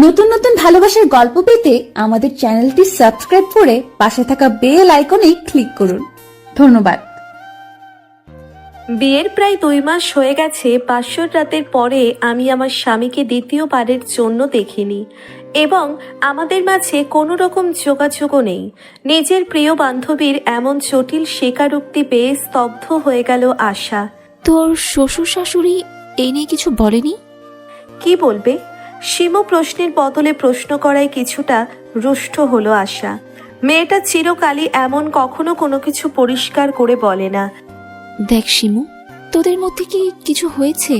নতুন নতুন ভালোবাসার গল্প পেতে আমাদের চ্যানেলটি সাবস্ক্রাইব করে পাশে থাকা বেল আইকনে ক্লিক করুন। ধন্যবাদ। বিয়ের প্রায় 2 মাস হয়ে গেছে। 500 রাতের পরে আমি আমার স্বামীকে দ্বিতীয়বারের জন্য দেখিনি এবং আমাদের মাঝে কোনো রকম যোগাযোগও নেই। নিজের প্রিয় বান্ধবীর এমন জটিল স্বীকারোক্তি পেয়ে স্তব্ধ হয়ে গেল আশা। তোর শ্বশুর শাশুড়ি এই নিয়ে কিছু বলেনি? কি বলবে? শিমু প্রশ্নের বদলে প্রশ্ন করায় কিছুটা রুষ্ট হলো আশা। মেয়েটা চিরকালই এমন, কখনো কোনো কিছু পরিষ্কার করে বলে না। দেখ শিমু, তোদের মধ্যে কি কিছু হয়েছে?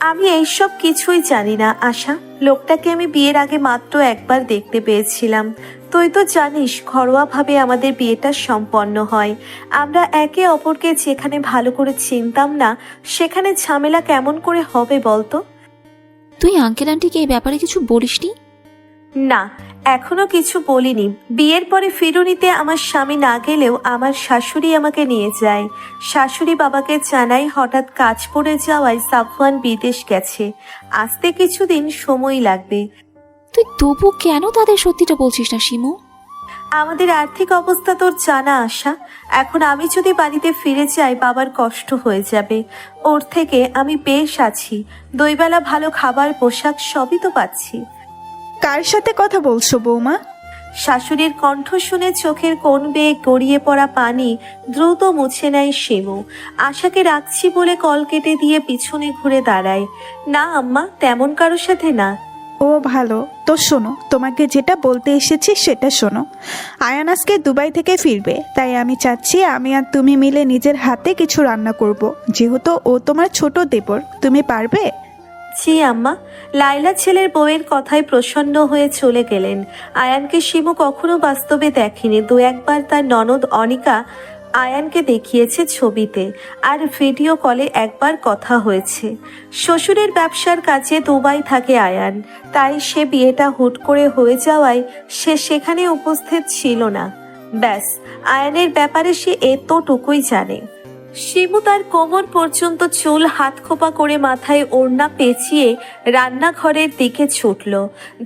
আমি এইসব কিছুই জানি না আশা। লোকটাকে আমি বিয়ের আগে মাত্র একবার দেখতে পেয়েছিলাম। তুই তো জানিস ঘরোয়াভাবে আমাদের বিয়েটা সম্পন্ন হয়। আমরা একে অপরকে যেখানে ভালো করে চিনতাম না সেখানে ঝামেলা কেমন করে হবে বলতো? তুই আঙ্কেল আন্টিকে এই ব্যাপারে কিছু বলিসনি? না, এখনো কিছু বলিনি। বিয়ের পরে ফিরুনিতে আমার স্বামী না গেলেও আমার শাশুড়ি আমাকে নিয়ে যায়। শাশুড়ি বাবাকে জানাই হঠাৎ কাজ পড়ে যাওয়ায় সাফওয়ান বিদেশ গেছে, আসতে কিছুদিন সময় লাগবে। তুই তবু কেন তাদের সত্যিটা বলছিস না শিমু? আমাদের আর্থিক অবস্থা তোর জানা আশা। এখন আমি যদি বাড়িতে ফিরে যাই বাবার কষ্ট হয়ে যাবে। ওর থেকে আমি বেশ আছি, 2 বেলা ভালো খাবার পোশাক সবই তো পাচ্ছি। কার সাথে কথা বলছো বৌমা? শাশুড়ির কণ্ঠ শুনে চোখের কোণ বেয়ে গড়িয়ে পড়া পানি দ্রুত মুছে নেয় শিমু। আশাকে রাখছি বলে কল কেটে দিয়ে পিছনে ঘুরে দাঁড়ায়। না আম্মা, তেমন কারোর সাথে না। ও ভালো, তো শোনো, তোমাকে যেটা বলতে এসেছি সেটা শোনো। আয়ান আজকে দুবাই থেকে ফিরবে, তাই আমি চাচ্ছি আমি আর তুমি মিলে নিজের হাতে কিছু রান্না করব। যেহেতু ও তোমার ছোট দেবর, তুমি পারবে? জি আম্মা। লাইলা ছেলের বউয়ের কথায় প্রসন্ন হয়ে চলে গেলেন। আয়ানকে শিমু কখনো বাস্তবে দেখেনি। 2-1 বার তার ননদ অনিকা আয়ানকে দেখিয়েছে ছবিতে, আর ভিডিও কলে একবার কথা হয়েছে। শ্বশুরের ব্যবসার কাজে দুবাই থাকে আয়ান, তাই সে বিয়েটা হুট করে হয়ে যাওয়ায় সে সেখানে উপস্থিত ছিল না। ব্যাস, আয়ানের ব্যাপারে সে এতটুকুই জানে। শিমু তার কোমর পর্যন্ত চুল হাত খোপা করে মাথায় ওড়না পেঁচিয়ে রান্নাঘরের দিকে ছুটল।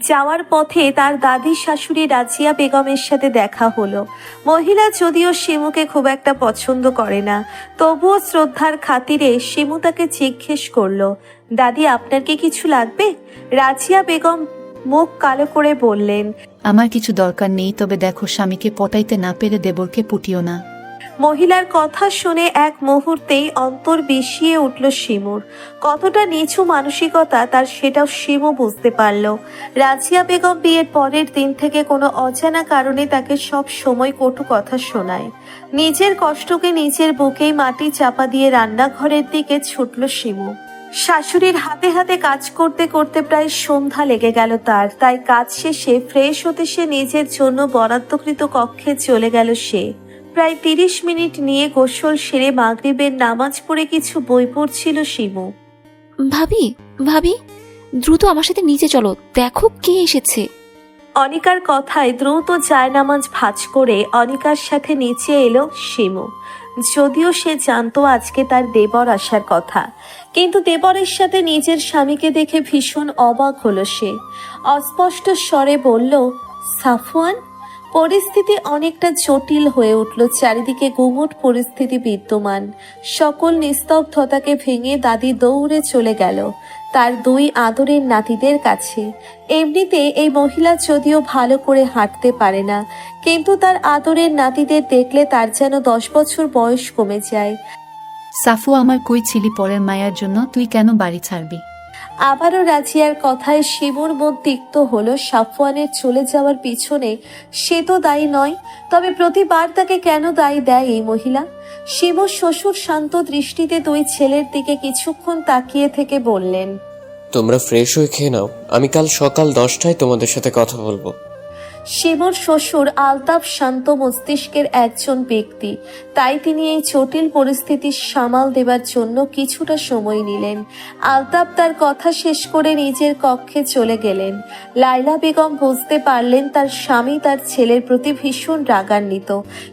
যাওয়ার পথে তার দাদি শাশুড়ি রাজিয়া বেগমের সাথে দেখা হলো। মহিলা যদিও শিমুকে খুব একটা পছন্দ করে না, তবুও শ্রদ্ধার খাতিরে শিমু তাকে জিজ্ঞেস করলো, দাদি আপনার কি কিছু লাগবে? রাজিয়া বেগম মুখ কালো করে বললেন, আমার কিছু দরকার নেই, তবে দেখো স্বামীকে পটাইতে না পেরে দেবরকে পুটিও না। মহিলার কথা শুনে এক মুহূর্তেই অন্তর বিষিয়ে উঠল শিমুর। কতটা নিচু মানসিকতা তার সেটাও শিমু বুঝতে পারল। রাজিয়া বেগম বিয়ের পরের দিন থেকে কোনো অজানা কারণে তাকে সব সময় কটু কথা শোনায়। নিজের কষ্টকে নিজের বুকেই মাটি চাপা দিয়ে রান্নাঘরের দিকে ছুটল শিমু। শাশুড়ির হাতে হাতে কাজ করতে করতে প্রায় সন্ধ্যা লেগে গেল তার। তাই কাজ শেষে ফ্রেশ হতে সে নিজের জন্য বরাদ্দকৃত কক্ষে চলে গেল সে। প্রায় 30 মিনিট নিয়ে গোসল সেরে মাগরিবের নামাজ পড়ে কিছু বই পড়ছিল শিমু। ভাবি ভাবি, দ্রুত আমার সাথে নিচে চলো, দেখো কে এসেছে। অনিকার কথায় দ্রুত জায়নামাজ ভাঁজ করে অনিকার সাথে নিচে এলো শিমু। যদিও সে জানতো আজকে তার দেবর আসার কথা, কিন্তু দেবরের সাথে নিজের স্বামীকে দেখে ভীষণ অবাক হলো সে। অস্পষ্ট স্বরে বলল, সাফওয়ান। পরিস্থিতি অনেকটা জটিল হয়ে উঠল। চারিদিকে গুমট পরিস্থিতি বিদ্যমান। সকল নিস্তব্ধতাকে ভেঙে দাদি দৌড়ে চলে গেল তার 2 আদরের নাতিদের কাছে। এমনিতে এই মহিলা যদিও ভালো করে হাঁটতে পারে না, কিন্তু তার আদরের নাতিদের দেখলে তার যেন 10 বছর বয়স কমে যায়। সাফু, আমার কই ছিলি পরের মায়ার জন্য? তুই কেন বাড়ি ছাড়বি? আবারও রাজিয়ার কথায় শিমুর মন তিক্ত হলো। সাফওয়ানের চলে যাওয়ার পিছনে সে তো দায়ী নয়, তবে প্রতিবার তাকে কেন দায়ী দেয় এই মহিলা? শিমুর শ্বশুর শান্ত দৃষ্টিতে 2 ছেলের দিকে কিছুক্ষণ তাকিয়ে থেকে বললেন, তোমরা ফ্রেশ হয়ে খেয়ে নাও, আমি কাল সকাল 10টায় তোমাদের সাথে কথা বলবো। শিমুর শ্বশুর আলতাফ শান্ত মস্তিষ্কের একজন ব্যক্তি, তাই তিনি এই জটিল পরিস্থিতি সামাল দেবার জন্য কিছুটা সময় নিলেন। আলতাফ তার কথা শেষ করে নিজের কক্ষে চলে গেলেন। লাইলা বেগম বুঝতে পারলেন তার স্বামী তার ছেলের প্রতি ভীষণ রাগান্বিত,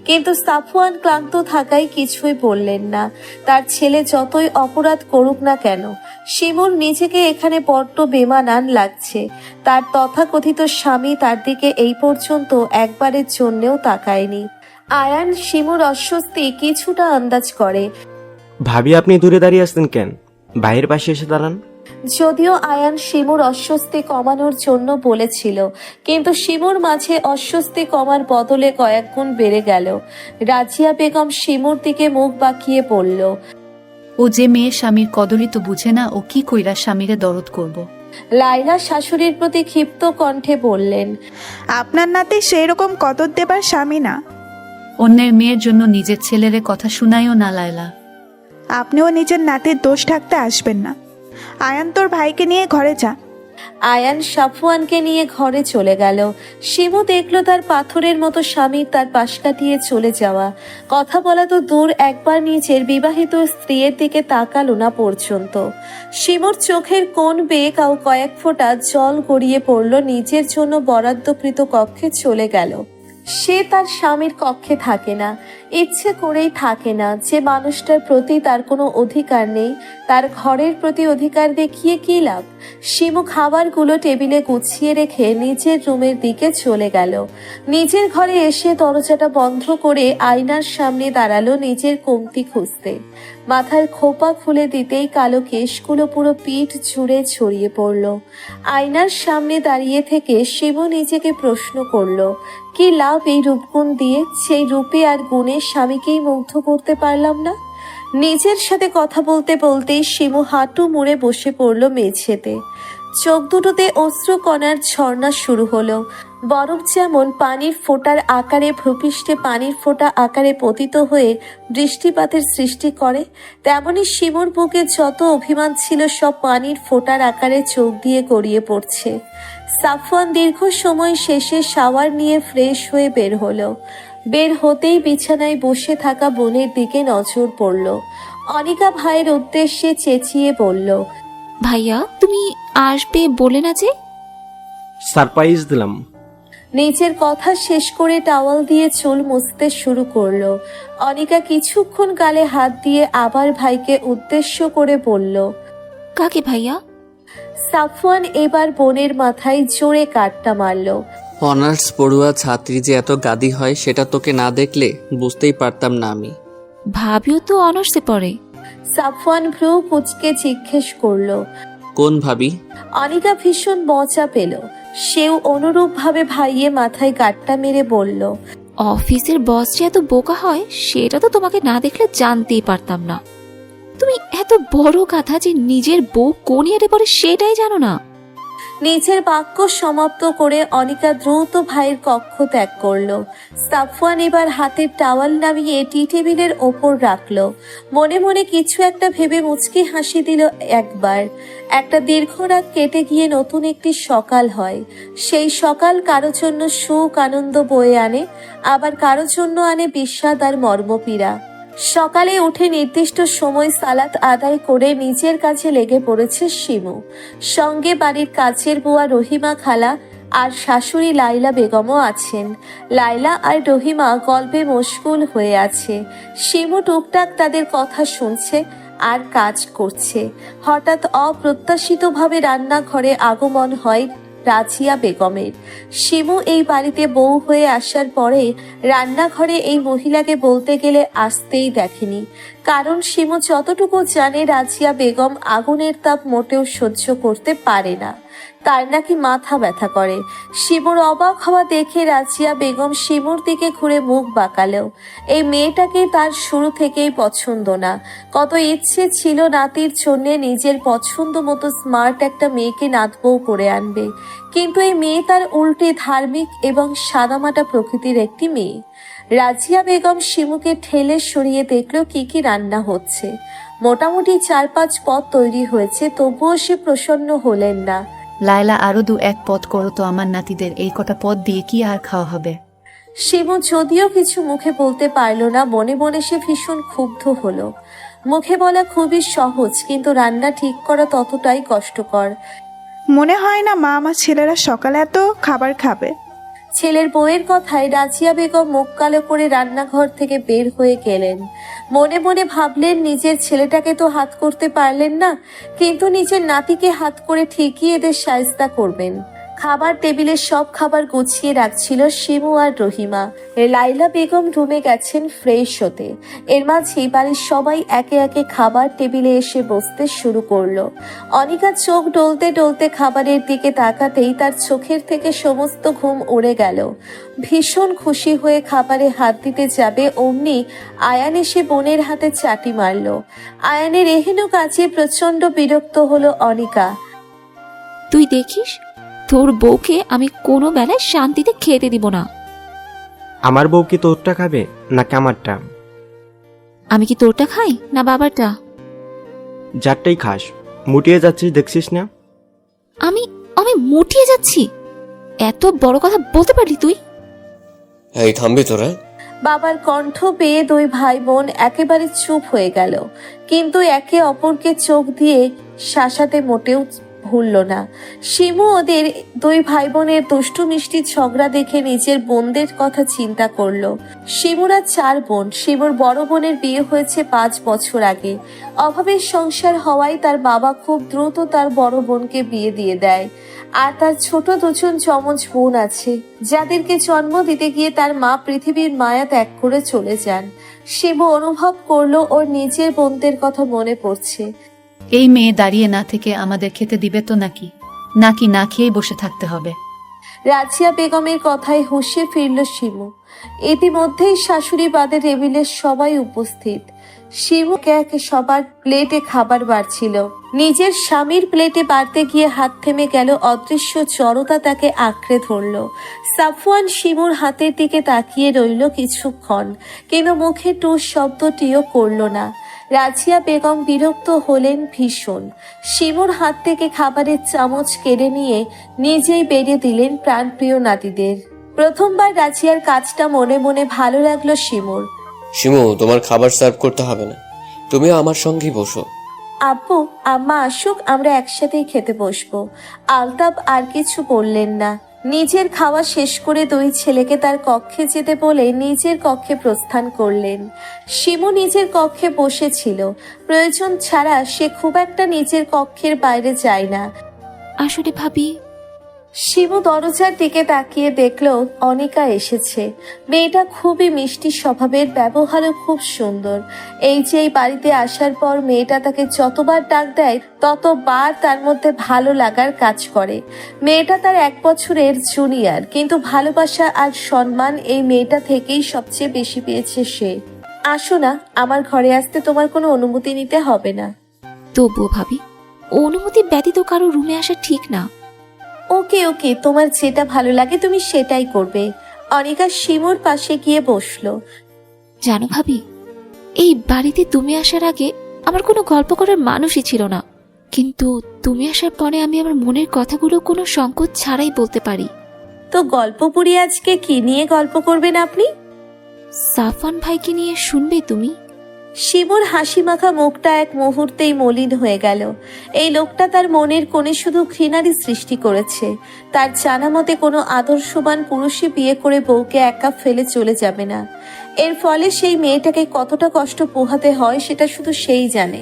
কিন্তু সাফওয়ান ক্লান্ত থাকায় কিছুই বললেন না। তার ছেলে যতই অপরাধ করুক না কেন, শিমুর নিজেকে এখানে বড্ড বেমানান লাগছে। তার তথাকথিত স্বামী তার দিকে এই পর্যন্ত একবারের জন্যেও তাকায়নি। আয়ান শিমুর অস্বস্তি কিছুটা আন্দাজ করে। ভাবি, আপনি দূরে দাঁড়িয়ে আসতেন কেন? বাইরের পাশে এসে দাঁড়ান। যদিও আয়ান শিমুর অস্বস্তি কমানোর জন্য বলেছিল, কিন্তু শিমুর মাঝে অস্বস্তি কমার বদলে কয়েক গুণ বেড়ে গেল। রাজিয়া বেগম শিমুর দিকে মুখ বাঁকিয়ে পড়ল, ও যে মেয়ে স্বামীর কদরই তো বুঝে না, ও কি কইরা স্বামীরে দরদ করব। লাইলা শাশুড়ির প্রতি ক্ষিপ্ত কণ্ঠে বললেন, আপনার নাতি সেই রকম কদর দেবার স্বামী না। অন্যের মেয়ের জন্য নিজের ছেলেরে কথা শুনাইও না লায়লা। আপনিও নিজের নাতির দোষ ঢাকতে আসবেন না। আয়ান, তোর ভাইকে নিয়ে ঘরে যা। আয়ান সাফওয়ানকে নিয়ে ঘরে চলে গেল। শিমু দেখলো তার পাথরের মতো স্বামী তার পাশ কাটিয়ে চলে যাওয়া। কথা বলা তো দূর, একবার নিজের বিবাহিত স্ত্রীর দিকে তাকালো না পর্যন্ত। শিমুর চোখের কোণ বেয়ে কয়েক ফোঁটা জল গড়িয়ে পড়ল, নিজের জন্য বরাদ্দকৃত কক্ষে চলে গেল। সে তার স্বামীর কক্ষে থাকে না, ইচ্ছে করেই থাকে না। যে মানুষটার প্রতি তার কোনো অধিকার নেই, তার ঘরের প্রতি অধিকার দেখিয়ে কী লাভ? শিমু খাবারগুলো টেবিলে গুছিয়ে রেখে নিজের রুমের দিকে চলে গেল। নিজের ঘরে এসে দরজাটা বন্ধ করে আয়নার সামনে দাঁড়ালো নিজের কমতি খুঁজতে। মাথার খোপা খুলে দিতেই কালো কেশগুলো পুরো পিঠ জুড়ে ছড়িয়ে পড়ল। আয়নার সামনে দাঁড়িয়ে থেকে শিমু নিজেকে প্রশ্ন করলো, কি লাভ এই রূপগুণ দিয়ে? সেই রূপে আর গুণে স্বামীকেই মুগ্ধ করতে পারলাম না। নিজের সাথে কথা বলতে বলতেই শিমু হাঁটু মুড়ে বসে পড়ল মেঝেতে। চোখ দুটোতে অশ্রুকণার ঝর্ণা শুরু হলো। বরফ যেমন পানির ফোঁটার আকারে ভূপৃষ্ঠে পানির ফোঁটা আকারে পতিত হয়ে বৃষ্টিপাতের সৃষ্টি করে, তেমনি শিমুর বুকে যত অভিমান ছিল সব পানির ফোঁটার আকারে চোখ দিয়ে গড়িয়ে পড়ছে। সাফওয়ান দীর্ঘ সময় শেষে শাওয়ার নিয়ে ফ্রেশ হয়ে বের হলো। বের হতেই বিছানায় বসে থাকা বোনের দিকে নজর পড়ল। অনিকা ভাইয়ের উদ্দেশ্যে চেঁচিয়ে বলল, ভাইয়া তুমি আসবে বলে না যে? সারপ্রাইজ দিলাম। নিজের কথা শেষ করে টাওয়াল দিয়ে চুল মুছতে শুরু করলো। অনিকা কিছুক্ষণ গালে হাত দিয়ে আবার ভাইকে উদ্দেশ্য করে বলল, কাকে ভাইয়া? সাফওয়ান এবার বোনের মাথায় জোরে কাটটা মারল। অনার্স পড়ুয়া ছাত্রী যে এত গাদি হয় সেটা তোকে না দেখলে বুঝতেই পারতাম না আমি। ভাবিও তো অনার্সে পড়ে। সাফওয়ান ভ্রু কুচকে জিজ্ঞেস করলো। কোন ভাবি? অনিকা ভীষণ মজা পেল। সেও অনুরূপভাবে ভাইয়ে মাথায় গাট্টা মেরে বলল, অফিসের বস যে এত বোকা হয় সেটা তো তোমাকে না দেখলে জানতেই পারতাম না। তুমি এত বড় কথা যে নিজের বউ কোন ইয়ারে পড়ে সেটাই জানো না। নিজের বাক্য সমাপ্ত করে অনিকা দ্রুত ভাইয়ের কক্ষ ত্যাগ করলো। সাফওয়ান এবার হাতের টাওয়াল নামিয়ে টি টেবিলের ওপর রাখলো। মনে মনে কিছু একটা ভেবে মুচকি হাসি দিল একবার। একটা দীর্ঘ রাত কেটে গিয়ে নতুন একটি সকাল হয়। সেই সকাল কারো জন্য সুখ আনন্দ বয়ে আনে, আবার কারো জন্য আনে বিষাদ আর মর্মপীড়া। সকালে উঠে নির্দিষ্ট সময় সালাত আদায় করে নিজের কাছে লেগে পড়েছে শিমু। সঙ্গে বাড়ির কাছের বুয়া রহিমা খালা আর শাশুড়ি লাইলা বেগমও আছেন। লাইলা আর রহিমা গল্পে মশগুল হয়ে আছে। শিমু টুকটাক তাদের কথা শুনছে আর কাজ করছে। হঠাৎ অপ্রত্যাশিতভাবে রান্নাঘরে আগমন হয় রাজিয়া বেগমের। শিমু এই বাড়িতে বউ হয়ে আসার পরে রান্নাঘরে এই মহিলাকে বলতে গেলে আসতেই দেখেনি। কারণ শিমু যতটুকু জানে রাজিয়া বেগম আগুনের তাপ মোটেও সহ্য করতে পারে না, তার নাকি মাথা ব্যথা করে। শিমুর অবাক হওয়া দেখে রাজিয়া বেগম শিমুর দিকে ঘুরে মুখ বাঁকালো। এই মেয়েটাকে তার শুরু থেকেই পছন্দ না। কত ইচ্ছে ছিল নাতির জন্যে নিজের পছন্দ মতো স্মার্ট একটা মেয়েকে নাতবউ করে আনবে, কিন্তু এই মেয়ে তার উল্টে ধার্মিক এবং সাদামাটা প্রকৃতির একটি মেয়ে। রাজিয়া বেগম শিমুকে ঠেলে সরিয়ে দেখলো কি কি রান্না হচ্ছে। মোটামুটি 4-5 পদ তৈরি হয়েছে, তবুও সে প্রসন্ন হলেন না। লায়লা আরো 2-1 পদ করো তো আমার নাতিদের, এই কটা পদ দিয়ে কি আর খাওয়া হবে? শিমু যদিও কিছু মুখে বলতে পারল না, মনে মনে সে ভীষণ ক্ষুব্ধ হলো। মুখে বলা খুবই সহজ, কিন্তু রান্না ঠিক করা ততটাই কষ্টকর। মনে হয় না মা আমার ছেলেরা সকালে এত খাবার খাবে। ছেলের বউয়ের কথায় রাজিয়া বেগম মুখ কালো করে রান্নাঘর থেকে বের হয়ে গেলেন। মনে মনে ভাবলেন, নিজের ছেলেটাকে তো হাত করতে পারলেন না, কিন্তু নিজের নাতিকে হাত করে ঠিকই এদের শায়েস্তা করবেন। খাবার টেবিলে সব খাবার গুছিয়ে রাখছিল শিমু আর রহিমা। লাইলা বেগম রুমে গেছেন ফ্রেশ হতে। এর মাঝেই বাড়ির সবাই একে একে খাবার টেবিলে এসে বসতে শুরু করলো। অনিকা চোখ ডলতে ডলতে খাবারের দিকে তাকাতেই তার চোখের থেকে সমস্ত ঘুম উড়ে গেল। ভীষণ খুশি হয়ে খাবারে হাত দিতে যাবে অমনি আয়ান এসে বোনের হাতে চাটি মারল। আয়ানের এহেন কাজে প্রচন্ড বিরক্ত হলো অনিকা। তুই দেখিস, তোর বউকে আমি কোনো বেলায় শান্তিতে খেতে দিব না। আমার বউ কি তোরটা খাবে নাকি আমারটা? আমি কি তোরটা খাই না বাবারটা? যারটাই খাস। মুটিয়ে যাচ্ছিস দেখছিস না? আমি আমি মুটিয়ে যাচ্ছি? এত বড় কথা বলতে পারলি তুই? এই থামবি তোরা? বাবার কণ্ঠ পেয়ে দুই ভাই বোন একেবারে চুপ হয়ে গেল, কিন্তু একে অপরকে চোখ দিয়ে শাসাতে মোটেও ভুলল না। শিমু ওদের দুই ভাই বোনের দুষ্টু মিষ্টি ঝগড়া দেখে নিজের বোনদের কথা চিন্তা করলো। শিমুরা 4 বোন। শিমুর বড় বোনের বিয়ে হয়েছে 5 বছর আগে। অভাবের সংসার হওয়ায় তার বাবা খুব দ্রুত তার বড় বোনকে বিয়ে দিয়ে দেয়। আর তার ছোট 2 যমজ বোন আছে, যাদেরকে জন্ম দিতে গিয়ে তার মা পৃথিবীর মায়া ত্যাগ করে চলে যান। শিবু অনুভব করলো ওর নিজের বোনদের কথা মনে পড়ছে। এই মেয়ে দাঁড়িয়ে না থেকে আমাদের খেতে দিবে তো নাকি নাকি না খেয়েই বসে থাকতে হবে? রাজিয়া বেগমের কথায় হুঁশে ফিরল শিমু। ইতিমধ্যেই শাশুড়ি বাদে টেবিলের সবাই উপস্থিত। শিমুকে একে সবার প্লেটে খাবার বাড়ছিল। নিজের স্বামীর প্লেটে বাড়তে গিয়ে হাত থেমে গেল। অদৃশ্য জড়তা তাকে আঁকড়ে ধরল। সাফওয়ান শিমুর হাতের দিকে তাকিয়ে রইল কিছুক্ষণ, কিন্তু মুখে টুস শব্দটিও করল না। রাজিয়া বেগম বিরক্ত হলেন ভীষণ। শিমুর হাত থেকে খাবারের চামচ কেড়ে নিয়ে নিজেই বেড়ে দিলেন প্রাণপ্রিয় নাতিদের। প্রথমবার রাজিয়ার কাজটা মনে মনে ভালো লাগলো শিমুর। শিমু, তোমার খাবার সার্ভ করতে হবে না, তুমিও আমার সঙ্গেই বসো। আব্বু আম্মা আসুক, আমরা একসাথেই খেতে বসবো। আলতাব আর কিছু বললেন না। নিজের খাওয়া শেষ করে 2 ছেলেকে তার কক্ষে যেতে বলে নিজের কক্ষে প্রস্থান করলেন। শিমু নিজের কক্ষে বসেছিল। প্রয়োজন ছাড়া সে খুব একটা নিজের কক্ষের বাইরে যায় না। আসলে ভাবি, শিমু দরজার দিকে তাকিয়ে দেখলো অনিকা এসেছে। মেয়েটা খুবই মিষ্টি স্বভাবের, ব্যবহারও খুব সুন্দর। এই যে এই বাড়িতে আসার পর মেয়েটা তাকে যতবার ডাক দেয় ততবার তার মধ্যে ভালো লাগার কাজ করে। মেয়েটা তার 1 বছরের জুনিয়র, কিন্তু ভালোবাসা আর সম্মান এই মেয়েটা থেকেই সবচেয়ে বেশি পেয়েছে সে। আসো না, আমার ঘরে আসতে তোমার কোনো অনুমতি নিতে হবে না। তবুও ভাবি, অনুমতি ব্যতীত কারো রুমে আসা ঠিক না। ওকে ওকে, তোমার যেটা ভালো লাগে তুমি সেটাই করবে। অনিকা শিমুর পাশে গিয়ে বসলো। জানো ভাবি, এই বাড়িতে তুমি আসার আগে আমার কোনো গল্প করার মানুষই ছিল না, কিন্তু তুমি আসার পরে আমি আমার মনের কথাগুলো কোনো সংকোচ ছাড়াই বলতে পারি। তো গল্প পুরি আজকে কি নিয়ে গল্প করবেন আপনি? সাফান ভাইকে নিয়ে শুনবে তুমি? শিমুর হাসি মাখা মুখটা এক মুহূর্তেই মলিন হয়ে গেল। এই লোকটা তার মনের কোণে শুধু ঘৃণারই সৃষ্টি করেছে। তার জানা মতে কোনো আদর্শবান পুরুষই বিয়ে করে বউকে একা ফেলে চলে যাবে না। এর ফলে সেই মেয়েটাকে কতটা কষ্ট পোহাতে হয় সেটা শুধু সেই জানে।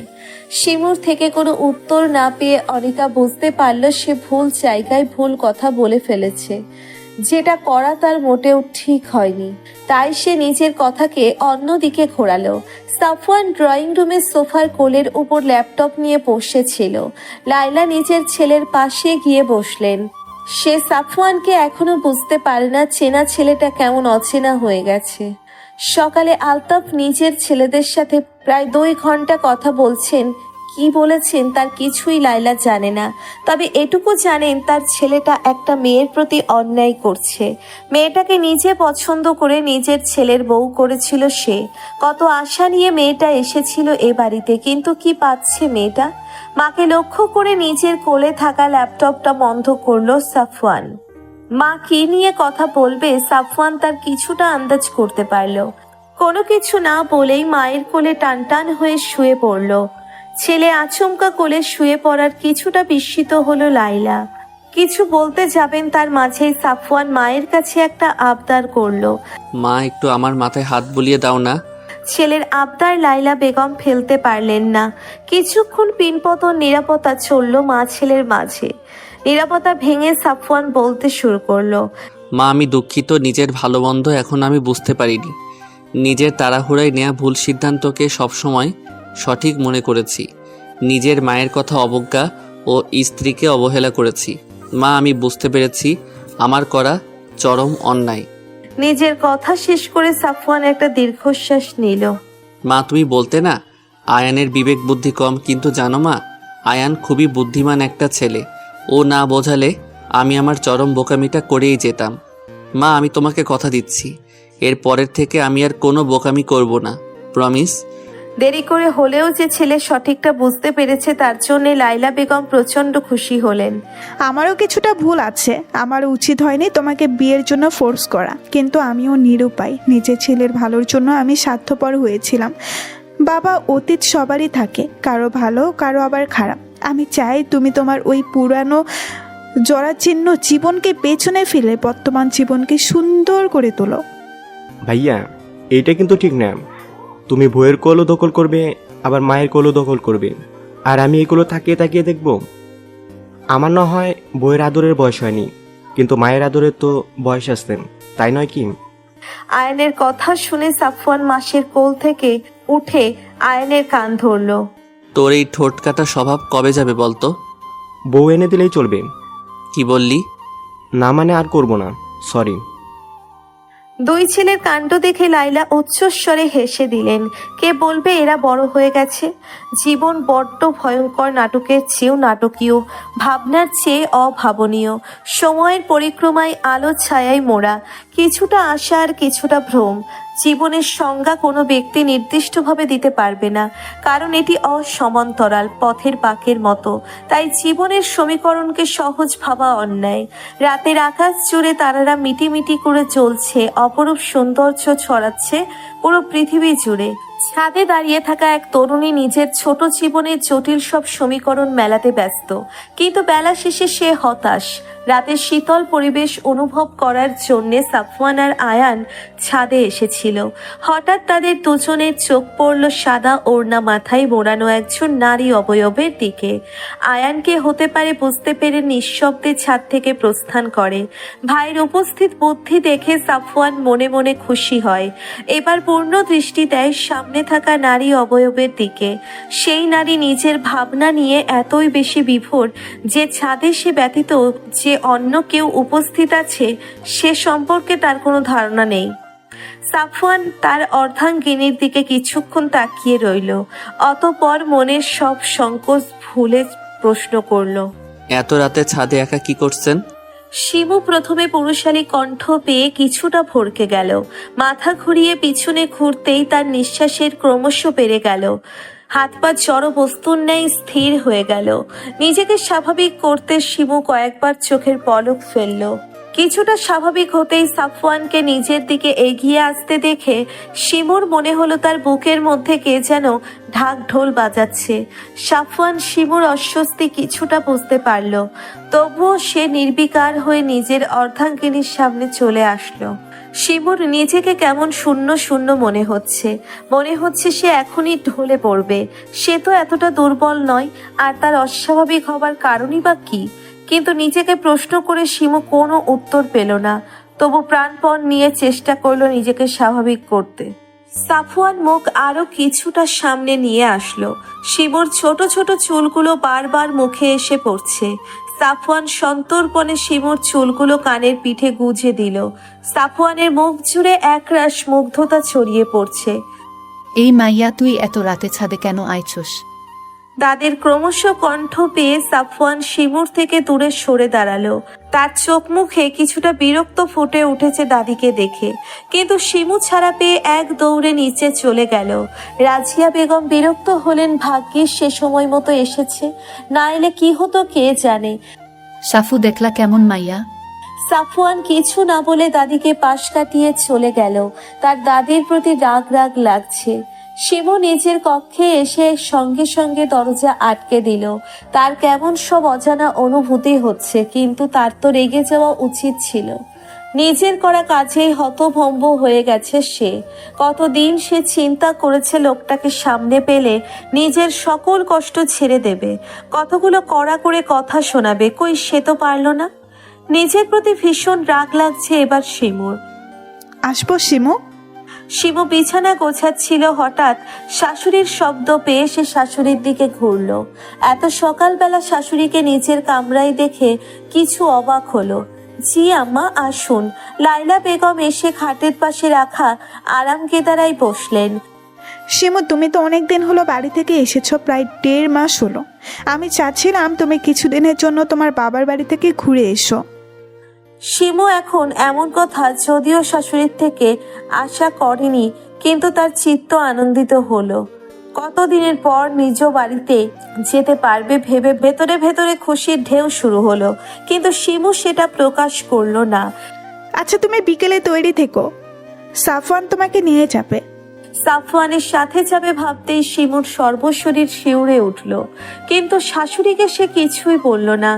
শিমুর থেকে কোনো উত্তর না পেয়ে অনিকা বুঝতে পারল সে ভুল জায়গায় ভুল কথা বলে ফেলেছে। যেটা করা তার মোটেও ঠিক হয়নি। তাই সে নিজের কথাকে অন্যদিকে ঘোরালো। সাফওয়ান ড্রয়িং রুমের সোফার কোলের উপর ল্যাপটপ নিয়ে বসেছিল। লাইলা নিজের ছেলের পাশে গিয়ে বসলেন। সে সাফওয়ানকে এখনো বুঝতে পারে না চেনা ছেলেটা কেমন অচেনা হয়ে গেছে। সকালে আলতাফ নিজের ছেলেদের সাথে প্রায় 2 ঘন্টা কথা বলছেন কি বলেছেন তার কিছুই লাইলা জানে না। তবে এটুকু জানেন তার ছেলেটা একটা মেয়ের প্রতি অন্যায় করছে। মেয়েটাকে নিজে পছন্দ করে নিজের ছেলের বউ করেছিল সে। কত আশা নিয়ে মেয়েটা এসেছিল এ বাড়িতে, কিন্তু কি পাচ্ছে মেয়েটা? মাকে লক্ষ্য করে নিজের কোলে থাকা ল্যাপটপটা বন্ধ করলো সাফওয়ান। মা কি নিয়ে কথা বলবে সাফওয়ান তার কিছুটা আন্দাজ করতে পারল। কোনো কিছু না বলেই মায়ের কোলে টানটান হয়ে শুয়ে পড়ল। ছেলে আচমকা কোলে শুয়ে পড়ার কিছুটা বিস্মিত হলো লাইলা। কিছু বলতে যাবেন তার মাঝেই সাফওয়ান মায়ের কাছে একটা আবদার করলো। মা, একটু আমার মাথায় হাত বুলিয়ে দাও না। ছেলের আবদার লাইলা বেগম ফেলতে পারলেন না। কিছুক্ষণ পিনপতন নিরাপত্তা চলল মা ছেলের মাঝে। নিরাপত্তা ভেঙে সাফওয়ান বলতে শুরু করলো। মা, আমি দুঃখিত, নিজের ভালো মন্দ এখন আমি বুঝতে পারিনি। নিজের তাড়াহুড়ায় নেওয়া ভুল সিদ্ধান্তকে সবসময় সঠিক মনে করেছি। নিজের মায়ের কথা অবজ্ঞা ও স্ত্রীকে অবহেলা করেছি। মা, আমি বুঝতে পেরেছি আমার করা চরম অন্যায়। নিজের কথা শেষ করে সাফওয়ান একটা দীর্ঘশ্বাস নিল। মা, তুমি বলতে না আয়ানের বিবেক বুদ্ধি কম, কিন্তু জানো মা, আয়ান খুবই বুদ্ধিমান একটা ছেলে। ও না বোঝালে আমি আমার চরম বোকামিটা করেই যেতাম। মা, আমি তোমাকে কথা দিচ্ছি, এর পরের থেকে আমি আর কোনো বোকামি করব না, প্রমিস। দেরি করে হলেও যে ছেলে সঠিকটা বুঝতে পেরেছে তার জন্য লাইলা বেগম প্রচন্ড খুশি হলেন। আমারও কিছুটা ভুল আছে। আমারও উচিত হয়নি তোমাকে বিয়ের জন্য ফোর্স করা, কিন্তু আমিও নিরুপায়। নিজের ছেলের ভালোর জন্য আমি স্বার্থপর হয়েছিলাম। বাবা, অতীত সবারই থাকে, কারো ভালো কারো আবার খারাপ। আমি চাই তুমি তোমার ওই পুরানো জরাজীর্ণ জীবনকে পেছনে ফেলে বর্তমান জীবনকে সুন্দর করে তোলো। ভাইয়া, এইটা কিন্তু ঠিক না। তুমি বইয়ের কোলও দখল করবে, আবার মায়ের কোলও দখল করবে, আর আমি এগুলো তাকিয়ে তাকিয়ে দেখব। আমার না হয় বইয়ের আদরের বয়স হয়নি, কিন্তু মায়ের আদরের তো বয়স আসতেন, তাই নয় কি? আয়নের কথা শুনে সাফওয়ান মাসের কোল থেকে উঠে আয়নের কান ধরলো। তোর এই ঠোঁট কাটা স্বভাব কবে যাবে বলতো? বউ এনে দিলেই চলবে। কি বললি? না মানে আর করব না, সরি। দুই ছেলের কাণ্ড দেখে লাইলা উচ্চস্বরে হেসে দিলেন। কে বলবে এরা বড় হয়ে গেছে? জীবন বড্ড ভয়ঙ্কর, নাটকের চেয়েও নাটকীয়, ভাবনার চেয়ে অভাবনীয়। সময়ের পরিক্রমায় আলো ছায়ায় মোড়া, কিছুটা আশা আর কিছুটা ভ্রম। জীবনের সংজ্ঞা কোনো ব্যক্তি নির্দিষ্টভাবে দিতে পারবে না, কারণ এটি অসমান্তরাল পথের বাঁকের মতো। তাই জীবনের সমীকরণকে সহজ ভাবা অন্যায়। রাতের আকাশ জুড়ে তারারা মিটিমিটি করে জ্বলছে, অপরূপ সৌন্দর্য ছড়াচ্ছে পুরো পৃথিবী জুড়ে। ছাদে দাঁড়িয়ে থাকা এক তরুণী নিজের ছোট জীবনের জটিল সব সমীকরণ মেলাতে ব্যস্ত, কিন্তু বেলা শেষে সে হতাশ। রাতের শীতল পরিবেশ অনুভব করার জন্যে সাফওয়ান আর আয়ান ছাদে এসেছিল। হঠাৎ তাদের দুজনের চোখ পড়ল সাদা ওড়না মাথায় মোড়ানো একজন নারী অবয়বের দিকে। আয়ানকে হতে পারে বুঝতে পেরে নিঃশব্দে ছাদ থেকে প্রস্থান করে। ভাইয়ের উপস্থিত বুদ্ধি দেখে সাফওয়ান মনে মনে খুশি হয়। এবার পূর্ণ দৃষ্টি দেয় সামনে থাকা নারী অবয়বের দিকে। সেই নারী নিজের ভাবনা নিয়ে এতই বেশি বিভোর যে ছাদে সে ব্যতীত যে অন্য কেউ উপস্থিত আছে সে সম্পর্কে তার কোনো ধারণা নেই। সাফওয়ান তার অর্ধাঙ্গিনীর দিকে কিছুক্ষণ তাকিয়ে রইল, অতঃপর মনের সব সংকোচ ভুলে প্রশ্ন করল, এত রাতে ছাদে একা কি করছেন? শিমু প্রথমে পুরুষালী কণ্ঠ পেয়ে কিছুটা ভরকে গেল। মাথা ঘুরিয়ে পিছনে ঘুরতেই তার নিঃশ্বাসের ক্রমশ বেড়ে গেল। হাত পা জড় বস্তুর ন্যায় স্থির হয়ে গেল। নিজেকে স্বাভাবিক করতে শিমু কয়েকবার চোখের পলক ফেলল। কিছুটা স্বাভাবিক হতেই সাফওয়ানকে নিজের দিকে এগিয়ে আসতে দেখে শিমুর মনে হলো তার বুকের মধ্যে কে যেন ঢাক ঢোল বাজাচ্ছে। সাফওয়ান শিমুর অস্বস্তি কিছুটা বুঝতে পারল, তবুও সে নির্বিকার হয়ে নিজের অর্ধাঙ্গিনীর সামনে চলে আসলো। শিমুর নিজেকে কেমন শূন্য শূন্য মনে হচ্ছে সে এখনই ঢলে পড়বে। সে তো এতটা দুর্বল নয়, আর তার অস্বাভাবিক হবার কারণই বা কি? কিন্তু নিজেকে প্রশ্ন করে শিমু কোনো উত্তর পেল না। তবু প্রাণপণ নিয়ে চেষ্টা করলো নিজেকে স্বাভাবিক করতে। সাফওয়ান মুখ আরো কিছুটা সামনে নিয়ে আসলো। শিমুর ছোট ছোট চুলগুলো বারবার মুখে এসে পড়ছে। সাফওয়ান সন্তর্পণে শিমুর চুলগুলো কানের পিঠে গুজে দিল। সাফওয়ানের মুখ জুড়ে একরাশ মুগ্ধতা ছড়িয়ে পড়ছে। এই মাইয়া, তুই এত রাতে ছাদে কেন আইছস? দাদের ক্রমশ কণ্ঠ পেয়ে সাফওয়ান শিমুর থেকে দূরে সরে দাঁড়ালো। তার চোখ মুখে কিছুটা বিরক্ত ফুটে উঠেছে দাদিকে দেখে, কিন্তু শিমু ছাড়া পেয়ে এক দৌড়ে নিচে চলে গেল। রাজিয়া বেগম বিরক্ত হলেন, ভাগ্যিস সে সময় মতো এসেছে, না এলে কি হতো কে জানে। সাফু দেখলা কেমন মাইয়া? সাফওয়ান কিছু না বলে দাদিকে পাশ কাটিয়ে চলে গেল। তার দাদির প্রতি রাগ রাগ লাগছে। শিমু নিজের কক্ষে এসে সঙ্গে সঙ্গে দরজা আটকে দিল। তার কেমন সব অজানা অনুভূতি হচ্ছে, কিন্তু তার তো রেগে যাওয়া উচিত ছিল। নিজের করা কাজেই হতভম্ব হয়ে গেছে সে। কতদিন সে চিন্তা করেছে লোকটাকে সামনে পেলে নিজের সকল কষ্ট ছেড়ে দেবে, কতগুলো কড়া করে কথা শোনাবে, কই সে তো পারল না। নিজের প্রতি ভীষণ রাগ লাগছে এবার শিমুর। আসবো শিমু? শিমু বিছানা গোছাচ্ছিল, হঠাৎ শাশুড়ির শব্দ পেয়ে সে শাশুড়ির দিকে ঘুরল। এত সকালবেলা শাশুড়িকে নিজের কামরায় দেখে কিছু অবাক হলো। জি আম্মা, আসুন। লাইলা বেগম এসে খাটের পাশে রাখা আরাম কেদারায় বসলেন। শিমু, তুমি তো অনেক দিন হলো বাড়ি থেকে এসেছো, প্রায় 1.5 মাস হলো। আমি চাচ্ছিলাম তুমি কিছুদিনের জন্য তোমার বাবার বাড়ি থেকে ঘুরে এসো। শিমু এখন এমন কথা যদিও শাশুড়ির থেকে আশা করেনি, কিন্তু তার চিত্ত আনন্দিত হলো। কতদিনের পর নিজ বাড়িতে যেতে পারবে ভেবে ভেতরে ভেতরে খুশির ঢেউ শুরু হলো, কিন্তু শিমু সেটা প্রকাশ করলো না। আচ্ছা, তুমি বিকেলে তৈরি থেকো, সাফওয়ান তোমাকে নিয়ে যাবে। সাফওয়ানের সাথে যাবে ভাবতেই শিমুর সর্বশরীর শিউরে উঠল, কিন্তু শাশুড়িকে সে কিছুই বলল না।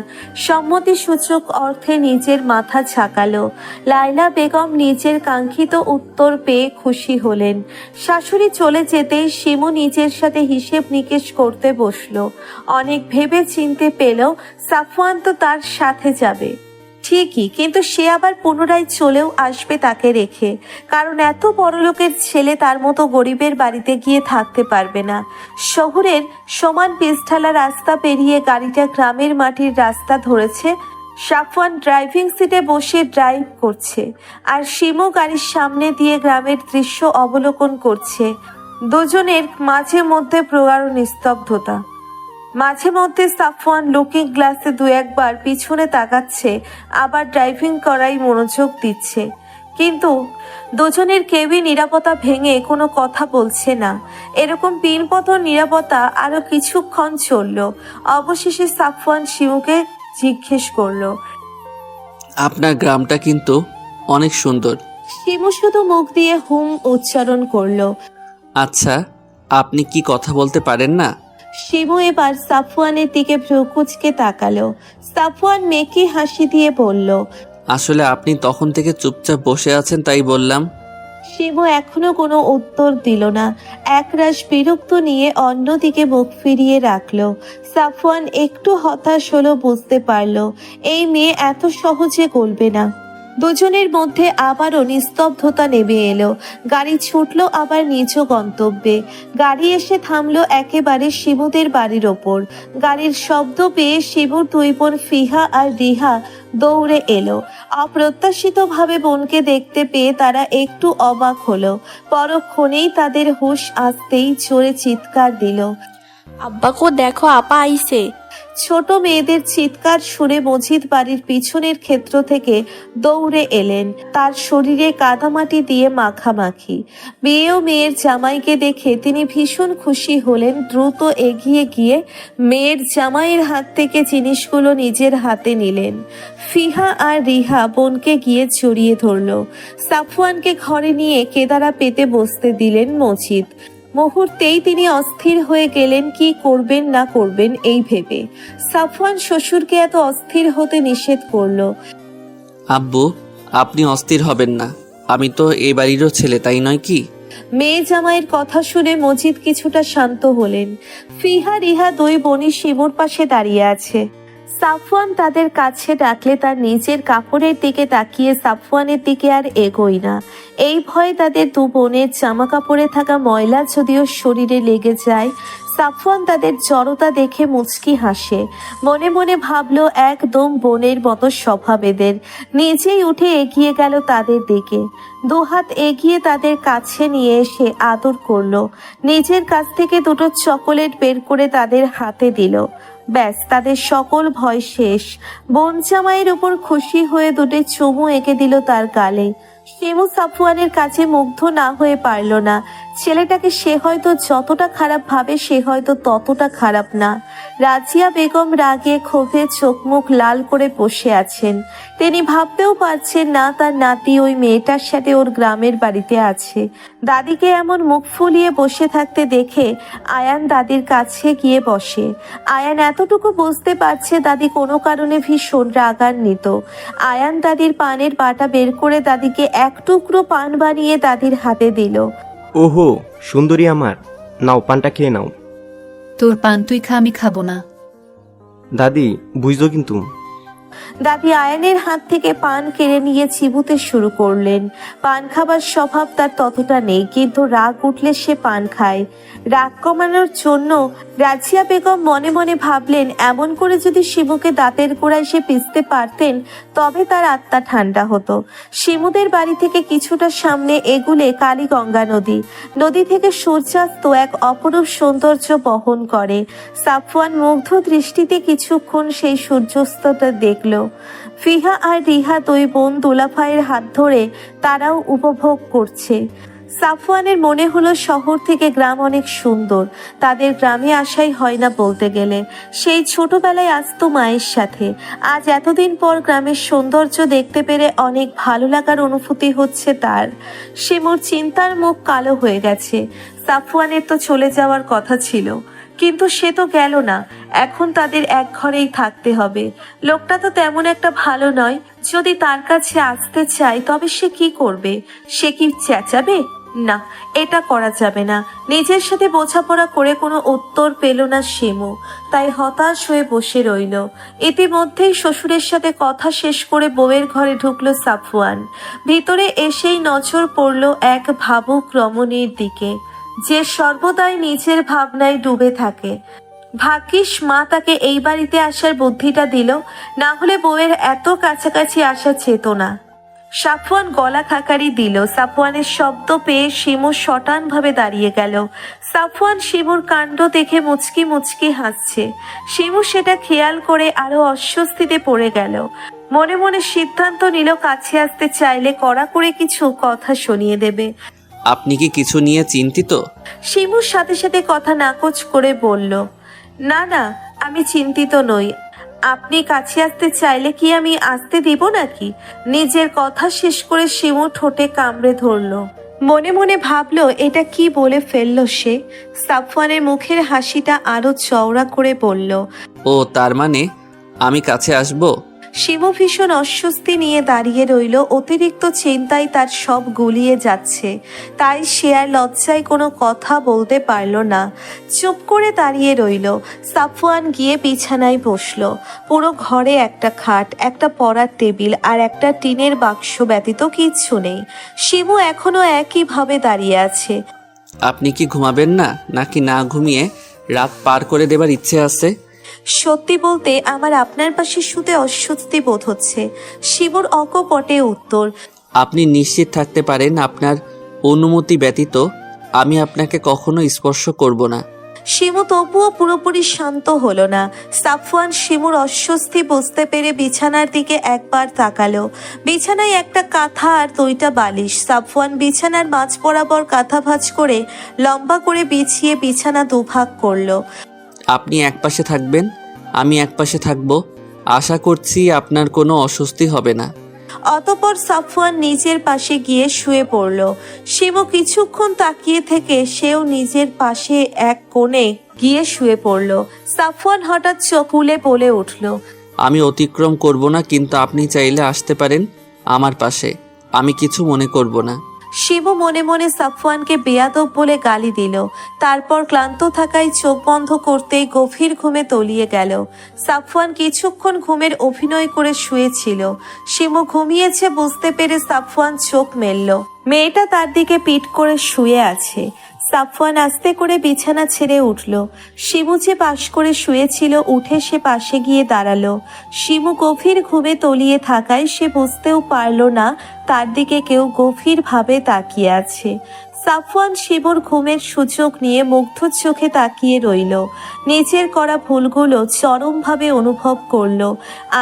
সম্মতি সূচক অর্থে নিজের মাথা ঝাঁকালো। লাইলা বেগম নিজের কাঙ্ক্ষিত উত্তর পেয়ে খুশি হলেন। শাশুড়ি চলে যেতেই শিমু নিজের সাথে হিসেব নিকেশ করতে বসলো। অনেক ভেবে চিনতে পেল সাফওয়ান তো তার সাথে যাবে ঠিকই, কিন্তু সে আবার পুনরায় চলেও আসবে তাকে রেখে, কারণ এত বড়লোকের ছেলে তার মতো গরিবের বাড়িতে গিয়ে থাকতে পারবে না। শহরের সমান পিচঢালা রাস্তা পেরিয়ে গাড়িটা গ্রামের মাটির রাস্তা ধরেছে। সাফওয়ান ড্রাইভিং সিটে বসে ড্রাইভ করছে, আর শিমু গাড়ির সামনে দিয়ে গ্রামের দৃশ্য অবলোকন করছে। দুজনের মাঝে মধ্যে প্রগাঢ় নিস্তব্ধতা। মাঝে মধ্যে সাফওয়ান লুকিং গ্লাসে 2-1 বার পিছনে তাকাচ্ছে, আবার ড্রাইভিং করাই মনোযোগ দিচ্ছে, কিন্তু দুজনের কেউই নিরাপত্তা ভেঙে কোনো কথা বলছে না। এরকম পিনপতন নিরাপত্তা আরো কিছুক্ষণ চলল। অবশেষে সাফওয়ান শিমুকে জিজ্ঞেস করলো, আপনার গ্রামটা কিন্তু অনেক সুন্দর। শিমু শুধু মুখ দিয়ে হুম উচ্চারণ করলো। আচ্ছা, আপনি কি কথা বলতে পারেন না? শিমু এবার সাফওয়ানের দিকে ভ্রুকুচকে তাকালো। সাফওয়ান মেকি হাসি দিয়ে বলল, আসলে আপনি তখন থেকে চুপচাপ বসে আছেন তাই বললাম। শিমু এখনো কোনো উত্তর দিল না। একরাশ বিরক্ত নিয়ে অন্যদিকে মুখ ফিরিয়ে রাখলো। সাফওয়ান একটু হতাশ হলো, বুঝতে পারলো এই মেয়ে এত সহজে গলবে না। দুজনের মধ্যে আবারও নিস্তব্ধতা নেমে এলো। গাড়ি ছুটলো আবার নিজ গন্তব্যে। গাড়ি এসে থামলো একেবারে শিমুদের বাড়ির ওপর। গাড়ির শব্দ পেয়ে শিমুর 2 বোন ফিহা আর রিহা দৌড়ে এলো। অপ্রত্যাশিতভাবে বোনকে দেখতে পেয়ে তারা একটু অবাক হলো। পরক্ষণেই তাদের হুঁশ আসতেই জোরে চিৎকার দিল, আব্বাকো দেখো, আপা আইছে। ছোট মেয়েদের চিৎকার শুনে মজিদ বাড়ির পিছনের ক্ষেত্র থেকে দৌড়ে এলেন। তার শরীরে কাদামাটি দিয়ে মাখামাখি। মেয়ে ও মেয়ের জামাইকে দেখে তিনি ভীষণ খুশি হলেন। দ্রুত এগিয়ে গিয়ে মেয়ের জামাইয়ের হাত থেকে জিনিসগুলো নিজের হাতে নিলেন। ফিহা আর রিহা বোনকে গিয়ে জড়িয়ে ধরল। সাফওয়ানকে ঘরে নিয়ে কেদারা পেতে বসতে দিলেন মজিদ। মুহূর্তেই তিনি অস্থির হয়ে গেলেন, কি করবেন না করবেন এই ভেবে। সাফওয়ান শ্বশুরকে এত অস্থির হতে নিষেধ করলো। আব্বু, আপনি অস্থির হবেন না, আমি তো এই বাড়িরও ছেলে, তাই নয় কি? মেয়ে জামাইয়ের কথা শুনে মজিদ কিছুটা শান্ত হলেন। ফিহা রিহা 2 বোনই শিমুর পাশে দাঁড়িয়ে আছে। সাফওয়ান তাদের কাছে ডাকলে তার নিজের কাপড়ের দিকে তাকিয়ে সাফওয়ানের দিকে আর এগোয় না। এই ভয়ে তাদের 2 বোনের জামা কাপড়ে থাকা ময়লা যদিও শরীরে লেগে যায়, সাফওয়ান তাদের জড়তা দেখে মুচকি হাসে। মনে মনে ভাবলো একদম বোনের মতো স্বভাব এদের। নিজেই উঠে এগিয়ে গেল তাদের দিকে, দুহাত এগিয়ে তাদের কাছে নিয়ে এসে আদর করলো। নিজের কাছ থেকে দুটো চকোলেট বের করে তাদের হাতে দিল। ব্যাস, তাদের সকল ভয় শেষ। বোন জামাইয়ের উপর খুশি হয়ে দুটো চুমু এঁকে দিল তার গালে। শিমু সাফওয়ানের কাছে মুগ্ধ না হয়ে পারল না। ছেলেটাকে সে হয়তো যতটা খারাপ ভাবে, সে হয়তো ততটা খারাপ না। রাজিয়া বেগম রাগে ক্ষোভে চোখ মুখ লাল করে বসে আছেন। তিনি ভাবতেও পারছেন না তার নাতি ওই মেয়েটার সাথে ওর গ্রামের বাড়িতে আছে। দাদিকে এমন মুখ ফুলিয়ে বসে থাকতে দেখে আয়ান দাদির কাছে গিয়ে বসে। আয়ান এতটুকু বুঝতে পারছে দাদি কোনো কারণে ভীষণ রাগান্বিত। আয়ান দাদির পানের বাটা বের করে দাদিকে এক টুকরো পান বানিয়ে দাদির হাতে দিল। ওহো সুন্দরী আমার, নাও পানটা খেয়ে নাও। তোর পান তুই খা, আমি খাবো না। দাদি বুঝছো কিন্তু। দাদি আয়ানের হাত থেকে পান কেড়ে নিয়ে চিবুতে শুরু করলেন। পান খাবার স্বভাব তার ততটা নেই, কিন্তু রাগ উঠলে সে পান খায়। রাগ কমানোর জন্য রাজিয়া বেগম মনে মনে ভাবলেন, এমন করে যদি শিমুকে দাঁতের গোড়ায় সে পিষতে পারতেন তবে তার আত্মা ঠান্ডা হতো। শিমুদের বাড়ি থেকে কিছুটা সামনে এগুলে কালীগঙ্গা নদী। নদী থেকে সূর্যাস্ত এক অপরূপ সৌন্দর্য বহন করে। সাফওয়ান মুগ্ধ দৃষ্টিতে কিছুক্ষণ সেই সূর্যাস্তটা দেখল। ফিহা আর রিহা দুই বোন দুলাভাইয়ের হাত ধরে তারাও উপভোগ করছে। সাফওয়ানের মনে হলো শহর থেকে গ্রাম অনেক সুন্দর। তাদের গ্রামে আসাই হয় না বলতে গেলে। সেই ছোটবেলায় আসতো মায়ের সাথে। আজ এতদিন পর গ্রামের সৌন্দর্য দেখতে পেরে অনেক ভালো লাগার অনুভূতি হচ্ছে তার। শিমুর চিন্তার মুখ কালো হয়ে গেছে। সাফওয়ানের তো চলে যাওয়ার কথা ছিল, কিন্তু সে তো গেল না। এখন তাদের এক ঘরেই থাকতে হবে। লোকটা তো তেমন একটা ভালো নয়। যদি তার কাছে আসতে চায় তবে সে কি করবে? সে কি চেঁচাবে? না, এটা করা যাবে না। নিজের সাথে বোঝাপড়া করে কোনো উত্তর পেল না শিমু, তাই হতাশ হয়ে বসে রইল। ইতিমধ্যেই শ্বশুরের সাথে কথা শেষ করে বউয়ের ঘরে ঢুকলো সাফওয়ান। ভিতরে এসেই নজর পড়ল এক ভাবুক রমণীর দিকে, যে সর্বদাই নিজের ভাবনায় ডুবে থাকে। ভাগ্যিস মা তাকে এই বাড়িতে আসার বুদ্ধিটা দিল, না হলে বউয়ের এত কাছাকাছি আসা যেত না। সাফওয়ান গলা খাকারি দিল। সাফওয়ানের শব্দ পেয়ে শিমু শটান ভাবে দাঁড়িয়ে গেল। সাফওয়ান শিমুর কাণ্ড দেখে মুচকি মুচকি হাসছে। শিমু সেটা খেয়াল করে আরো অস্বস্তিতে পড়ে গেল। মনে মনে সিদ্ধান্ত নিল কাছে আসতে চাইলে কড়া করে কিছু কথা শুনিয়ে দেবে। আপনি কি কিছু নিয়ে চিন্তিত? শিমুর সাথে সাথে কথা নাকচ করে বলল, না না, আমি চিন্তিত নই। আপনি কাছে আসতে চাইলে কি আমি আসতে দিব নাকি? নিজের কথা শেষ করে শিমু ঠোঁটে কামড়ে ধরলো। মনে মনে ভাবলো এটা কি বলে ফেললো সে। সাফওয়ানের মুখের হাসিটা আরো চওড়া করে বলল, ও তার মানে আমি কাছে আসবো? শিমু ভীষণ অস্বস্তি নিয়ে দাঁড়িয়ে রইল। অতিরিক্ত চিন্তায় তার সব গুলিয়ে যাচ্ছে। তাই সে আর লজ্জায় কোনো কথা বলতে পারল না। চুপ করে দাঁড়িয়ে রইল। সাফওয়ান গিয়ে বিছানায় বসলো। পুরো ঘরে একটা খাট, একটা পড়ার টেবিল আর একটা টিনের বাক্স ব্যতীত কিচ্ছু নেই। শিমু এখনো একইভাবে দাঁড়িয়ে আছে। আপনি কি ঘুমাবেন না, নাকি না ঘুমিয়ে রাত পার করে দেবার ইচ্ছে আছে? সত্যি বলতে আমার আপনার পাশে শুতে অস্বস্তি বোধ হচ্ছে। শিমুর অকপটে উত্তর। আপনি নিশ্চিত থাকতে পারেন আপনার অনুমতি ব্যতীত আমি আপনাকে কখনো স্পর্শ করব না। শিমু তবুও পুরোপুরি শান্ত হলো না। সাফওয়ান শিমুর অস্বস্তি বুঝতে পেরে বিছানার দিকে একবার তাকালো। বিছানায় একটা কাঁথা আর দুইটা বালিশ। সাফওয়ান বিছানার মাঝ বরাবর কাঁথা ভাঁজ করে লম্বা করে বিছিয়ে বিছানা দুভাগ করলো। আপনি একপাশে থাকবেন, আমি একপাশে থাকব। আশা করছি আপনার কোনো অস্বস্তি হবে না। অতঃপর সাফওয়ান নিজের পাশে গিয়ে শুয়ে পড়ল। শিমু কিছুক্ষণ তাকিয়ে থেকে সেও নিজের পাশে এক কোণে গিয়ে শুয়ে পড়ল। সাফওয়ান হঠাৎ চোখ খুলে বলে উঠল, আমি অতিক্রম করব না, কিন্তু আপনি চাইলে আসতে পারেন আমার পাশে। আমি কিছু মনে করব না। শিমু মনে মনে সাফওয়ানকে বেয়াদব বলে গালি দিল। তারপর ক্লান্ত থাকায় চোখ বন্ধ করতেই গভীর ঘুমে তলিয়ে গেল। সাফওয়ান কিছুক্ষণ ঘুমের অভিনয় করে শুয়েছিল। শিমু ঘুমিয়েছে বুঝতে পেরে সাফওয়ান চোখ মেলল। মেয়েটা তার দিকে পিঠ করে শুয়ে আছে। সাফওয়ান আস্তে করে বিছানা ছেড়ে উঠল। শিমু যে পাশ করে শুয়েছিল উঠে সে পাশে গিয়ে দাঁড়ালো। শিমু গভীর ঘুমে তলিয়ে থাকায় সে বুঝতেও পারল না তার দিকে কেউ গভীরভাবে তাকিয়ে আছে। সাফওয়ান শিমুর ঘুমের সুযোগ নিয়ে মুগ্ধ চোখে তাকিয়ে রইল। নিজের করা ভুলগুলো চরমভাবে অনুভব করল।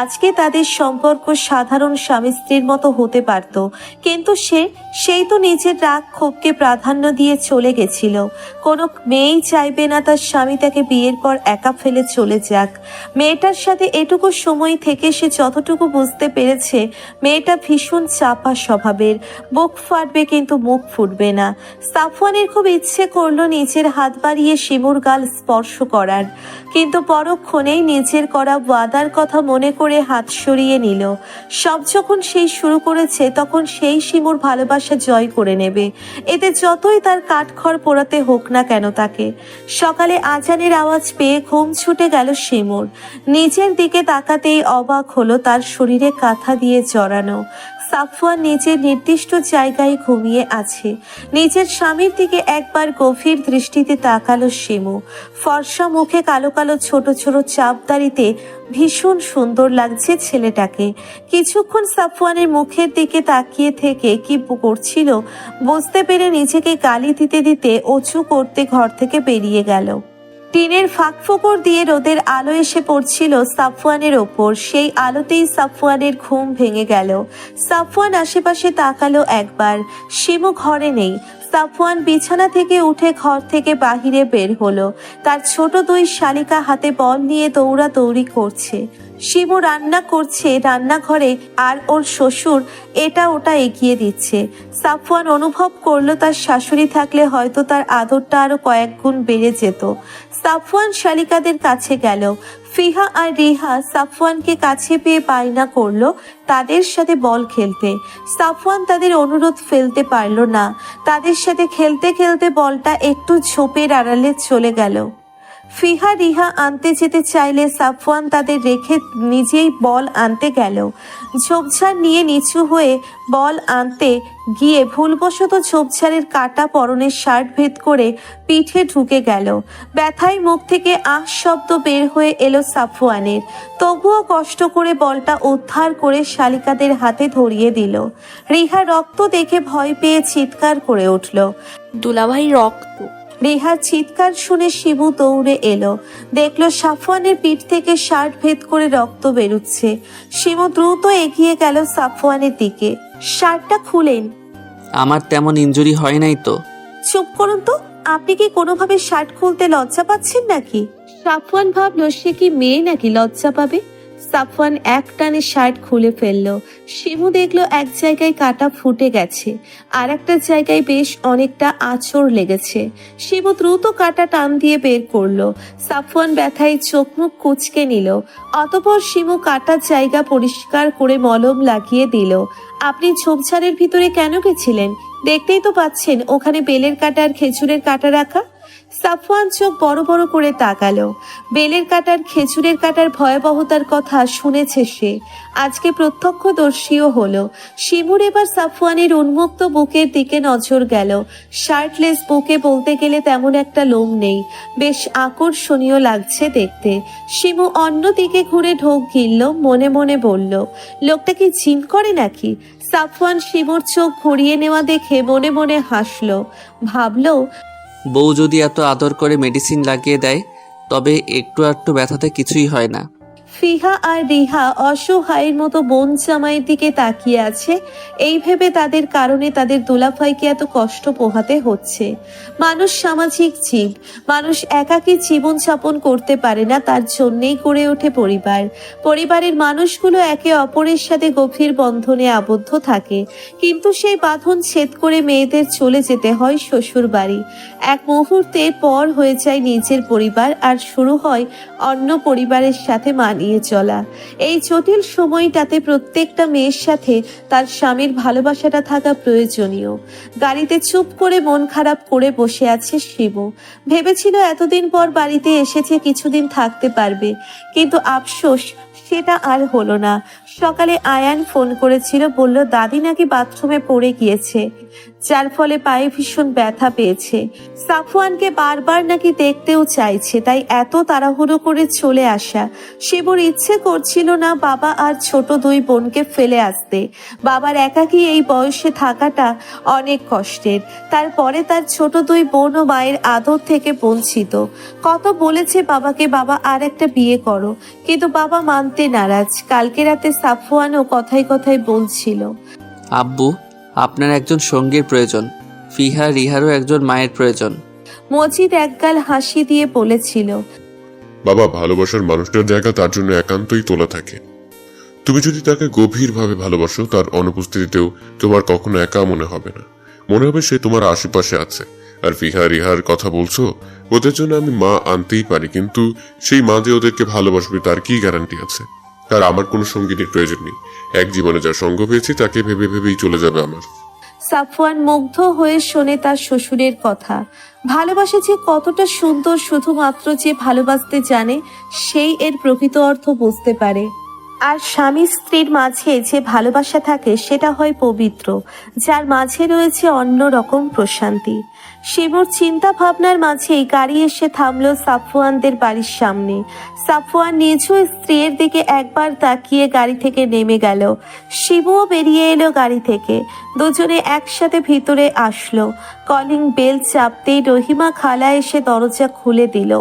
আজকে তাদের সম্পর্ক সাধারণ স্বামী স্ত্রীর মতো হতে পারত, কিন্তু সেই তো নিজের রাগ ক্ষোভকে প্রাধান্য দিয়ে চলে গেছিল। কোনো মেয়েই চাইবে না তার স্বামী তাকে বিয়ের পর একা ফেলে চলে যাক। মেয়েটার সাথে এটুকু সময় থেকে সে যতটুকু বুঝতে পেরেছে, মেয়েটা ভীষণ চাপা স্বভাবের, বুক ফাটবে কিন্তু মুখ ফুটবে না। সাফওয়ানের খুব ইচ্ছে করলো নিজের হাত বাড়িয়ে শিমুর গাল স্পর্শ করার, কিন্তু পরক্ষণেই নিজের করা ওয়াদার কথা মনে করে হাত সরিয়ে নিল। সব যখন সেই শুরু করেছে তখন সেই শিমুর ভালোবাসা জয় করে নেবে, এতে যতই তার কাঠখড় পোড়াতে হোক না কেন তাকে। সকালে আজানের আওয়াজ পেয়ে ঘুম ছুটে গেল শিমুর। নিজের দিকে তাকাতেই অবাক হলো তার শরীরে কাঁথা দিয়ে জড়ানো। সাফওয়ান নিজের নির্দিষ্ট জায়গায় ঘুমিয়ে আছে। নিজের স্বামীর দিকে একবার গভীর দৃষ্টিতে তাকালো শিমু। ফর্সা মুখে কালো কালো ছোট ছোট চাপদাড়িতে ভীষণ সুন্দর লাগছে ছেলেটাকে। কিছুক্ষণ সাফওয়ানের মুখের দিকে তাকিয়ে থেকে কি করছিল বুঝতে পেরে নিজেকে গালি দিতে দিতে অচু করতে ঘর থেকে বেরিয়ে গেল। টিনের ফাঁক ফোকর দিয়ে রোদের আলো এসে পড়ছিল সাফওয়ানের ওপর। সেই আলোতেই সাফওয়ানের ঘুম ভেঙে গেল। সাফওয়ান আশেপাশে তাকালো একবার, শিমু ঘরে নেই। সাফওয়ান বিছানা থেকে উঠে ঘর থেকে বাহিরে বের হলো। তার ছোট দুই শালিকা হাতে বল নিয়ে দৌড়াদৌড়ি করছে। শিমু রান্না করছে রান্নাঘরে, আর ওর শ্বশুর এটা ওটা এগিয়ে দিচ্ছে। সাফওয়ান অনুভব করলো তার শাশুড়ি থাকলে হয়তো তার আদরটা আরো কয়েক গুণ বেড়ে যেত। সাফওয়ান শালিকাদের কাছে গেল। ফিহা আর রিহা সাফওয়ানকে কাছে পেয়ে বায়না করলো তাদের সাথে বল খেলতে। সাফওয়ান তাদের অনুরোধ ফেলতে পারল না। তাদের সাথে খেলতে খেলতে বলটা একটু ঝোপের আড়ালে চলে গেল। ফিহা রিহা আনতে যেতে চাইলে সাফওয়ান তাদের রেখে নিজেই বল আনতে গেল। ঝোপঝাড় নিয়ে নিচু হয়ে বল আনতে গিয়ে ভুলবশত ঝোপঝাড়ের কাটা পরনের শার্ট ভেদ করে পিঠে ঢুকে গেল। ব্যথায় মুখ থেকে আহ শব্দ বের হয়ে এলো সাফওয়ানের। তবুও কষ্ট করে বলটা উদ্ধার করে শালিকাদের হাতে ধরিয়ে দিল। রিহা রক্ত দেখে ভয় পেয়ে চিৎকার করে উঠল। দুলাভাই রক্ত। রিহার চিৎকার শুনে শিবু দৌড়ে এলো। দেখলো সাফওয়ানের পিঠ থেকে শার্ট ভেদ করে রক্ত বেরুচ্ছে। শিবু দ্রুত এগিয়ে গেল সাফওয়ানের দিকে। শার্টটা খুলেন। আমার তেমন ইনজুরি হয় নাই তো। চুপ করুন তো, আপনি কি কোনোভাবে শার্ট খুলতে লজ্জা পাচ্ছেন নাকি? সাফওয়ান ভাবলো সে কি মেয়ে নাকি লজ্জা পাবে। সাফওয়ান এক টানে শার্ট খুলে ফেললো। শিমু দেখলো এক জায়গায় কাটা ফুটে গেছে, আর একটা জায়গায় বেশ অনেকটা আঁচড় লেগেছে। শিমু দ্রুত কাটা টান দিয়ে বের করলো। সাফওয়ান ব্যথায় চোখ মুখ কুঁচকে নিল। অতঃপর শিমু কাটার জায়গা পরিষ্কার করে মলম লাগিয়ে দিল। আপনি ঝোপঝাড়ের ভিতরে কেন গেছিলেন? দেখতেই তো পাচ্ছেন ওখানে বেলের কাটা আর খেজুরের কাটা রাখা। সাফওয়ান চোখ বড় বড় করে তাকালো। বেলের কাটার খেজুরের কাটার ভয়াবহতার কথা শুনেছে সে, আজকে প্রত্যক্ষদর্শীও হলো। শিমুর এবার সাফওয়ানের উন্মুক্ত বুকের দিকে নজর গেল। শার্টলেস বুকে বলতে গেলে তেমন একটা লোম নেই, বেশ আকর্ষণীয় লাগছে দেখতে। শিমু অন্য দিকে ঘুরে ঢোক গিলল, মনে মনে বলল, লোকটা কি জিম করে নাকি? সাফওয়ান শিমুর চোখ ঘুরিয়ে নেওয়া দেখে মনে মনে হাসলো। ভাবলো, বউ যদি এত আদর করে মেডিসিন লাগিয়ে দেয় তবে একটু একটু ব্যথাতে কিছুই হয় না। ফিহা আর রিহা অসহায়ের মতো বোন জামাইয়ের দিকে তাকিয়ে আছে। এই ভেবে তাদের কারণে তাদের দুলাভাইকে এত কষ্ট পোহাতে হচ্ছে। মানুষ সামাজিক জীব, মানুষ একাকী জীবন যাপন করতে পারে না, তার জন্যেই গড়ে ওঠে পরিবার। পরিবারের মানুষগুলো একে অপরের সাথে গভীর বন্ধনে আবদ্ধ থাকে, কিন্তু সেই বাঁধন ছেদ করে মেয়েদের চলে যেতে হয় শ্বশুর বাড়ি। এক মুহূর্তে পর হয়ে যায় নিজের পরিবার, আর শুরু হয় অন্য পরিবারের সাথে মানিয়ে চলা। এই জটিল সময়টাতে প্রত্যেকটা মেয়ের সাথে তার স্বামীর ভালোবাসাটা থাকা প্রয়োজনীয়। গাড়িতে চুপ করে মন খারাপ করে বসে আছে শিবু। ভেবেছিল এতদিন পর বাড়িতে এসেছে কিছুদিন থাকতে পারবে, কিন্তু আফসোস সেটা আর হলো না। সকালে আয়ান ফোন করেছিল, বলল দাদি নাকি বাথরুমে পড়ে গিয়েছে। যার ফলে পায়ে ভীষণ ব্যথা পেয়েছে। সাফওয়ানকে বারবার নাকি দেখতেও চাইছে, তাই এত তাড়াহুড়ো করে চলে আসা। শিবুর ইচ্ছে করছিল না বাবা আর ছোট দুই বোনকে ফেলে আসতে। বাবার একাকী এই বয়সে থাকাটা অনেক কষ্টের, তারপরে তার ছোট দুই বোন ও মায়ের আদর থেকে বঞ্চিত। কত বলেছে বাবাকে, বাবা আর একটা বিয়ে করো, কিন্তু বাবা মানতে নারাজ। কালকে রাতে সাফওয়ানও কথায় কথায় বলছিল, আব্বু, আপনার একজন সঙ্গীর প্রয়োজন। ফিহা রিহারও একজন মায়ের প্রয়োজন। মজিদ একগাল হাসি দিয়ে বলেছিল, বাবা, ভালোবাসার মানুষটার জায়গা তার জন্য একান্তই তোলা থাকে। তুমি যদি তাকে গভীরভাবে ভালোবাসো, তার অনুপস্থিতিতেও তোমার কখনো একা মনে হবে না, মনে হবে সে তোমার আশেপাশে আছে। আর ফিহা রিহার কথা বলছো, ওদের জন্য আমি মা আনতেই পারি, কিন্তু সেই মা যে ওদেরকে ভালোবাসবে তার কি গ্যারান্টি আছে? তার আমার কোনো সঙ্গীতের প্রয়োজন নেই। এক জীবনে যার সঙ্গ পেয়েছি তাকে ভেবে ভেবেই চলে যাবে আমার। সাফওয়ান মুগ্ধ হয়ে শোনে তার শ্বশুরের কথা। ভালোবাসা যে কতটা সুন্দর, শুধুমাত্র যে ভালোবাসতে জানে সেই এর প্রকৃত অর্থ বুঝতে পারে। আর স্বামী স্ত্রীর মাঝে যে ভালোবাসা থাকে সেটা হয় পবিত্র, যার মাঝে রয়েছে অন্যরকম প্রশান্তি। শিবুর চিন্তা ভাবনার মাঝেই গাড়ি এসে থামলো সাফওয়ানদের বাড়ির সামনে। সাফওয়ান নিজ স্ত্রীর দিকে একবার তাকিয়ে গাড়ি থেকে নেমে গেল। শিবুও বেরিয়ে এলো গাড়ি থেকে। দুজনে একসাথে ভিতরে আসলো। কলিং বেল চাপতেই রহিমা খালা এসে দরজা খুলে দিল।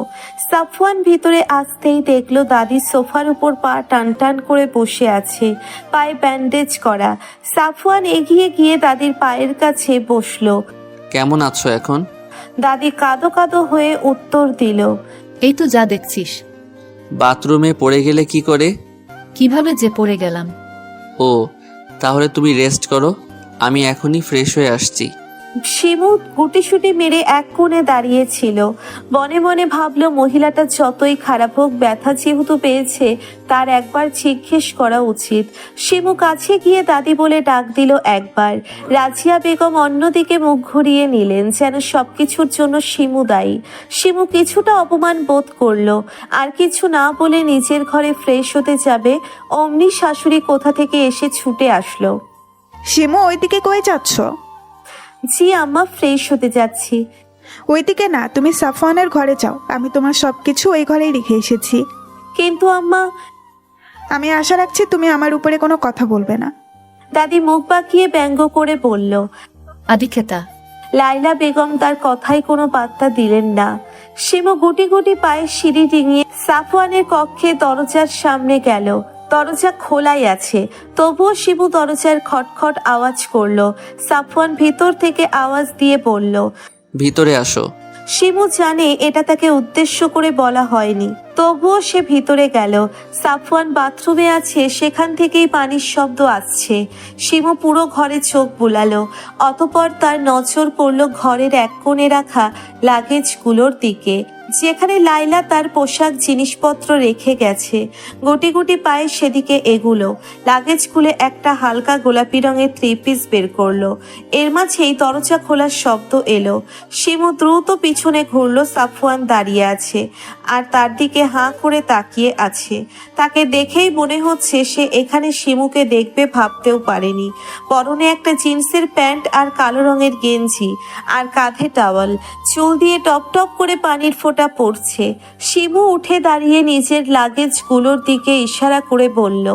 সাফওয়ান ভিতরে আসতেই দেখলো দাদি সোফার উপর পা টান টান করে বসে আছে, পায়ে ব্যান্ডেজ করা। সাফওয়ান এগিয়ে গিয়ে দাদির পায়ের কাছে বসলো। কেমন আছো এখন? দাদি কাঁদো কাঁদো হয়ে উত্তর দিল, এই তো যা দেখছিস। বাথরুমে পড়ে গেলে কি করে? কিভাবে যে পড়ে গেলাম। ও, তাহলে তুমি রেস্ট করো, আমি এখনই ফ্রেশ হয়ে আসছি। শিমু গুটিসুটি মেরে এক কোণে দাঁড়িয়েছিল। মনে মনে ভাবলো মহিলাটা যতই খারাপ হোক, ব্যথা যেহেতু পেয়েছে তার একবার জিজ্ঞেস করা উচিত। শিমু কাছে গিয়ে দাদি বলে ডাক দিল একবার। রাজিয়া বেগম অন্যদিকে মুখ ঘুরিয়ে নিলেন, যেন সবকিছুর জন্য শিমু দায়ী। শিমু কিছুটা অপমান বোধ করলো, আর কিছু না বলে নিজের ঘরে ফ্রেশ হতে যাবে, অমনি শাশুড়ি কোথা থেকে এসে ছুটে আসলো। শিমু, ওইদিকে কই যাচ্ছ? জি আম্মা, ফ্রেশ হতে যাচ্ছি। ওইদিকে না, তুমি সাফওয়ানের ঘরে যাও, আমি তোমার সবকিছু ওই ঘরেই রেখে এসেছি। কিন্তু আম্মা। আমি আশা রাখছি তুমি আমার উপরে কোনো কথা বলবে না। দাদি মুখ বাঁকিয়ে ব্যঙ্গ করে বলল। আদিক্ষেতা। লাইলা বেগম তার কথায় কোনো পাত্তা দিলেন না। শিমু গুটি গুটি পায়ে সিঁড়ি ডিঙিয়ে সাফওয়ানের কক্ষে দরজার সামনে গেল। দরজা খোলাই আছে, তবুও শিবু দরজার খটখট আওয়াজ করলো। সাফওয়ান ভিতর থেকে আওয়াজ দিয়ে বলল, ভিতরে আসো। শিমু জানে এটা তাকে উদ্দেশ্য করে বলা হয়নি, তবুও সে ভিতরে গেল। সাফওয়ান বাথরুমে আছে, সেখান থেকেই পানির শব্দ আসছে। শিমু পুরো ঘরে চোখ বুলালো, অতঃপর তার নজর পড়ল ঘরের এক কোণে রাখা লাগেজগুলোর দিকে, যেখানে লাইলা তার পোশাক জিনিসপত্র রেখে গেছে। গুটি গুটি পায়ে সেদিকে এগুলো। লাগেজ খুলে একটা হালকা গোলাপি রঙের 3 পিস বের করলো। এর মাঝেই দরজা খোলার শব্দ এলো। শিমু দ্রুত পিছনে ঘুরলো। সাফওয়ান দাঁড়িয়ে আছে আর তার দিকে হাঁ করে তাকিয়ে আছে। তাকে দেখেই মনে হচ্ছে সে এখানে শিমুকে দেখবে ভাবতেও পারেনি। পরনে একটা জিন্সের প্যান্ট আর কালো রঙের গেঞ্জি, আর কাঁধে টাওয়াল। চুল দিয়ে টপ টপ করে পানির ফোঁটা পড়ছে। শিমু উঠে দাঁড়িয়ে নিজের লাগেজগুলোর দিকে ইশারা করে বলল,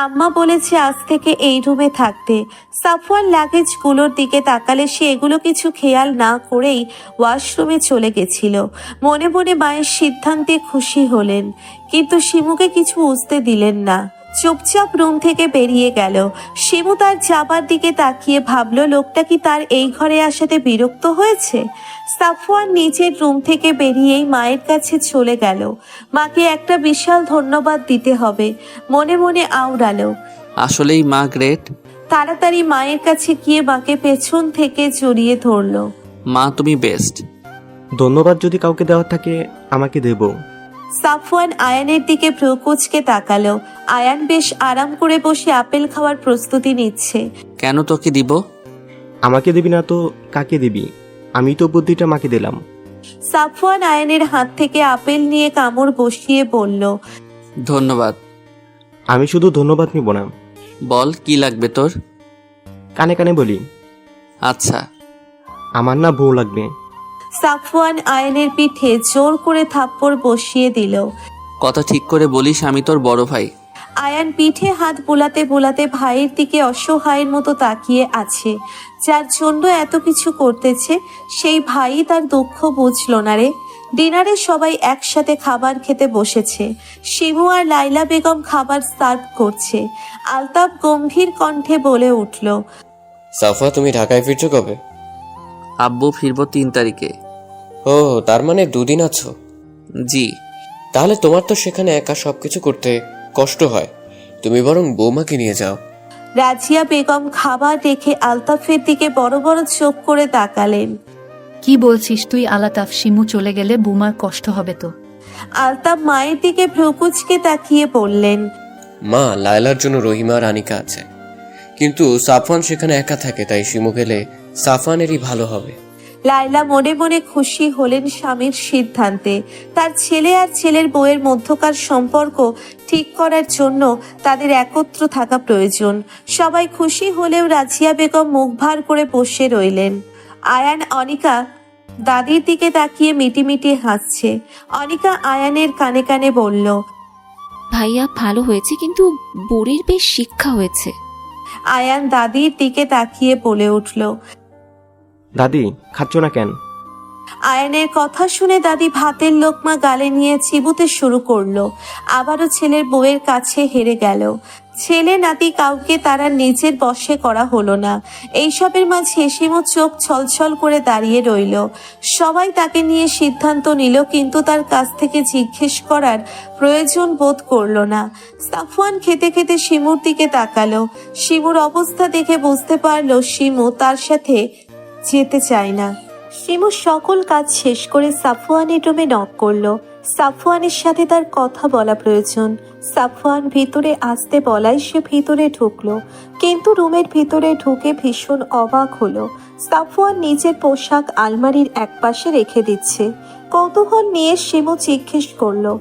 আম্মা বলেছে আজ থেকে এই রুমে থাকতে। সাফওয়ান লাগেজগুলোর দিকে তাকালে সে এগুলো কিছু খেয়াল না করেই ওয়াশরুমে চলে গেছিল। মনে মনে মায়ের সিদ্ধান্তে খুশি হলেন, কিন্তু শিমুকে কিছু বুঝতে দিলেন না। চুপচাপ রুম থেকে বেরিয়ে গেল। শিমু তার যাবার দিকে তাকিয়ে ভাবল, লোকটা কি তার এই ঘরে আসাতে বিরক্ত হয়েছে? সাফওয়ান নিজের রুম থেকে বেরিয়েই মায়ের কাছে চলে গেল। মাকে একটা বিশাল ধন্যবাদ দিতে হবে, মনে মনে আওড়ালো। আসলেই মা গ্রেট। তাড়াতাড়ি মায়ের কাছে গিয়ে মাকে পেছন থেকে জড়িয়ে ধরলো। মা তুমি বেস্ট। ধন্যবাদ যদি কাউকে দেওয়ার থাকে আমাকে দেব। সাফওয়ান আয়ানের দিকে ভ্রুকুচকে তাকালো। আয়ান বেশ আরাম করে বসে আপেল খাওয়ার প্রস্তুতি নিচ্ছে। কেন তোকে দিব? আমাকে দিবি না তো কাকে দিবি? আমি তো বুদ্ধিটা মাকে দিলাম। সাফওয়ান আয়ানের হাত থেকে আপেল নিয়ে কামড় বসিয়ে বলল, ধন্যবাদ। আমি শুধু ধন্যবাদ নিব না, বল কি লাগবে তোর? কানে কানে বলি। আচ্ছা, আমার না বউ লাগবে। সাফওয়ান আয়ানের পিঠে জোর করে থাপ্পড় বসিয়ে দিল। কথা ঠিক করে বলিস, আমি তোর বড় ভাই। আয়ান পিঠে হাত বোলাতে বোলাতে ভাইয়ের দিকে অসহায়ের মতো তাকিয়ে আছে। যার জন্য এত কিছু করতেছে সেই ভাই তার দুঃখ বুঝলো না রে। ডিনারে সবাই একসাথে খাবার খেতে বসেছে। শিমু আর লাইলা বেগম খাবার সার্ভ করছে। আলতাফ গম্ভীর কণ্ঠে বলে উঠল, সাফা, তুমি ঢাকায় ফিরছো কবে? আব্বু ফিরবো 3 তারিখে। ও, তার মানে 2 দিন আছো? জি। তাহলে তোমার তো সেখানে একা সবকিছু করতে কষ্ট হয়, তুমি বরং বৌমাকে নিয়ে যাও। রাজিয়া বেগম খাবার রেখে আলতাফের দিকে বড় বড় চোখ করে তাকালেন। কি বলছিস তুই আলাতাফ? শিমু চলে গেলে বুমার কষ্ট হবে তো। আলতাফ মায়ের দিকে ভ্রুকুচকে তাকিয়ে বললেন, মা, লায়লার জন্য রহিমা আর আনিকা আছে, কিন্তু সাফওয়ান সেখানে একা থাকে, তাই শিমু গেলে সাফওয়ানেরই ভালো হবে। লায়লা মনে মনে খুশি হলেন স্বামীর সিদ্ধান্তে। তার ছেলে আর ছেলের বউয়ের মধ্যকার সম্পর্ক ঠিক করার জন্য তাদের একত্র থাকা প্রয়োজন। সবাই খুশি হলেও রাজিয়া বেগম মুখ ভার করে বসে রইলেন। আয়ান অনিকা দাদির দিকে তাকিয়ে মিটিমিটি হাসছে। অনিকা আয়ানের কানে কানে বলল, ভাইয়া ভালো হয়েছে, কিন্তু বুড়ির বেশ শিক্ষা হয়েছে। আয়ান দাদির দিকে তাকিয়ে বলে উঠল, দাদি, খাচ্ছ না কেন? আয়ানের কথা শুনে দাদি ভাতের লোকমা গালে নিয়ে চিবুতে শুরু করলো। আবারও ছেলের বউয়ের কাছে হেরে গেল। ছেলে নাতি কাউকে তারা নিজের বশে করা হলো না। এইসবের মাঝে শিমু চোখ ছলছল করে দাঁড়িয়ে রইল। সবাই তাকে নিয়ে সিদ্ধান্ত নিল, কিন্তু তার কাছ থেকে জিজ্ঞেস করার প্রয়োজন বোধ করলো না। সাফওয়ান খেতে খেতে শিমুর দিকে তাকালো। শিমুর অবস্থা দেখে বুঝতে পারলো শিমু তার সাথে যেতে চায় না। শিমু সকল কাজ শেষ করে সাফওয়ানের রুমে নক করলো। সাফওয়ানের সাথে তার কথা বলা প্রয়োজন। সাফওয়ান ভিতরে আসতে বলায় সে ভিতরে ঢুকলো, কিন্তু রুমের ভিতরে ঢুকে ভীষণ অবাক হলো। সাফওয়ান নিজের পোশাক আলমারির একপাশে রেখে দিচ্ছে। কৌতূহল নিয়ে শিমু জিজ্ঞেস করলো,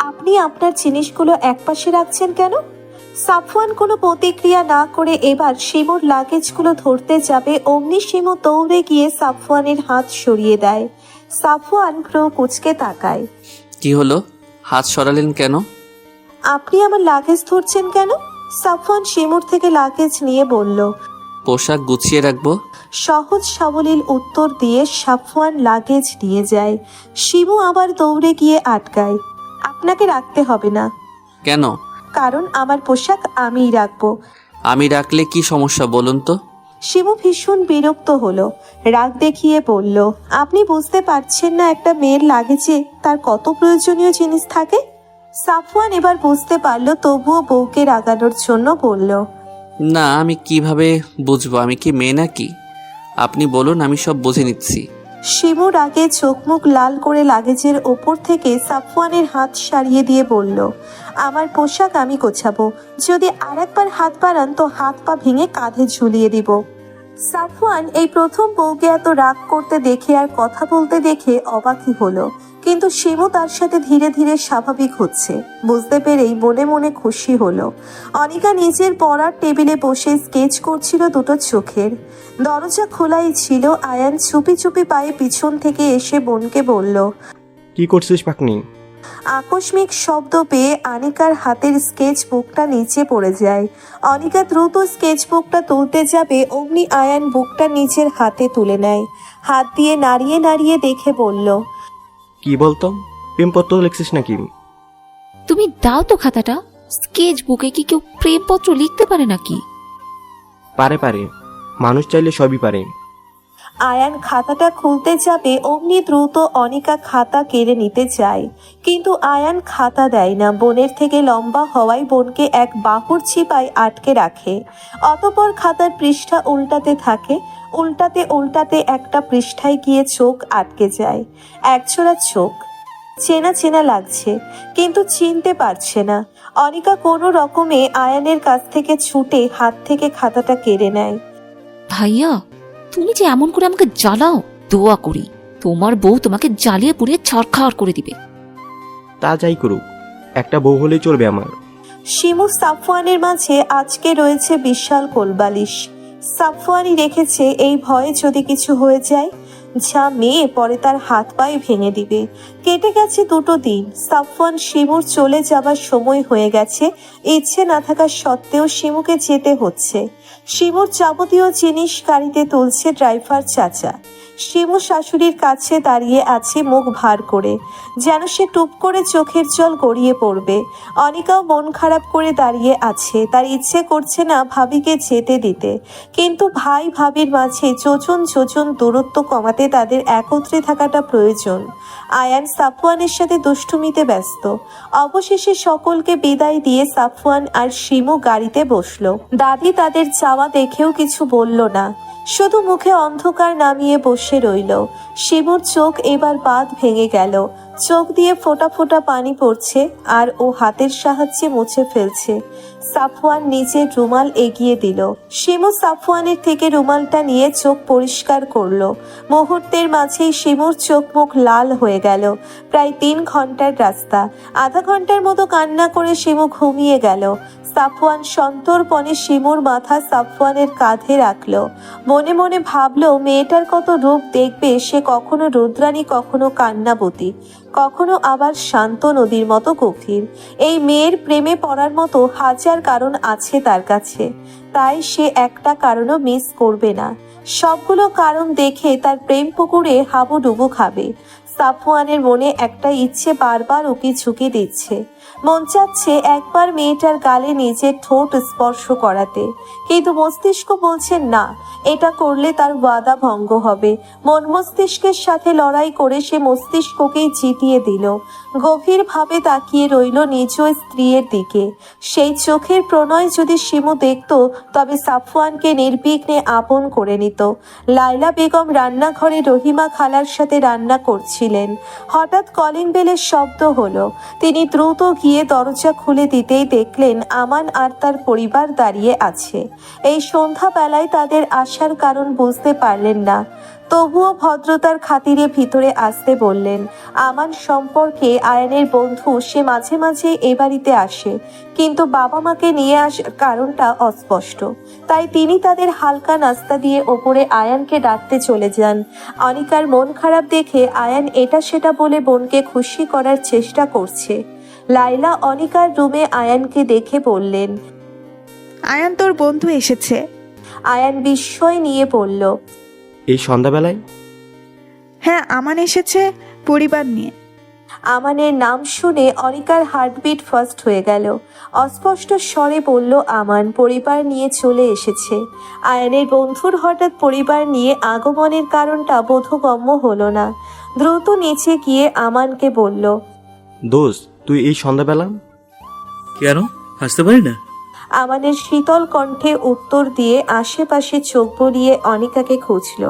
আপনি আপনার জিনিসগুলো একপাশে রাখছেন কেন? সাফওয়ান কোনো প্রতিক্রিয়া না করে এবার শিমুর লাগেজগুলো ধরতে যাবে, অমনি শিমু দৌড়ে গিয়ে সাফওয়ানের হাত সরিয়ে দেয়। সাফওয়ান ভ্রু কুঁচকে তাকায়। কি হলো? হাত সরালেন কেন? আপনি আমার লাগেজ ধরছেন কেন? সাফওয়ান শিমুর থেকে লাগেজ নিয়ে বলল। পোশাক গুছিয়ে রাখবো। সহজ সাবলীল উত্তর দিয়ে সাফওয়ান লাগেজ নিয়ে যায়। শিমু আবার দৌড়ে গিয়ে আটকায়। আপনাকে রাখতে হবে না। কেন? কারণ আমার পোশাক আমিই রাখবো। আমি রাখলে কি সমস্যা বলুন তো? শিমু ভীষণ বিরক্ত হলো। রাগ দেখিয়ে বলল, আপনি বুঝতে পারছেন না একটা মেয়ের লাগেজে তার কত প্রয়োজনীয় জিনিস থাকে? সাফওয়ান এবার বুঝতে পারলো, তবুও বউকে রাগানোর জন্য বলল, না, আমি কিভাবে বুঝবো? আমি কি মেয়ে নাকি? আপনি বলুন, আমি সব বুঝে নিচ্ছি। শিমুর আগে চোখ মুখ লাল করে লাগেজের ওপর থেকে সাফওয়ানের হাত সারিয়ে দিয়ে বলল, আমার পোশাক আমি গোছাবো। যদি আরেকবার হাত বাড়ান তো হাত পা ভেঙে কাঁধে ঝুলিয়ে দিব। সাফওয়ান এই প্রথম বউকে এত রাগ করতে দেখে আর কথা বলতে দেখে অবাকই হলো, কিন্তু শিমু তার সাথে ধীরে ধীরে স্বাভাবিক হচ্ছে বুঝতে পেরেই মনে মনে খুশি হলো। অনিকা নিজের পড়ার টেবিলে বসে স্কেচ করছিল দুটো চোখের। দরজা খোলাই ছিল। আয়ান চুপি চুপি পায়ে পিছন থেকে এসে বোনকে বলল, কি করছিস পাকনি? আকস্মিক শব্দ পেয়ে আনিকার হাতের স্কেচ বুকটা নিচে পড়ে যায়। অনিকা দ্রুত স্কেচ বুকটা তুলতে যাবে, অমনি আয়ান বুকটা নিচের হাতে তুলে নেয়। হাত দিয়ে নাড়িয়ে নাড়িয়ে দেখে বলল, কি বলতো, প্রেমপত্র লিখছিস নাকি? তুমি দাও তো খাতাটা। স্কেচ বুকে কি কেউ প্রেমপত্র লিখতে পারে নাকি? পারে পারে, মানুষ চাইলে সবই পারে। আয়ান খাতাটা খুলতে যাবে, অমনি দ্রুত অনিকা খাতা কেড়ে নিতে চায়, কিন্তু আয়ান খাতা দেয় না। বোনের থেকে লম্বা হওয়ায় বোনকে এক বাহুর চিপায় আটকে রাখে। অতঃপর খাতার পৃষ্ঠা উল্টাতে থাকে। উল্টাতে উল্টাতে একটা পৃষ্ঠায় গিয়ে চোখ আটকে যায়। একজোড়া চোখ চেনা চেনা লাগছে, কিন্তু চিনতে পারছে না। অনিকা কোনো রকমে আয়ানের কাছ থেকে ছুটে হাত থেকে খাতাটা কেড়ে নেয়। ভাইয়া, তুমি যে এমন করে আমাকে জ্বালাও, দোয়া করি তোমার বউ তোমাকে জ্বালিয়ে পুড়িয়ে ছাড়খাড় করে দিবে। তা যাই করুক, একটা বউ হলেই চলবে আমার। শিমু সাফওয়ানের মাঝে আজকে রয়েছে বিশাল কোলবালিশ। সাফওয়ানই রেখেছে এই ভয়ে যদি কিছু হয়ে যায়। যা মেয়ে পরে তার হাত পায়ে ভেঙে দিবে। কেটে গেছে 2টো দিন। সাফওয়ান শিমুর চলে যাবার সময় হয়ে গেছে। ইচ্ছে না থাকা সত্ত্বেও শিমুকে যেতে হচ্ছে। শিমুর যাবতীয় জিনিস গাড়িতে তুলছে ড্রাইভার চাচা। শিমু শাশুড়ির কাছে দাঁড়িয়ে আছে মুখ ভার করে, যেন সে টুপ করে চোখের জল গড়িয়ে পড়বে। অনিকাও মন খারাপ করে দাঁড়িয়ে আছে, তার ইচ্ছে করছে না ভাবিকে যেতে দিতে, কিন্তু ভাই ভাবির মাঝে যোজন যোজন দূরত্ব কমাতে তাদের একত্রে থাকাটা প্রয়োজন। আয়ান সাফওয়ানের সাথে দুষ্টুমিতে ব্যস্ত। অবশেষে সকলকে বিদায় দিয়ে সাফওয়ান আর শিমু গাড়িতে বসলো। দাদি তাদের যাওয়া দেখেও কিছু বলল না, শুধু মুখে অন্ধকার নামিয়ে বসে রইল। শিমুর চোখ এবার বাঁধ ভেঙে গেল, চোখ দিয়ে ফোঁটা ফোঁটা পানি পড়ছে আর ও হাতের সাহায্যে মুছে ফেলছে। সাফওয়ান নিজের রুমাল এগিয়ে দিল। শিমু সাফওয়ানের থেকে রুমালটা নিয়ে চোখ পরিষ্কার করলো। মুহূর্তের মাঝেই শিমুর চোখ মুখ লাল হয়ে গেল। প্রায় 3 ঘন্টার রাস্তা। আধা ঘন্টার মতো কান্না করে শিমু ঘুমিয়ে গেল। সাফওয়ান সন্তর্পণে শিমুর মাথা সাফওয়ানের কাঁধে রাখলো। মনে মনে ভাবলো মেয়েটার কত রূপ দেখবে সে, কখনো রুদ্রাণী, কখনো কান্নাবতী, কখনো আবার শান্ত নদীর মতো গভীর। এই মেয়ের প্রেমে পড়ার মতো হাজার কারণ আছে তার কাছে, তাই সে একটা কারণও মিস করবে না। সবগুলো কারণ দেখে তার প্রেম পুকুরে হাবুডুবু খাবে। সাফওয়ানের মনে একটা ইচ্ছে বারবার উকি ঝুঁকি দিচ্ছে। মন চাচ্ছে একবার মেয়েটার গালে নিজের ঠোঁট স্পর্শ করাতে, কিন্তু মস্তিষ্ক বলছে না, এটা করলে তার ওয়াদা ভঙ্গ হবে। মন মস্তিষ্কের সাথে লড়াই করে সে মস্তিষ্ককেই জিতিয়ে দিল। গভীরভাবে তাকিয়ে রইল নিজ স্ত্রীর দিকে। সেই চোখের প্রণয় যদি শিমু দেখত, তবে সাফওয়ানকে নির্বিঘ্নে আপন করে নিত। লায়লা বেগম রান্নাঘরে রহিমা খালার সাথে রান্না করছিলেন। হঠাৎ কলিং বেলের শব্দ হলো। তিনি দ্রুত গিয়ে দরজা খুলে দিতেই দেখলেন আমান আর তার পরিবার দাঁড়িয়ে আছে। এই সন্ধ্যাবেলায় তাদের আসার কারণ বুঝতে পারলেন না, তবুও ভদ্রতার খাতিরে ভিতরে আসতে বললেন। আমান সম্পর্কে আয়ানের বন্ধু, সে মাঝে মাঝে এ বাড়িতে আসে, কিন্তু বাবা মাকে নিয়ে আসার কারণটা অস্পষ্ট। তাই তিনি তাদের হালকা নাস্তা দিয়ে ওপরে আয়ানকে ডাকতে চলে যান। অনিকার মন খারাপ দেখে আয়ান এটা সেটা বলে বোনকে খুশি করার চেষ্টা করছে। লাইলা অনিকার রুমে আয়ানকে দেখে বললেন, আয়ান, তোর বন্ধু এসেছে। আয়ান বিস্ময় নিয়ে বলল, এই সন্ধ্যাবেলায়? হ্যাঁ, আমান এসেছে পরিবার নিয়ে। আমানের নাম শুনে অনিকার হার্টবিট ফাস্ট হয়ে গেল। অস্পষ্ট স্বরে বলল, আমান পরিবার নিয়ে চলে এসেছে। আয়ানের বন্ধুর হঠাৎ পরিবার নিয়ে আগমনের কারণটা বোধগম্য হলো না। দ্রুত নিচে গিয়ে আমানকে বলল, দোস্ত, তুই এই সন্ধ্যাবেলা? কেন হাসতে পারি না? আমানের শীতল কণ্ঠে উত্তর দিয়ে আশেপাশে চোখ বুলিয়ে অনিকাকে খুঁজল।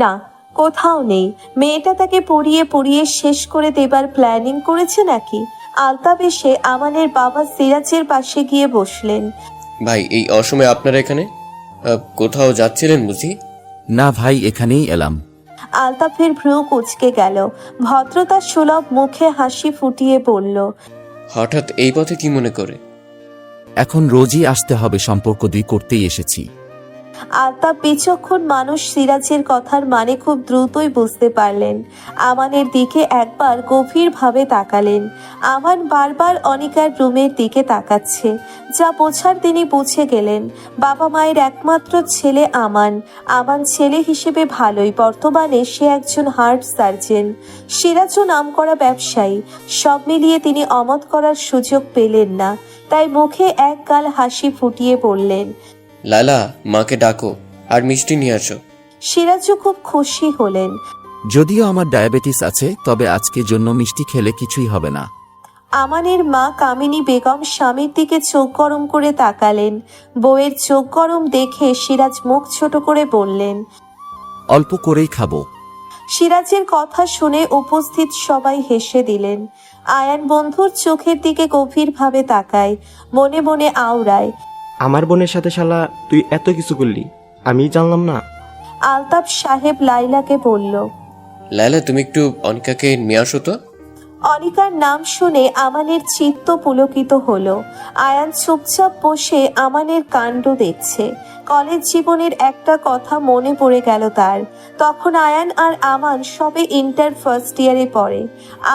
না, কোথাও নেই। মেয়েটা তাকে পড়িয়ে পড়িয়ে শেষ করে দেবার প্ল্যানিং করেছে নাকি? আলতাপ এসে আমানের বাবা সিরাজের পাশে গিয়ে বসলেন। ভাই, এই অসময়ে আপনারা এখানে কোথাও যাচ্ছিলেন বুঝি? না ভাই, এখানেই এলাম। আলতাফের ভ্রু কুঁচকে গেল। ভদ্রতা সুলভ মুখে হাসি ফুটিয়ে বলল, হঠাৎ এই পথে কি মনে করে? এখন রোজই আসতে হবে, সম্পর্ক দুই করতেই এসেছি। আলতাফ বিচক্ষণ মানুষ, সিরাজের কথার মানে খুব দ্রুতই বুঝতে পারলেন। আমানের দিকে একবার গভীরভাবে তাকালেন। আমান বারবার অনিকার রুমের দিকে তাকাচ্ছে, যা বোঝার তিনি বুঝে গেলেন। বাবা মায়ের একমাত্র ছেলে আমান। আমান ছেলে হিসেবে ভালোই, বর্তমানে সে একজন হার্ট সার্জন। সিরাজও নামকরা ব্যবসায়ী। সব মিলিয়ে তিনি অমত করার সুযোগ পেলেন না, তাই মুখে এক গাল হাসি ফুটিয়ে বললেন, লালা, মাকে ডাকো আর মিষ্টি নিয়ে আসো। সিরাজও খুব খুশি হলেন। যদিও আমার ডায়াবেটিস আছে, তবে আজকের জন্য মিষ্টি খেলে কিছুই হবে না। আমানের মা কামিনী বেগম স্বামীর দিকে চোখ গরম করে তাকালেন। বউয়ের চোখ গরম দেখে সিরাজ মুখ ছোট করে বললেন, অল্প করেই খাবো। সিরাজের কথা শুনে উপস্থিত সবাই হেসে দিলেন। আয়ান বন্ধুর চোখের দিকে গভীরভাবে তাকায়, মনে মনে আওড়ায়, আমার বোনের সাথে শালা তুই এত কিছু করলি, আমি জানলাম না। আলতাফ সাহেব লাইলাকে বলল, লায়লা, তুমি একটু অনিকাকে নিয়ে আসো তো। অনিকার নাম শুনে আমানের চিত্ত পুলকিত হলো। আয়ান চুপচাপ বসে আমানের কাণ্ড দেখছে। কলেজ জীবনের একটা কথা মনে পড়ে গেল তার। তখন আয়ান আর আমান সবে ইন্টার ফার্স্ট ইয়ারে পড়ে।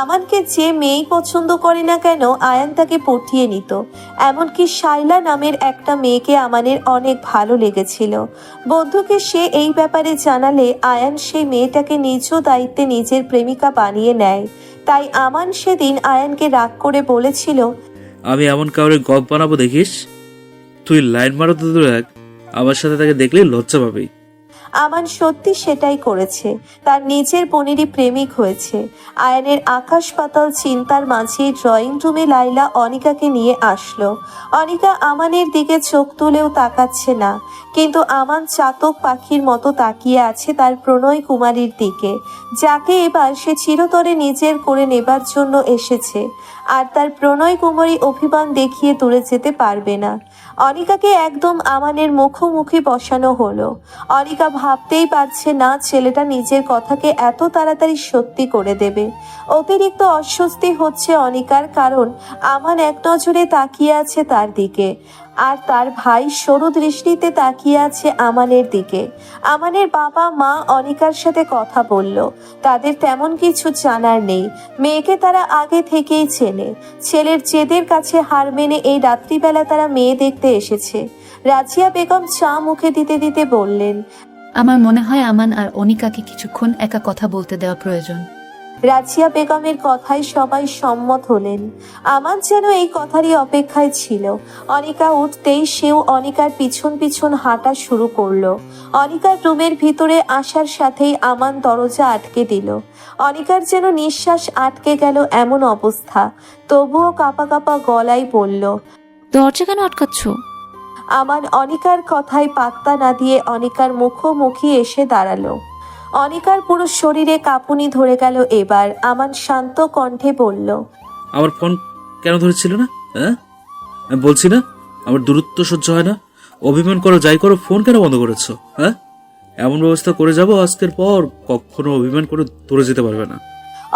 আমানকে যে মেয়েই পছন্দ করে না কেন আয়ান তাকে পটিয়ে নিত। এমনকি শাইলা নামের একটা মেয়েকে আমানের অনেক ভালো লেগেছিল। বন্ধুকে সে এই ব্যাপারে জানালে আয়ান সেই মেয়েটাকে নিজ দায়িত্বে নিজের প্রেমিকা বানিয়ে নেয়। তাই আমান সেদিন আয়ানকে রাগ করে বলেছিল, আমি এমন কাউরে গপ বানাবো দেখিস, তুই লাইন মারো তো দূর এক, আমার সাথে তাকে দেখলে লজ্জা পাবেই। আমান সত্যি সেটাই করেছে, তার নিজের বোনেরই প্রেমিক হয়েছে। আয়ানের আকাশ পাতাল চিন্তার মাঝে ড্রয়িং রুমে লাইলা অনিকাকে নিয়ে আসলো। অনিকা আমানের দিকে চোখ তুলেও তাকাচ্ছে না, কিন্তু আমান চাতক পাখির মতো তাকিয়ে আছে তার প্রণয় কুমারীর দিকে, যাকে এবার সে চিরতরে নিজের করে নেবার জন্য এসেছে। আর তার প্রণয় কুমারী অভিমান দেখিয়ে দূরে যেতে পারবে না। অনিকাকে একদম আমানের মুখোমুখি বসানো হলো। অনিকা ভাবতেই পারছে না ছেলেটা নিজের কথাকে এত তাড়াতাড়ি সত্যি করে দেবে। অতিরিক্ত অস্বস্তি হচ্ছে অনিকার, কারণ আমান এক নজরে তাকিয়ে আছে তার দিকে, আর তার ভাই সরু দৃষ্টিতে তাকিয়ে আছে আমানের দিকে। আমানের বাবা মা অনিকার সাথে কথা বলল। তাদের তেমন কিছু জানার নেই, মেয়েকে তারা আগে থেকেই চেনে। ছেলের জেদের কাছে হার মেনে এই রাত্রিবেলা তারা মেয়ে দেখতে এসেছে। রাজিয়া বেগম চা মুখে দিতে দিতে বললেন, আমার মনে হয় আমান আর অনিকাকে কিছুক্ষণ একা কথা বলতে দেওয়া প্রয়োজন। রাজিয়া বেগমের কথায় সবাই সম্মত হলেন। আমান যেন এই কথারই অপেক্ষায় ছিল। অনিকা উঠতেই সেও অনিকার পিছন পিছন হাঁটা শুরু করলো। অনিকার রুমের ভিতরে আসার সাথেই আমান দরজা আটকে দিল। অনিকার যেন নিঃশ্বাস আটকে গেল এমন অবস্থা, তবুও কাঁপা কাঁপা গলায় বলল, দরজা কেন আটকাচ্ছ? আমান অনিকার কথায় পাত্তা না দিয়ে অনিকার মুখোমুখি এসে দাঁড়ালো। অনিকার পুরো শরীরে কাঁপুনি ধরে গেল এবার। আমান শান্ত কণ্ঠে বলল, আমার ফোন কেন ধরেছিল না? হ্যাঁ, আমি বলছি না আমার দূরত্ব সহ্য হয় না। অভিমান করো যাই করো, ফোন কেন বন্ধ করেছো? হ্যাঁ, এমন ব্যবস্থা করে যাব আজকের পর কখনো অভিমান করে দূরে যেতে পারবে না।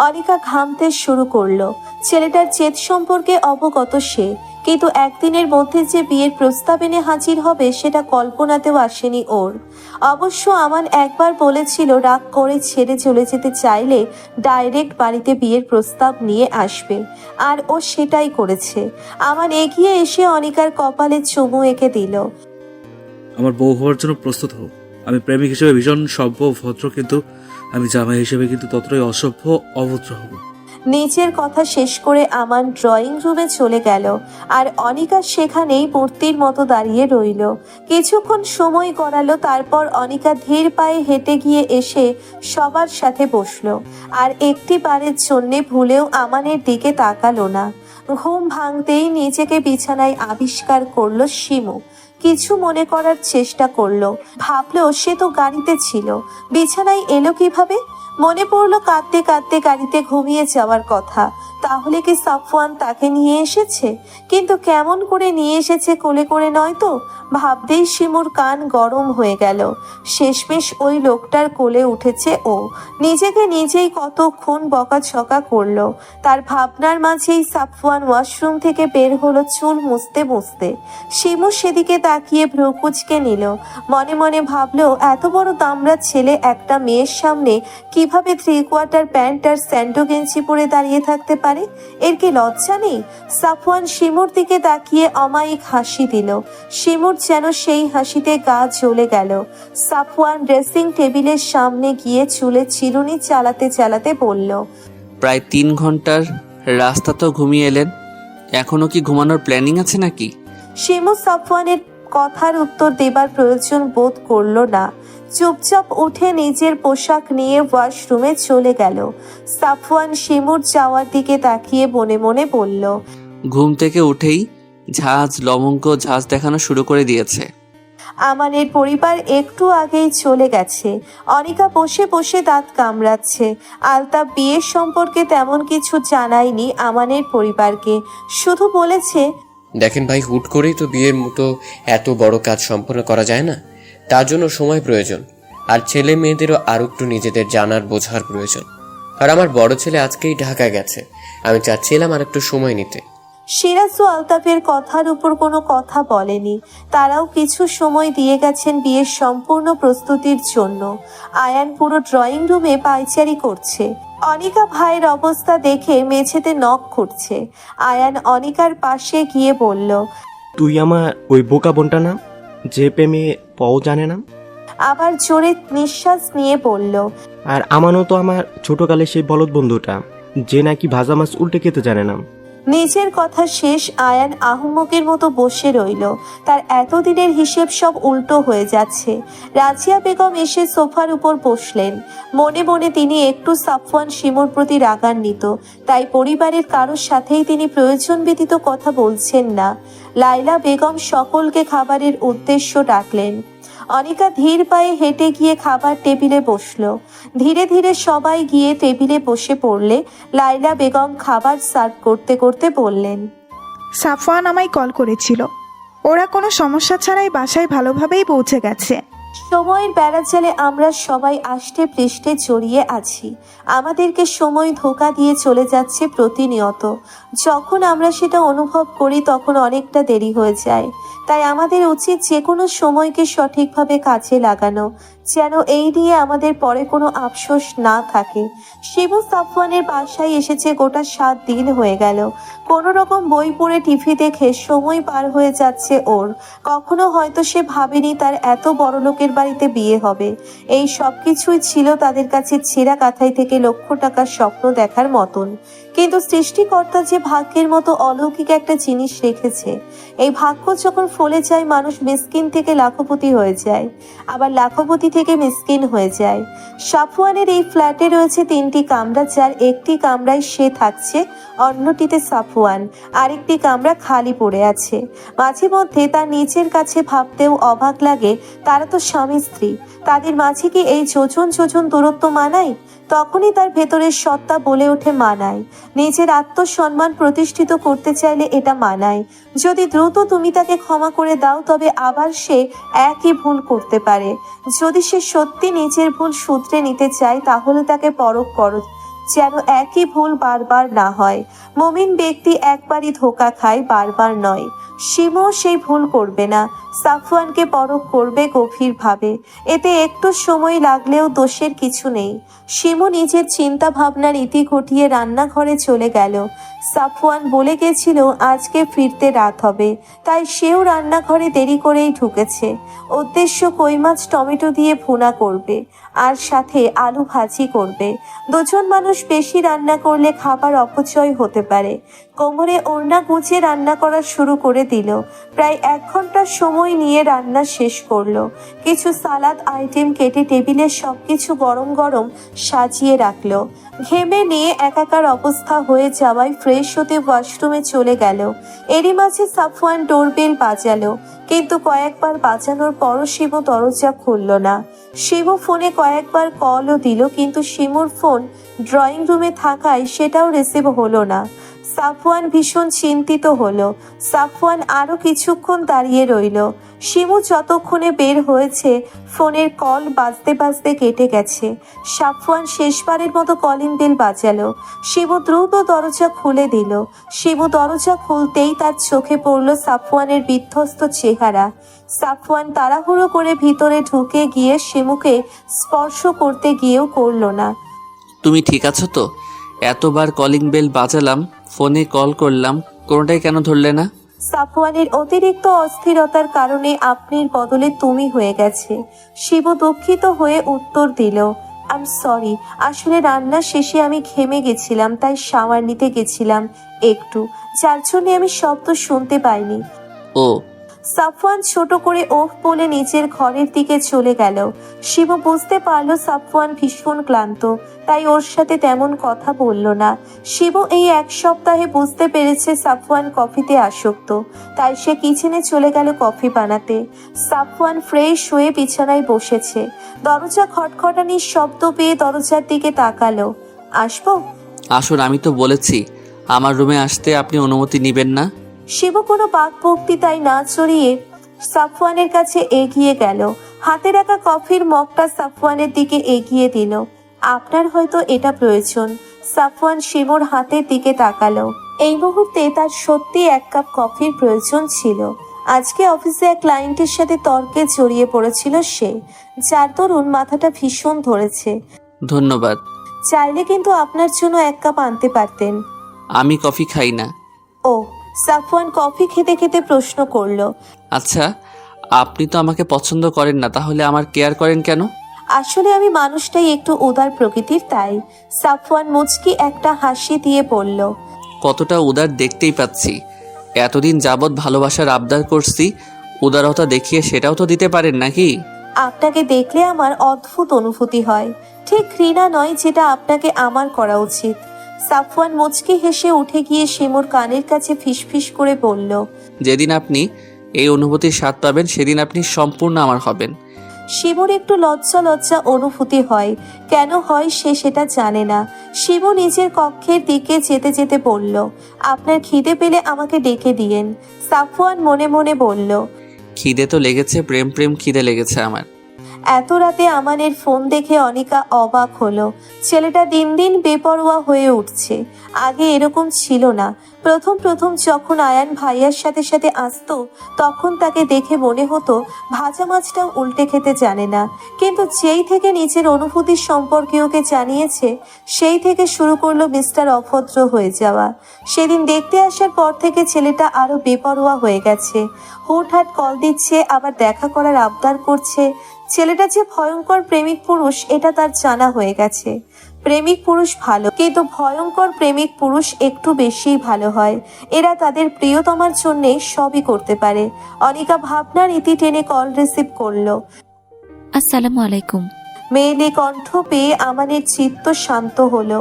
অনিকা ঘামতে শুরু করলো। ছেলেটার জেদ সম্পর্কে অবগত সে, কিন্তু একদিনের মধ্যে যে বিয়ের প্রস্তাব এনে হাজির হবে সেটা কল্পনাতেও আসেনি ওর। অবশ্য আমান একবার বলেছিল রাগ করে ছেড়ে চলে যেতে চাইলে ডাইরেক্ট বাড়িতে বিয়ের প্রস্তাব নিয়ে আসবে, আর ও সেটাই করেছে। আমান এগিয়ে এসে অনিকার কপালে চুমু এঁকে দিল। আমার বউ হওয়ার জন্য প্রস্তুত হও। আমি প্রেমিক হিসেবে ভীষণ সভ্য ভদ্র, কিন্তু আমি জামাই হিসেবে কিন্তু ততটাই অসভ্য অভদ্র হব। নিজের কথা শেষ করে আমান ড্রয়িং রুমে চলে গেল, আর অনিকা সেখানেই মূর্তির মতো দাঁড়িয়ে রইল। কিছুক্ষণ সময় গড়ালো, তারপর অনিকা ধীর পায়ে হেঁটে গিয়ে এসে সবার সাথে বসলো, আর একটি বারের জন্যে ভুলেও আমানের দিকে তাকালো না। ঘুম ভাঙতেই নিজেকে বিছানায় আবিষ্কার করলো শিমু। কিছু মনে করার চেষ্টা করলো, ভাবলো সে তো গাড়িতে ছিল, বিছানায় এলো কিভাবে? মনে পড়লো কাঁদতে কাঁদতে গাড়িতে ঘুমিয়ে যাওয়ার কথা। তাহলে কি সাফওয়ান তাকে নিয়ে এসেছে? কিন্তু কেমন করে নিয়ে এসেছে, কোলে করে নয় তো? ভাবতেই শিমুর কান গরম হয়ে গেল। শেষমেশ ওই লোকটার কোলে উঠেছে ও। নিজেকে নিজেই কতক্ষণ বকাঝকা করলো। তার ভাবনার মাঝেই সাফওয়ান ওয়াশরুম থেকে বের হলো চুল মুছতে মুছতে। শিমু সেদিকে তাকিয়ে ভ্রু কুঁচকে নিল। মনে মনে ভাবলো এত বড় দামড়া ছেলে একটা মেয়ের সামনে কিভাবে 3/4 প্যান্ট আর স্যান্ডো গেঞ্জি পরে দাঁড়িয়ে থাকতে পারে? এর কি লজ্জা নেই? সাফওয়ান শিমুর দিকে তাকিয়ে অমায়িক হাসি দিল। শিমুর যেন সেই হাসিতে গা জ্বলে গেল। সাফওয়ান ড্রেসিং টেবিলের সামনে গিয়ে চুলে চিরুনি চালাতে চালাতে বলল, প্রায় 3 ঘন্টার রাস্তা তো ঘুমিয়ে এলেন, এখনো কি ঘুমানোর প্ল্যানিং আছে নাকি? শিমু সাফওয়ানের কথার উত্তর দেবার প্রয়োজন বোধ করলো না। চুপচাপ উঠে নিজের পোশাক নিয়ে ওয়াশরুমে চলে গেল। সাফওয়ান শিমুর যাওয়ার দিকে তাকিয়ে মনে মনে বলল, ঘুম থেকে উঠেই ঝাঁজ লবঙ্গ ঝাঁজ দেখানো শুরু করে দিয়েছে। আমানের পরিবার একটু আগেই চলে গেছে। অনিকা বসে বসে দাঁত কামড়াচ্ছে। আলতাফ বিয়ের সম্পর্কে তেমন কিছু জানায়নি আমানের পরিবারকে, শুধু বলেছে, দেখেন ভাই, হুট করেই তো বিয়ের মতো এত বড় কাজ সম্পন্ন করা যায় না, তার জন্য সময় প্রয়োজন, আর ছেলে মেয়েদেরও আরও একটু নিজেদের জানার বোঝার প্রয়োজন। আর আমার বড় ছেলে আজকেই ঢাকা গেছে, আমি চাচ্ছিলাম আর একটু সময় নিতে। সিরাজ ও আলতাফের কথার উপর কোনো কথা বলেনি। তারাও কিছু সময় দিয়ে গেছেন বিয়ের সম্পূর্ণ প্রস্তুতির জন্য। আয়ান পুরো ড্রয়িং রুমে পায়চারি করছে। অনিকা ভাইয়ের অবস্থা দেখে মেঝেতে নখ খুঁড়ছে। আয়ান অনিকার পাশে গিয়ে বলল, তুই আমার ওই বোকা বোনটা না, যে প্রেমে পও জানে না। আবার জোরে নিঃশ্বাস নিয়ে বলল, আর আমানও তো আমার ছোটকালে সেই বলদ বন্ধুটা, যে নাকি ভাজা মাছ উল্টে খেতে জানে না। নিজের কথা শেষ আয়ান আহম্মকের মতো বসে রইল। তার এতদিনের হিসেব সব উল্টো হয়ে যাচ্ছে। রাজিয়া বেগম এসে সোফার উপর বসলেন। মনে মনে তিনি একটু সাফওয়ান শিমুর প্রতি রাগান্বিত, তাই পরিবারের কারোর সাথেই তিনি প্রয়োজন ব্যতীত কথা বলছেন না। লাইলা বেগম সকলকে খাবারের উদ্দেশ্য ডাকলেন। অনিকা ধীর পায়ে হেঁটে গিয়ে খাবার টেবিলে বসলো। ধীরে ধীরে সবাই গিয়ে টেবিলে বসে পড়লে লাইলা বেগম খাবার সার্ভ করতে করতে বললেন, সাফওয়ান আমায় কল করেছিল। ওরা কোনো সমস্যা ছাড়াই বাসায় ভালোভাবেই পৌঁছে গেছে। সময়ের বেড়াজালে আমরা সবাই আষ্টে পৃষ্ঠে জড়িয়ে আছি। আমাদেরকে সময় ধোঁকা দিয়ে চলে যাচ্ছে প্রতিনিয়ত। যখন আমরা সেটা অনুভব করি তখন অনেকটা দেরি হয়ে যায়। তাই আমাদের উচিত যে কোনো সময়কে সঠিকভাবে কাজে লাগানো, যেন এই নিয়ে আমাদের পরে কোনো আফসোস না থাকে। শিবু সাফওয়ানের বাসায় এসেছে গোটা 7 দিন হয়ে গেল। কোনো রকম বই পড়ে টিভি দেখে সময় পার হয়ে যাচ্ছে ওর। কখনো হয়তো সে ভাবেনি তার এত বড় লোকের বাড়িতে বিয়ে হবে। এই সব কিছুই ছিল তাদের কাছে ছেঁড়া কাঁথাই থেকে লক্ষ টাকার স্বপ্ন দেখার মতন। কিন্তু সৃষ্টিকর্তা যে ভাগ্যের মতো অলৌকিক একটা জিনিস রেখেছে, এই ভাগ্য যখন ফলে যায় মানুষ মিসকিন থেকে লাখপতি হয়ে যায়, আবার লাখপতি থেকে মিসকিন হয়ে যায়। সাফওয়ানের এই ফ্ল্যাটে রয়েছে 3টি কামরা, যার একটি কামরায় সে থাকছে, অন্যটিতে সাফওয়ান, আরেকটি কামরা খালি পড়ে আছে। মাঝে মধ্যে তার নিজের কাছে ভাবতেও অবাক লাগে, তারা তো স্বামী স্ত্রী, তাদের মাঝে কি এই যোজন যোজন দূরত্ব মানায়? তখনই তার ভেতরের সত্তা বলে ওঠে মানায়। নিজের আত্মসম্মান প্রতিষ্ঠিত করতে চাইলে এটা মানায়। যদি দ্রুত তুমি তাকে ক্ষমা করে দাও তবে আবার সে একই ভুল করতে পারে। যদি সে সত্যি নিজের ভুল শুধরে নিতে চায় তাহলে তাকে পরখ করো, যেন একই ভুল বারবার না হয়। মুমিন ব্যক্তি একবারই ধোঁকা খায়, বারবার নয়। শিমু সেই ভুল করবে না, সাফওয়ানকে পরখ করবে গভীরভাবে। এতে একটু সময় লাগলেও দোষের কিছু নেই। শিমু নিজের চিন্তা ভাবনার ইতি ঘটিয়ে রান্নাঘরে চলে গেল। সাফওয়ান বলে গেছিল আজকে ফিরতে রাত হবে, তাই সেও রান্নাঘরে দেরি করেই ঢুকেছে। উদ্দেশ্য কই মাছ টমেটো দিয়ে ভুনা করবে, আর সাথে আলু ভাজি করবে। দুজন মানুষ বেশি রান্না করলে খাবার অপচয় হতে পারে। কোমরে ওড়না গুছিয়ে রান্না করা শুরু করে দিল। প্রায় 1 ঘন্টা সময় নিয়ে রান্না শেষ করলো। কিছু সালাদ আইটেম কেটে টেবিলে সবকিছু গরম গরম সাজিয়ে রাখলো। ঘেমে নিয়ে একাকার অবস্থা হয়ে যাওয়ায় ফ্রেশ হতে ওয়াশরুমে চলে গেল। এরই মাঝে সাফওয়ান ডোরবেল বাজালো, কিন্তু কয়েকবার বাজানোর পরও শিমু দরজা খুলল না। শিমু ফোনে কয়েকবার কলও দিল, কিন্তু শিমুর ফোন ড্রয়িং রুমে থাকায় সেটাও রিসিভ হলো না। সাফওয়ান ভীষণ চিন্তিত হলো। সাফওয়ান আরো কিছুক্ষণ দাঁড়িয়ে রইল। শিমু যতক্ষণে বের হয়েছে ফোনের কল বাজতে বাজতে কেটে গেছে। সাফওয়ান শেষবারের মতো কলিং বেল বাজালো। শিমু দ্রুত দরজা খুলে দিল। শিমু দরজা খুলতেই তার চোখে পড়ল সাফওয়ানের বিধ্বস্ত চেহারা। সাফওয়ান তাড়াহুড়ো করে ভিতরে ঢুকে গিয়ে শিমুকে স্পর্শ করতে গিয়েও করল না। তুমি ঠিক আছো তো? এতবার কলিং বেল বাজালাম, ফোনে কল করলাম, কোনোটাই কেন ধরলে না? সাফওয়ানের অতিরিক্ত অস্থিরতার কারণে আপনির বদলে তুমি হয়ে গেছে। শিবু দুঃখিত হয়ে উত্তর দিল, আই এম সরি, আসলে রান্না শেষে আমি ঘেমে গেছিলাম, তাই শাওয়ার নিতে গেছিলাম একটু, যার জন্য আমি শব্দ শুনতে পাইনি। ও। সাফওয়ান ছোট করে ওহ বলে নিজের ঘরের দিকে চলে গেল। শিবু বুঝতে পারলো সাফওয়ান ভীষণ ক্লান্ত, তাই ওর সাথে তেমন কথা বলল না। শিবু এই 1 সপ্তাহে বুঝতে পেরেছে সাফওয়ান কফিতে আসক্ত, তাই সে কিচেনে চলে গেল কফি বানাতে। সাফওয়ান ফ্রেশ হয়ে বিছানায় বসেছে। দরজা খটখটানির শব্দ পেয়ে দরজার দিকে তাকালো। আসবো? আসুন, আমি তো বলেছি আমার রুমে আসতে আপনি অনুমতি নেবেন না। শিবু কোনো বাকবক্তিতায় না চড়িয়ে সাফওয়ানের কাছে এগিয়ে গেল। হাতে রাখা কফির মগটা সাফওয়ানের দিকে এগিয়ে দিল। আপনার হয়তো এটা প্রয়োজন। সাফওয়ান শিমুর হাতের দিকে তাকালো। এই মুহূর্তে তার সত্যি এক কাপ কফির প্রয়োজন ছিল। আজকে অফিসে এক ক্লায়েন্টের সাথে তর্কে জড়িয়ে পড়েছিল সে, যার দরুন মাথাটা ভীষণ ধরেছে। ধন্যবাদ। চাইলে কিন্তু আপনার জন্য এক কাপ আনতে পারতেন। আমি কফি খাই না। ও, সাফওয়ান কফি খেতে খেতে প্রশ্ন করলো। আচ্ছা, আপনি তো আমাকে পছন্দ করেন না, তাহলে আমার কেয়ার করেন কেন? আসলে আমি মানুষটাই একটু উদার প্রকৃতির, তাই। সাফওয়ান মুচকি একটা হাসি দিয়ে বলল। কতটা উদার দেখতেই পাচ্ছি। এতদিন যাবৎ ভালোবাসার আবদার করছি, উদারতা দেখিয়ে সেটাও তো দিতে পারেন নাকি? আপনাকে দেখলে আমার অদ্ভুত অনুভূতি হয়, ঠিক ঘৃণা নয়, যেটা আপনাকে আমার করা উচিত। সাফওয়ান মুচকি হেসে উঠে গিয়ে শিমুর কানের কাছে ফিসফিস করে বলল। যেদিন আপনি এই অনুভূতির স্বাদ পাবেন সেদিন আপনি সম্পূর্ণ আমার হবেন। শিমুর একটু লজ্জা লজ্জা অনুভূতি হয়। কেন হয় সে সেটা জানে না। শিমু নিজের কক্ষের দিকে যেতে যেতে বলল, আপনার খিদে পেলে আমাকে ডেকে দিয়েন। সাফওয়ান মনে মনে বলল, খিদে তো লেগেছে, প্রেম প্রেম খিদে লেগেছে আমার। এত রাতে আমানের ফোন দেখে অনিকা অবাক হলো। ছেলেটা দিন দিন বেপরোয়া হয়ে উঠছে। আগে এরকম ছিল না। প্রথম প্রথম যখন আয়ান ভাইয়ার সাথে সাথে আসতো, তখন তাকে দেখে মনে হতো ভাজা মাছটাও উল্টে খেতে জানে না। কিন্তু যেই থেকে নিজের অনুভূতির সম্পর্কে ওকে জানিয়েছে, সেই থেকে শুরু করলো মিস্টার অভদ্র হয়ে যাওয়া। সেদিন দেখতে আসার পর থেকে ছেলেটা আরো বেপরোয়া হয়ে গেছে। হুটহাট কল দিচ্ছে, আবার দেখা করার আবদার করছে। ছেলেটা যে ভয়ঙ্কর প্রেমিক পুরুষ এটা তার জানা হয়ে গেছে। প্রেমিক পুরুষ ভালো, কিন্তু ভয়ঙ্কর প্রেমিক পুরুষ একটু বেশিই ভালো হয়। এরা তাদের প্রিয়তমার জন্য সবই করতে পারে। অনিকা ভাবনার ইতি টেনে কল রিসিভ করলো। আসসালামু আলাইকুম। মেয়েলি কণ্ঠ পেয়ে আমানের চিত্ত শান্ত হলো।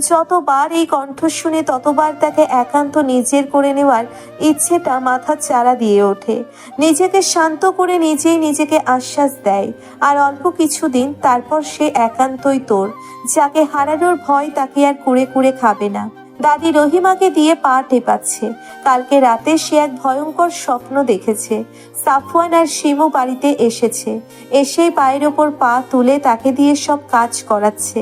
যতবার এই কণ্ঠ শুনে ততবার তাকে একান্ত নিজের করে নেওয়ার ইচ্ছেটা মাথা চারা দিয়ে ওঠে। নিজেকে শান্ত করে নিজেই নিজেকে আশ্বাস দেয়, আর অল্প কিছুদিন তারপর সে একান্তই তোর। যাকে হারানোর ভয় তাকে আর কুড়ে কুড়ে খাবে না। দাদি রহিমাকে দিয়ে পা টেপাচ্ছে। কালকে রাতে সে এক ভয়ঙ্কর স্বপ্ন দেখেছে। সাফওয়ান আর শিমু বাড়িতে এসেছে। এসেই পায়ের ওপর পা তুলে তাকে দিয়ে সব কাজ করাচ্ছে।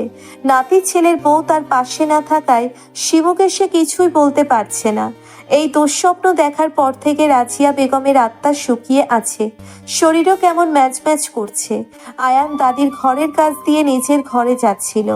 নাতি ছেলের বউ তার পাশে না থাকায় শিমুকে সে কিছুই বলতে পারছে না। এই দুঃস্বপ্ন দেখার পর থেকে রাজিয়া বেগমের আত্মা শুকিয়ে আছে, শরীরও কেমন ম্যাচ ম্যাচ করছে। আয়ান দাদির ঘরের কাজ দিয়ে নিজের ঘরে যাচ্ছিল।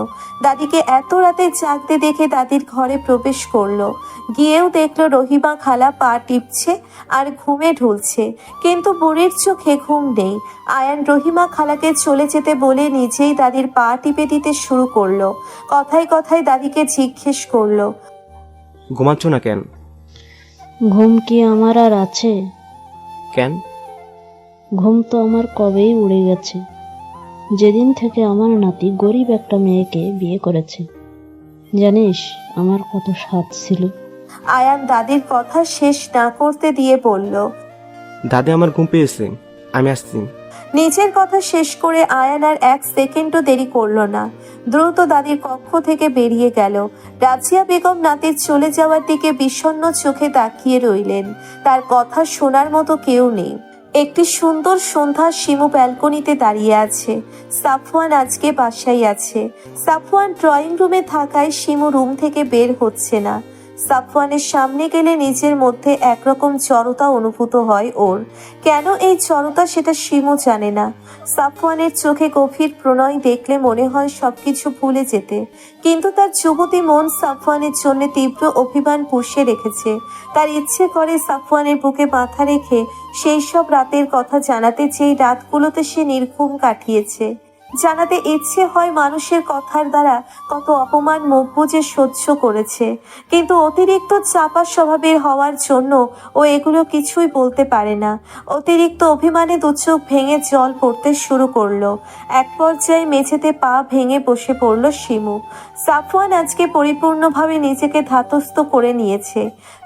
দাদিকে এত রাতে জাগতে দেখে দাদির ঘরে প্রবেশ করলো। গিয়েও দেখলো রহিমা খালা পা টিপছে আর ঘুমে ঢুলছে, কিন্তু বুড়ির চোখে ঘুম নেই। আয়ান রহিমা খালাকে চলে যেতে বলে নিজেই দাদির পা টিপে দিতে শুরু করলো। কথায় কথায় দাদিকে জিজ্ঞেস করলো, ঘুমাচ্ছ না কেন? ঘুম কি আমার আর আছে? কেন? ঘুম তো আমার কবেই উড়ে গেছে, যেদিন থেকে আমার নাতি গরিব একটা মেয়েকে বিয়ে করেছে। জানিস আমার কত স্বাদ ছিল। আয়ান দাদির কথা শেষ না করতে দিয়ে বলল, দাদি আমার ঘুম পেয়েছে, আমি আসছি। নিজের কথা শেষ করে আয়ান আর এক সেকেন্ডও দেরি করলো না। দ্রুত দাদির কক্ষ থেকে বেরিয়ে গেল। রাজিয়া বেগম নাতির চলে যাওয়ার দিকে বিষণ্ণ চোখে তাকিয়ে রইলেন। তার কথা শোনার মতো কেউ নেই। একটি সুন্দর সন্ধ্যা শিমু ব্যালকনিতে দাঁড়িয়ে আছে। সাফওয়ান আজকে বাসায় আছে। সাফওয়ান ড্রয়িং রুমে থাকায় শিমু রুম থেকে বের হচ্ছে না। সাফওয়ানের সামনে গেলে নিজের মধ্যে একরকম জড়তা অনুভূত হয় ওর। কেন এই জড়তা সেটা শিমু জানে না। সাফওয়ানের চোখে গভীর প্রণয় দেখলে মনে হয় সবকিছু ভুলে যেতে, কিন্তু তার যুবতী মন সাফওয়ানের জন্য তীব্র অভিমান পুষে রেখেছে। তার ইচ্ছে করে সাফওয়ানের বুকে মাথা রেখে সেই সব রাতের কথা জানাতে, যেই রাতগুলোতে সে নির্ঘুম কাটিয়েছে। জানাতে ইচ্ছে হয় মানুষের কথার দ্বারা কত অপমান মুখ বুজে সহ্য করেছে, কিন্তু অতিরিক্ত চাপা স্বভাবের হওয়ার জন্য ও এগুলো কিছুই বলতে পারে না। অতিরিক্ত অভিমানে দু চোখ ভেঙে জল পড়তে শুরু করলো। এক পর্যায়ে মেঝেতে পা ভেঙে বসে পড়ল শিমু। সাফওয়ান আজকে পরিপূর্ণভাবে নিজেকে ধাতস্থ করে নিয়েছে।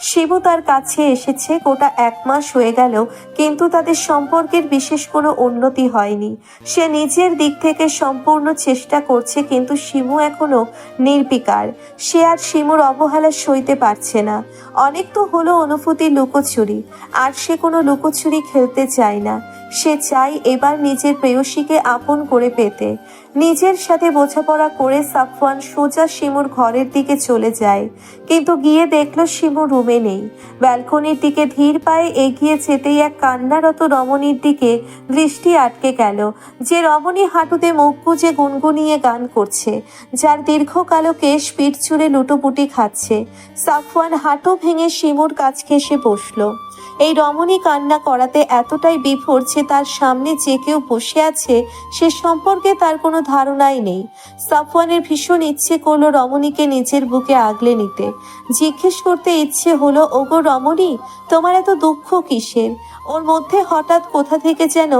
শিমু তার কাছে এসেছে গোটা 1 মাস হয়ে গেল, কিন্তু তাদের সম্পর্কের বিশেষ কোনো উন্নতি হয়নি। সে নিজের দিক থেকে সম্পূর্ণ চেষ্টা করছে, কিন্তু শিমু এখনো নির্বিকার। সে আর শিমুর অবহেলা সইতে পারছে না। অনেক তো হলো অনুভূতি লুকোচুরি, আর সে কোনো লুকোচুরি খেলতে চায় না। সে চায় এবার নিজের প্রেয়সীকে আপন করে পেতে। নিজের সাথে বোঝাপড়া করে সাফওয়ান সোজা শিমুর ঘরের দিকে চলে যায়, কিন্তু গিয়ে দেখলো শিমু রুমে নেই। ব্যালকনির দিকে ধীর পায়ে এগিয়ে যেতেই এক কান্নারত রমণীর দিকে দৃষ্টি আটকে গেল, যে রমণী হাঁটুতে মুখ গুজে গুনগুনিয়ে গান করছে, যার দীর্ঘ কালো কেশ পিঠ চুড়ে লুটোপুটি খাচ্ছে। সাফওয়ান হাঁটু ভেঙে শিমুর কাছ ঘেঁষে বসলো। এই রমণী কান্না করাতে এতটাই বিভোর যে তার সামনে যে কেউ বসে আছে সে সম্পর্কে তার কোনো ধারণাই নেই। সাফওয়ানের ভীষণ ইচ্ছে করলো রমণীকে নিজের বুকে আগলে নিতে। জিজ্ঞেস করতে ইচ্ছে হলো, ওগো রমণী, তোমার এত দুঃখ কিসের? ওর মধ্যে হঠাৎ কোথা থেকে যেন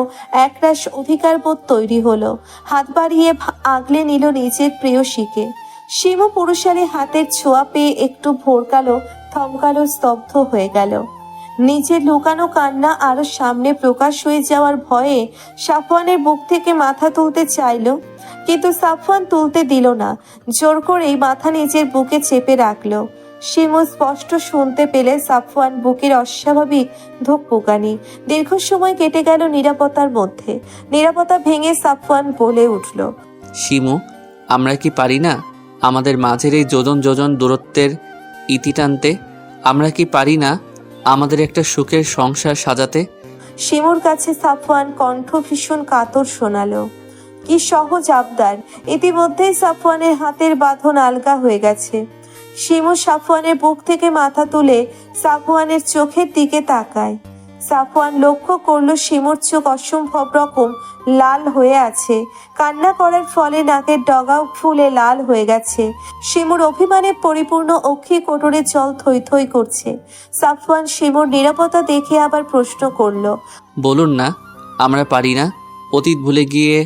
একরাশ অধিকারবোধ তৈরি হলো। হাত বাড়িয়ে আগলে নিল নিজের প্রেয়সীকে। শিমু পুরুষালী হাতের ছোঁয়া পেয়ে একটু ভোরকালো, থমকালো, স্তব্ধ হয়ে গেল। নিজের লুকানো কান্না আরো সামনে প্রকাশ হয়ে যাওয়ার ভয়ে সাফওয়ানের বুক থেকে মাথা তুলতে চাইলো, কিন্তু সাফওয়ান তুলতে দিল না। জোর করেই মাথা নিজের বুকে চেপে রাখলো। শিমু স্পষ্ট শুনতে পেলে সাফওয়ান বুকের অস্বাভাবিক ধুকপুকানি। দীর্ঘ সময় কেটে গেল নিরাপত্তার মধ্যে। নিরাপত্তা ভেঙে সাফওয়ান বলে উঠল, শিমু, আমরা কি পারি না আমাদের মাঝের এই যোজন যোজন দূরত্বের ইতি টানতে? আমরা কি পারি না আমাদের একটা সুখের সংসার সাজাতে? শিমুর কাছে সাফওয়ান কণ্ঠ ভীষণ কাতর শোনালো। কি সহজ আবদার! ইতিমধ্যেই সাফওয়ানের হাতের বাঁধন আলগা হয়ে গেছে। শিমু সাফওয়ানের বুক থেকে মাথা তুলে সাফওয়ানের চোখের দিকে তাকায়। সাফওয়ান লক্ষ্য করলো শিমুর চোখ অসম্ভব রকম লাল হয়ে আছে। কান্না করার ফলে নাকের ডগাও ফুলে লাল হয়ে গেছে। শিমুর অভিমানে পরিপূর্ণ অক্ষি কোটরে জল থই থই করছে। সাফওয়ান শিমুর নিরাপত্তা দেখে আবার প্রশ্ন করলো, বলুন না আমরা পারি না অতীত ভুলে গিয়ে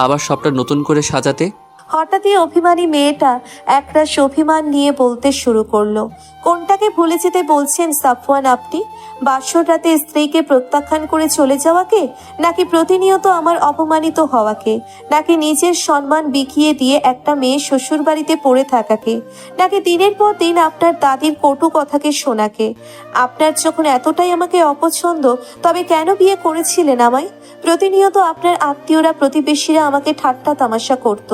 আবার সবটা নতুন করে সাজাতে? হঠাৎই অভিমানী মেয়েটা একরাশ অভিমান নিয়ে বলতে শুরু করলো, কোনটাকে ভুলে যেতে বলছেন সাফওয়ান আপনি? বাসর রাতে স্ত্রীকে প্রত্যাখ্যান করে চলে যাওয়াকে, নাকি প্রতিনিয়ত আমার অপমানিত হওয়াকে, নাকি নিজের সম্মান বিকিয়ে দিয়ে একটা মেয়ে শ্বশুর বাড়িতে পড়ে থাকাকে, নাকি দিনের পর দিন আপনার দাদির কটু কথাকে শোনাকে? আপনার যখন এতটাই আমাকে অপছন্দ, তবে কেন বিয়ে করেছিলেন আমায়? প্রতিনিয়ত আপনার আত্মীয়রা, প্রতিবেশীরা আমাকে ঠাট্টা তামাশা করত,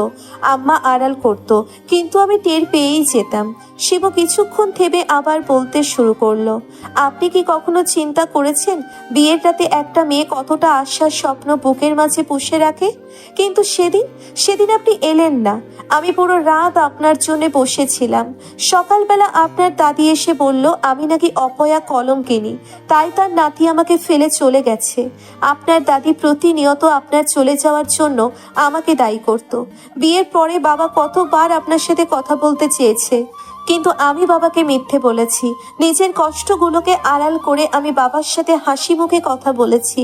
আম্মা আড়াল করত, কিন্তু আমি টের পেয়েই যেতাম। শিবু কিছুক্ষণ থেমে আবার বলতে শুরু করলো, আপনি কি কখনো চিন্তা করেছেন বিয়ের রাতে একটা মেয়ে কতটা আশার স্বপ্ন বুকের মাঝে পুষে রাখে? কিন্তু সেদিন আপনি এলেন না। আমি পুরো রাত আপনার জন্য বসেছিলাম। সকালবেলা আপনার দাদি এসে বলল আমি নাকি অপয়া কলম কিনি, তাই তার নাতি আমাকে ফেলে চলে গেছে। আপনার দাদি প্রতিনিয়ত আপনার চলে যাওয়ার জন্য আমাকে দায়ী করত। বিয়ের পরে বাবা কতবার আপনার সাথে কথা বলতে চেয়েছে, কিন্তু আমি বাবাকে মিথ্যে বলেছি। নিজের কষ্টগুলোকে আড়াল করে আমি বাবার সাথে হাসি মুখে কথা বলেছি।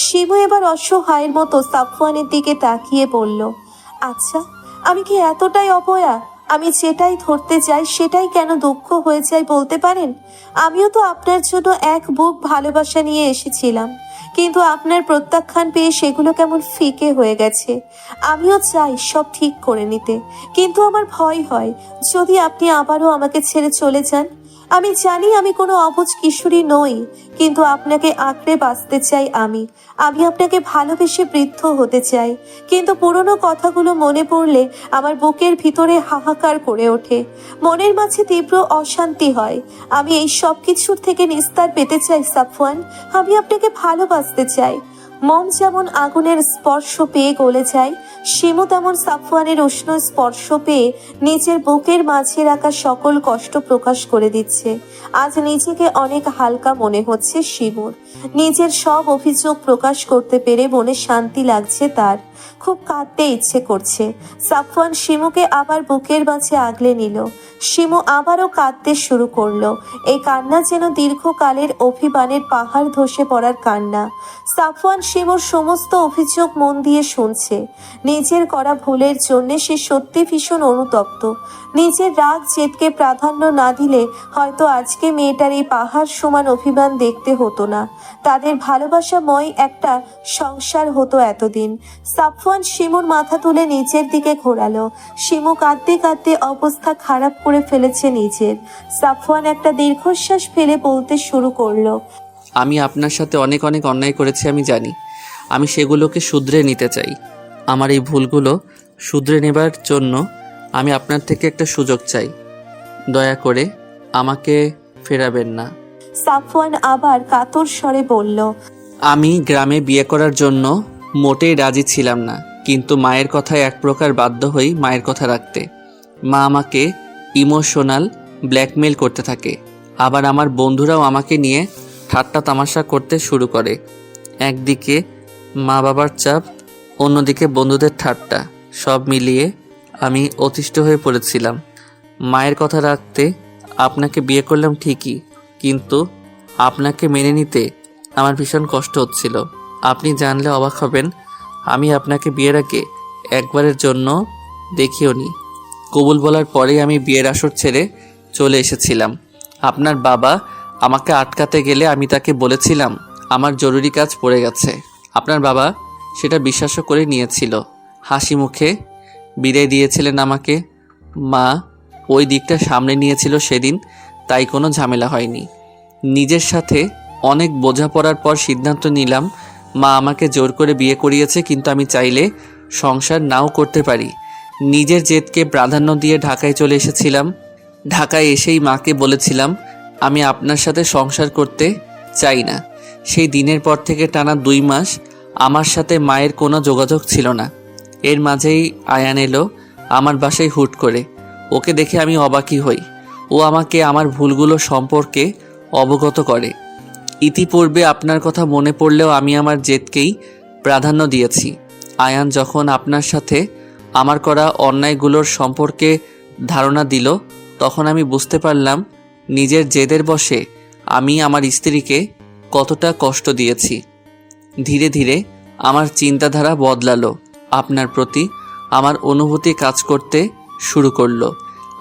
শিবু এবার অসহায়ের মতো সাফওয়ানের দিকে তাকিয়ে বলল, আচ্ছা, আমি কি এতটাই অপয়া? আমি যেটাই ধরতে যাই সেটাই কেন দুঃখ হয়ে যায় বলতে পারেন? আমিও তো আপনার জন্য এক বুক ভালোবাসা নিয়ে এসেছিলাম, কিন্তু আপনার প্রত্যাখ্যান পেয়ে সেগুলো কেমন ফিকে হয়ে গেছে। আমিও চাই সব ঠিক করে নিতে, কিন্তু আমার ভয় হয় যদি আপনি আবারও আমাকে ছেড়ে চলে যান। আমি জানি আমি কোনো অবুঝ কিশোরী নই, কিন্তু আপনাকে আঁকড়ে বাঁচতে চাই। আমি আপনাকে ভালোবেসে বৃদ্ধ হতে চাই, কিন্তু পুরনো কথাগুলো মনে পড়লে আমার বুকের ভিতরে হাহাকার করে ওঠে, মনের মাঝে তীব্র অশান্তি হয়। আমি এই সব কিছুর থেকে নিস্তার পেতে চাই সাফওয়ান। আমি আপনাকে ভালোবাসতে চাই। মন যেমন আগুনের স্পর্শ পেয়ে গলে যায়, শিমু তেমন সাফওয়ানের উষ্ণ স্পর্শ পেয়ে নিজের বুকের মাঝে রাখা সকল কষ্ট প্রকাশ করে দিচ্ছে। আজ নিজেকে অনেক হালকা মনে হচ্ছে শিমুর। নিজের সব অভিযোগ প্রকাশ করতে পেরে মনে শান্তি লাগছে তার। খুব কাঁদতে ইচ্ছে করছে। সাফওয়ান শিমুকে আবার বুকের মাঝে আগলে নিল। শিমু আবারও কাঁদতে শুরু করলো। এই কান্না যেন দীর্ঘকালের অভিমানের পাহাড় ধসে পড়ার কান্না। সাফওয়ান শিমুর সমস্ত অভিযোগ মন দিয়ে শুনছে। নিজের করা ভুলের জন্য সে সত্যি ভীষণ অনুতপ্ত। নিজের রাগ জেদকে প্রাধান্য না দিলে হয়তো আজকে মেয়েটার এই পাহাড় সমান অভিমান দেখতে হতো না। তাদের ভালোবাসাময় একটা সংসার হতো এতদিন। সাফওয়ান শিমুর মাথা তুলে নিচের দিকে ঘোরালো। শিমু কাঁদতে কাঁদতে অবস্থা খারাপ করে ফেলেছে নিজের। সাফওয়ান একটা দীর্ঘশ্বাস ফেলে বলতে শুরু করলো, আমি আপনার সাথে অনেক অনেক অন্যায় করেছি, আমি জানি। আমি সেগুলোকে শুধরে নিতে চাই। আমার এই ভুলগুলো শুধরে নেবার জন্য আমি আপনার থেকে একটা সুযোগ চাই। দয়া করে আমাকে ফেরাবেন না। সাফওয়ান আবার কাতর স্বরে বলল, আমি গ্রামে বিয়ে করার জন্য মোটেই রাজি ছিলাম না, কিন্তু মায়ের কথায় এক প্রকার বাধ্য হই মায়ের কথা রাখতে। মা আমাকে ইমোশনাল ব্ল্যাকমেল করতে থাকে, আবার আমার বন্ধুরাও আমাকে নিয়ে ঠাট্টা তামাশা করতে শুরু করে। একদিকে মা বাবার চাপ, অন্যদিকে বন্ধুদের ঠাট্টা, সব মিলিয়ে আমি অতিষ্ঠ হয়ে পড়েছিলাম। মায়ের কথা রাখতে আপনাকে বিয়ে করলাম ঠিকই, কিন্তু আপনাকে মেনে নিতে আমার ভীষণ কষ্ট হচ্ছিল। আপনি জানলে অবাক হবেন, আমি আপনাকে বিয়ের আগে একবারের জন্য দেখিওনি। কবুল বলার পরেই আমি বিয়ের আসর ছেড়ে চলে এসেছিলাম। আপনার বাবা আমাকে আটকাতে গেলে আমি তাকে বলেছিলাম আমার জরুরি কাজ পড়ে গেছে। আপনার বাবা সেটা বিশ্বাসও করে নিয়েছিল, হাসি মুখে বিদায় দিয়েছিলেন আমাকে। মা ওই দিকটা সামনে নিয়েছিল সেদিন, তাই কোনো ঝামেলা হয়নি। নিজের সাথে অনেক বোঝাপড়ার পর সিদ্ধান্ত নিলাম মা আমাকে জোর করে বিয়ে করিয়েছে, কিন্তু আমি চাইলে সংসার নাও করতে পারি। নিজের জেদকে প্রাধান্য দিয়ে ঢাকায় চলে এসেছিলাম। ঢাকায় এসেই মাকে বলেছিলাম আমি আপনার সাথে সংসার করতে চাই না। সেই দিনের পর থেকে টানা 2 মাস আমার সাথে মায়ের কোনো যোগাযোগ ছিল না। এর মাঝেই আয়ান এলো আমার বাসায় হুট করে। ওকে দেখে আমি অবাকই হই। ও আমাকে আমার ভুলগুলো সম্পর্কে অবগত করে। ইতিপূর্বে আপনার কথা মনে পড়লেও আমি আমার জেদকেই প্রাধান্য দিয়েছি। আয়ান যখন আপনার সাথে আমার করা অন্যায়গুলোর সম্পর্কে ধারণা দিল, তখন আমি বুঝতে পারলাম নিজের জেদের বশে আমি আমার স্ত্রীকে কতটা কষ্ট দিয়েছি। ধীরে ধীরে আমার চিন্তাধারা বদলালো, আপনার প্রতি আমার অনুভূতি কাজ করতে শুরু করলো।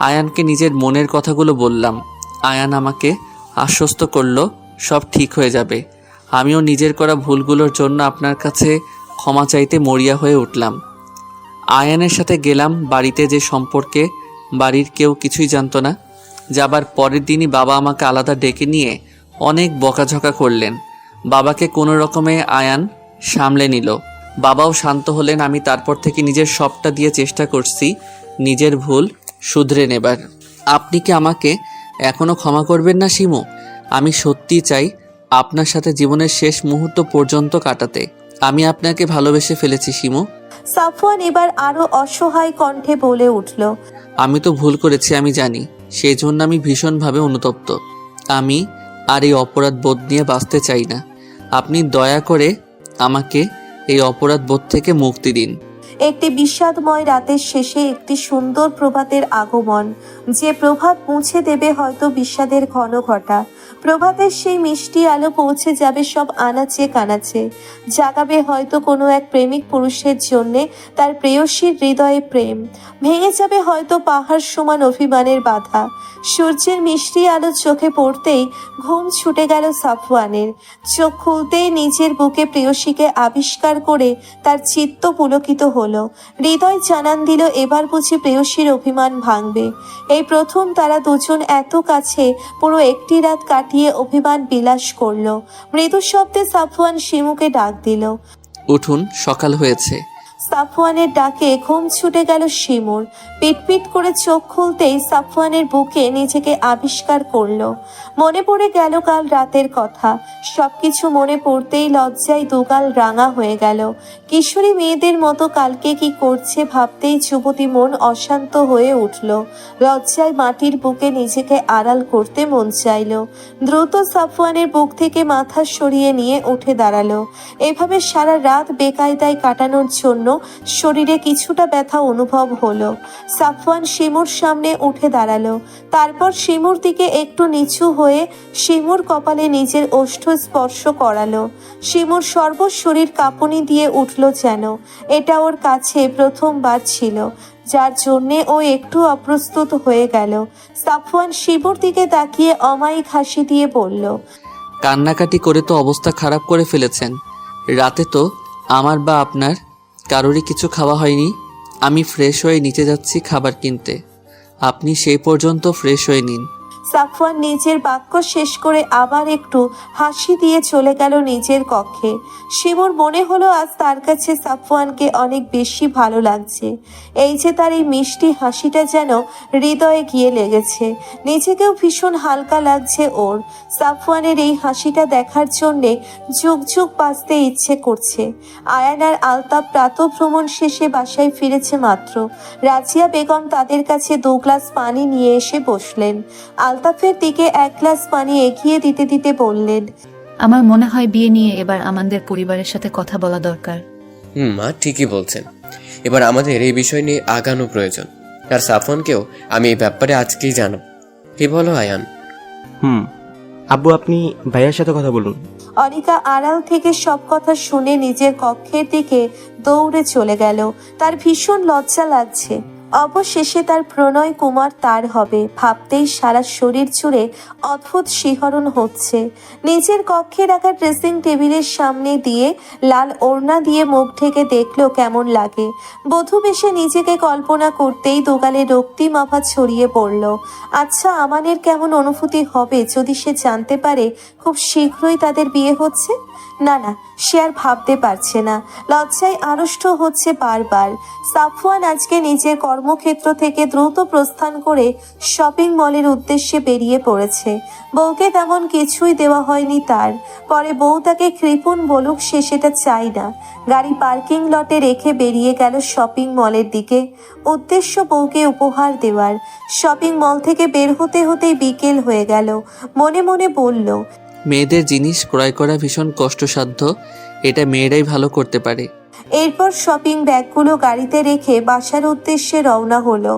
আয়ানকে নিজের মনের কথাগুলো বললাম। আয়ান আমাকে আশ্বস্ত করলো সব ঠিক হয়ে যাবে। আমিও নিজের করা ভুলগুলোর জন্য আপনার কাছে ক্ষমা চাইতে মরিয়া হয়ে উঠলাম। আয়ানের সাথে গেলাম বাড়িতে, যে সম্পর্কে বাড়ির কেউ কিছুই জানতো না। যাবার পরের দিনই বাবা আমাকে আলাদা ডেকে নিয়ে অনেক বকাঝকা করলেন। বাবাকে কোনো রকমে আয়ান সামলে নিল। বাবাও শান্ত হলেন। আমি তারপর থেকে নিজের সবটা দিয়ে চেষ্টা করছি নিজের ভুল শুধরে নেবার। আপনি কি আমাকে এখনো ক্ষমা করবেন না শিমু? আমি সত্যি চাই আপনার সাথে জীবনের শেষ মুহূর্ত পর্যন্ত কাটাতে। আমি আপনাকে ভালোবেসে ফেলেছি শিমু। সাফওয়ান এবার আরো অসহায় কণ্ঠে বলে উঠল, আমি তো ভুল করেছি, আমি জানি। সেই জন্য আমি ভীষণভাবে অনুতপ্ত। আমি আর এই অপরাধ বোধ নিয়ে বাঁচতে চাই না। আপনি দয়া করে আমাকে এই অপরাধ বোধ থেকে মুক্তি দিন। একটি বিষাদময় রাতের শেষে একটি সুন্দর প্রভাতের আগমন, যে প্রভাত মুছে দেবে হয়তো বিষাদের ঘন ঘটা। প্রভাতের সেই মিষ্টি আলো পৌঁছে যাবে সব আনাচে কানাচে, জাগাবে হয়তো কোনো এক প্রেমিক পুরুষের জন্যে তার প্রেয়সীর হৃদয়ে প্রেম। ভেঙে যাবে হয়তো পাহাড় সমান অভিমানের বাধা। সূর্যের মিষ্টি আলো চোখে পড়তেই ঘুম ছুটে গেল সাফওয়ানের। চোখ খুলতেই নিজের বুকে প্রেয়সীকে আবিষ্কার করে তার চিত্ত পুলকিত হলো। হৃদয় জানান দিল এবার বুঝি প্রেয়সীর অভিমান ভাঙবে। এই প্রথম তারা দুজন এত কাছে পুরো একটি রাত কাটিয়ে অভিমান বিলাস করলো। মৃদু শব্দে সাফওয়ান শিমুকে ডাক দিল। উঠুন, সকাল হয়েছে। সাফওয়ানের ডাকে ঘুম ছুটে গেল শিমুর। পিটপিট করে চোখ খুলতেই সাফওয়ানের বুকে নিজেকে আবিষ্কার করলো। মনে পড়ে গেল কাল রাতের কথা। সবকিছু মনে পড়তেই লজ্জায় দুগাল রাঙা হয়ে গেল। কিশোরী মেয়েদের মতো কালকে কি করছে ভাবতেই যুবতী মন অশান্ত হয়ে উঠল। লজ্জায় মাটির বুকে নিজেকে আড়াল করতে মন চাইল। দ্রুত সাফওয়ানের বুক থেকে মাথা সরিয়ে নিয়ে উঠে দাঁড়ালো। এভাবে সারা রাত বেকায়দায় কাটানোর জন্য শরীরে কিছুটা ব্যথা অনুভব হলো। সাফওয়ান শিমুর সামনে উঠে দাঁড়ালো। তারপর শিমুর দিকে একটু নিচু হয়ে শিমুর কপালে নিজের ওষ্ঠ স্পর্শ করালো। শিমুর সর্বশরীর কাঁপুনি দিয়ে উঠল যেন। এটা ওর কাছে প্রথমবার ছিল, যার জন্যে ও একটু অপ্রস্তুত হয়ে গেল। সাফওয়ান শিমুর দিকে তাকিয়ে অমায়িক হাসি দিয়ে বলল, কান্নাকাটি করে তো অবস্থা খারাপ করে ফেলেছেন। রাতে তো আমার বা আপনার কারোরই কিছু খাওয়া হয়নি। আমি ফ্রেশ হয়ে নিচে যাচ্ছি খাবার কিনতে, আপনি সেই পর্যন্ত ফ্রেশ হয়ে নিন। সাফওয়ান নিজের বাক্য শেষ করে আবার একটু হাসি দিয়ে চলে গেল নিজের কক্ষে। শিমুর মনে হলো আজ তার কাছে সাফওয়ানকে অনেক বেশি ভালো লাগছে। এই যে তার এই মিষ্টি হাসিটা যেন হৃদয়ে গিয়ে লেগেছে। নিজেকেও ভীষণ হালকা লাগছে ওর। সাফওয়ানের এই হাসিটা দেখার জন্যে যুগ যুগ বাঁচতে ইচ্ছে করছে। আয়ান আর আলতাফ প্রাতঃভ্রমণ শেষে বাসায় ফিরেছে মাত্র। রাজিয়া বেগম তাদের কাছে 2 গ্লাস পানি নিয়ে এসে বসলেন। আলতাফের দিকে 1 গ্লাস পানি এগিয়ে দিতে দিতে বললেন, আমার মনে হয় বিয়ে নিয়ে এবার আমাদের পরিবারের সাথে কথা বলা দরকার। মা ঠিকই বলছেন, এবার আমাদের এই বিষয় নিয়ে আগানো প্রয়োজন। আর সাফওয়ানকেও আমি এই ব্যাপারে আজকেই জানাব। কি বলো আয়ান? আব্বু, আপনি ভাইয়ার সাথে কথা বলুন। অনিকা আড়াল থেকে সব কথা শুনে নিজের কক্ষের দিকে দৌড়ে চলে গেল। তার ভীষণ লজ্জা লাগছে। অবশেষে তার প্রণয় কুমার তার হবে ভাবতেই সারা শরীর জুড়ে অদ্ভুত শিহরণ হচ্ছে। নিজের কক্ষে রাখা ড্রেসিং টেবিলের সামনে দিয়ে লাল ওড়না দিয়ে মুখ ঢেকে দেখলো কেমন লাগে। বধূ বেশে নিজেকে কল্পনা করতেই দোকানে রক্তি মাফা ছড়িয়ে পড়ল। আচ্ছা, আমানের কেমন অনুভূতি হবে যদি সে জানতে পারে খুব শীঘ্রই তাদের বিয়ে হচ্ছে? না না, সে আর ভাবতে পারছে না। লজ্জায় আড়ষ্ট হচ্ছে বারবার। সাফওয়ান আজকে নিজের কর্মক্ষেত্র থেকে দ্রুত প্রস্থান করে শপিং মলের উদ্দেশ্যে বেরিয়ে পড়েছে। বউকে তেমন কিছুই দেওয়া হয়নি তার। পরে বউ তাকে কৃপণ বলুক, সে সেটা চাই না। গাড়ি পার্কিং লটে রেখে বেরিয়ে গেল শপিং মলের দিকে। উদ্দেশ্য বউকে উপহার দেওয়ার। শপিং মল থেকে বের হতে হতেই বিকেল হয়ে গেল। মনে মনে বলল, মেয়েদের জিনিস ক্রয় করা ভীষণ কষ্টসাধ্য, এটা মেয়েরাই ভালো করতে পারে। এরপর শপিং ব্যাগগুলো গাড়িতে রেখে বাসার উদ্দেশ্যে রওনা হলো।